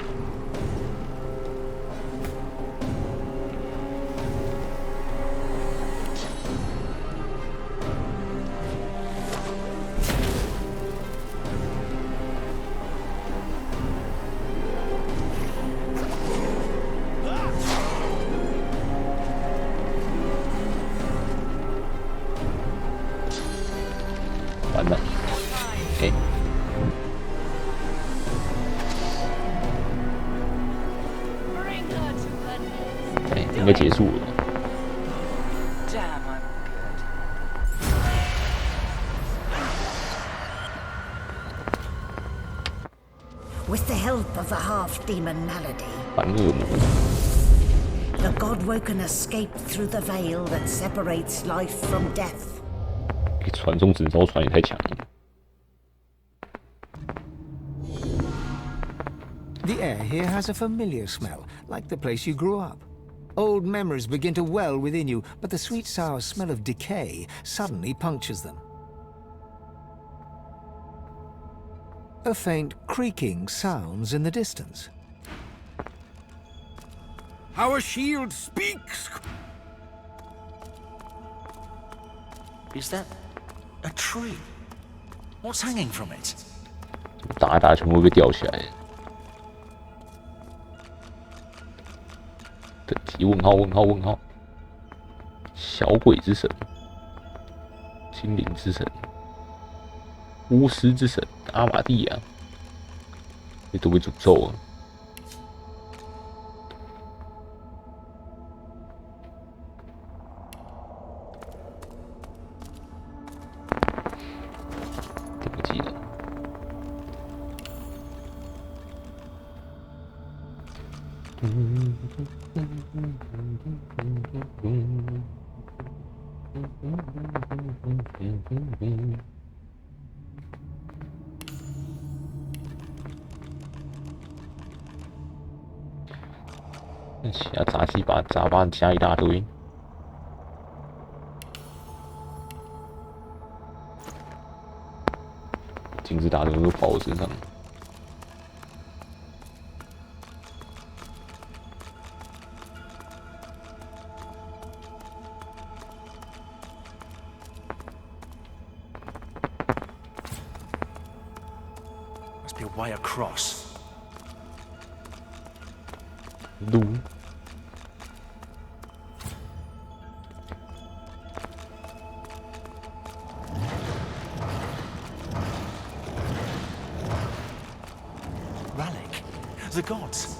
完了，哎，哎，应该结束了。With the help of a half-demon malady, 反恶魔。 the God-woken escaped through the veil that separates life from death. 传送整艘船也太强了。 The air here has a familiar smell, like the place you grew up. Old memories begin to well within you, but the sweet sour smell of decay suddenly punctures them. A faint creaking sounds in the distance. Our shield speaks! Is that a tree? What's hanging from it? 打一打全部被吊起来。等级问号问号问号。小鬼之神，精灵之神，巫师之神阿玛蒂亚，这都被诅咒了。 那其他杂八加一大堆。金字塔都跑我身上。 Be a way across.路。Rallic, the gods.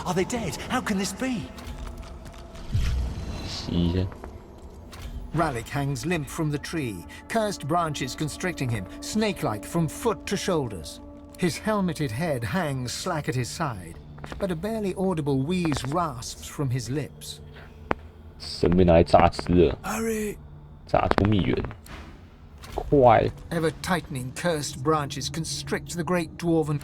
Are they dead? How can this be? Rallic hangs limp from the tree, cursed branches constricting him, snake-like from foot to shoulders. His helmeted head hangs slack at his side, but a barely audible wheeze rasps from his lips. 神被拿来榨汁了， Hurry! 榨出蜜源，快！ Ever tightening cursed branches constrict the great dwarven.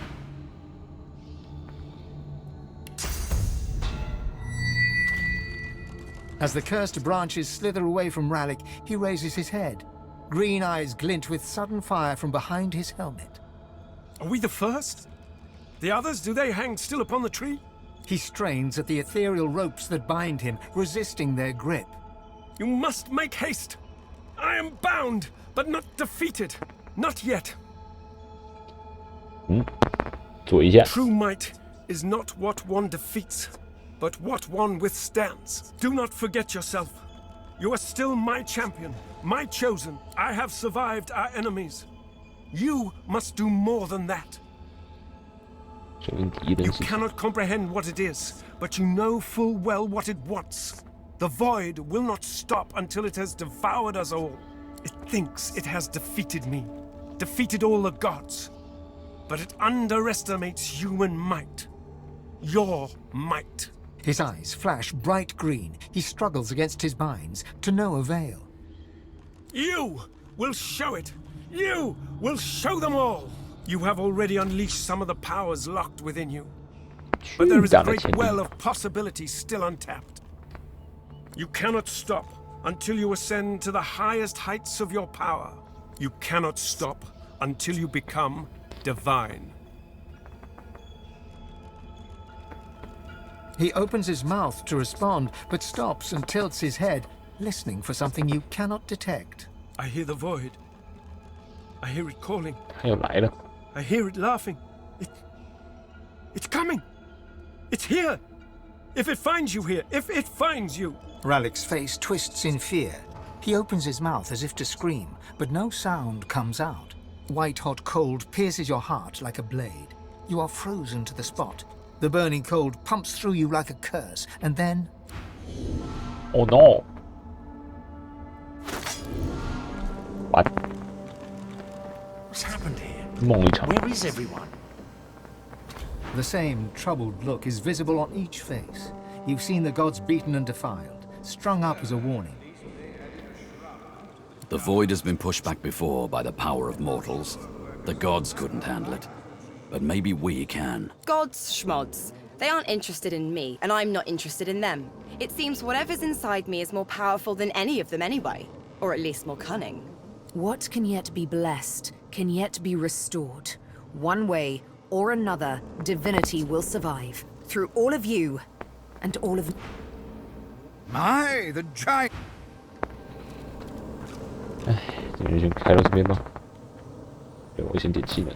As the cursed branches slither away from Rallick, he raises his head. Green eyes glint with sudden fire from behind his helmet. Are we the first? The others, do they hang still upon the tree? He strains at the ethereal ropes that bind him, resisting their grip. You must make haste. I am bound, but not defeated. Not yet. 做一下。 True might is not what one defeats, but what one withstands. Do not forget yourself. You are still my champion, my chosen. I have survived our enemies. You must do more than that. You cannot comprehend what it is, but you know full well what it wants. The void will not stop until it has devoured us all. It thinks it has defeated me, defeated all the gods. But it underestimates human might. Your might. His eyes flash bright green. He struggles against his binds, to no avail. You will show it. You will show them all. You have already unleashed some of the powers locked within you. But there is a great well of possibilities still untapped. You cannot stop until you ascend to the highest heights of your power. You cannot stop until you become divine. He opens his mouth to respond, but stops and tilts his head, listening for something you cannot detect. I hear the void. I hear it calling. 他又来了。 I hear it laughing. It's coming. It's here. If it finds you here, if it finds you. Rallick's face twists in fear. He opens his mouth as if to scream, but no sound comes out. White-hot cold pierces your heart like a blade. You are frozen to the spot. The burning cold pumps through you like a curse, and then... Oh no! What? What's happened here? 梦一场。 Where is everyone? The same troubled look is visible on each face. You've seen the gods beaten and defiled, strung up as a warning. The void has been pushed back before by the power of mortals. The gods couldn't handle it. But maybe we can. Gods, schmods. They aren't interested in me, and I'm not interested in them. It seems whatever's inside me is more powerful than any of them anyway. Or at least more cunning. What can yet be blessed, can yet be restored. One way or another, divinity will survive. Through all of you, and all of... My, the giant... 唉，这边先开到这边吧。对，我先点技能。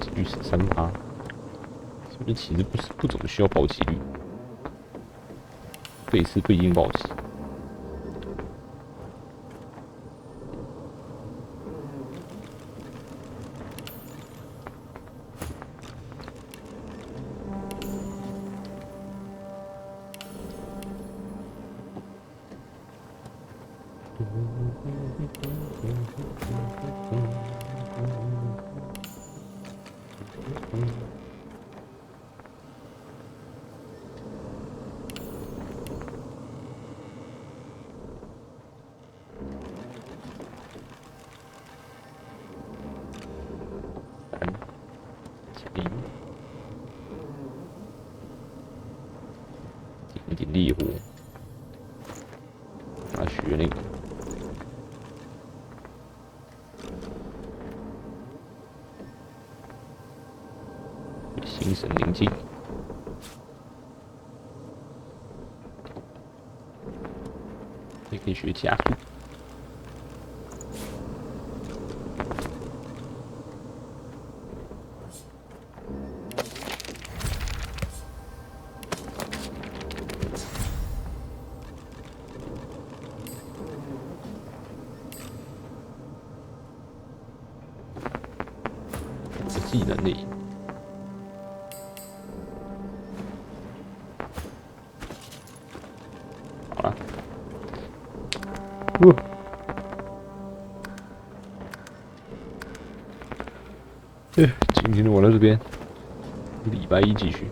几率13%，所以其实不怎么需要爆击率，费斯不一定爆击。 一点烈火，他学那个。 心神宁静，也可以学加速。这技能里。 今天就玩到这边，礼拜一继续。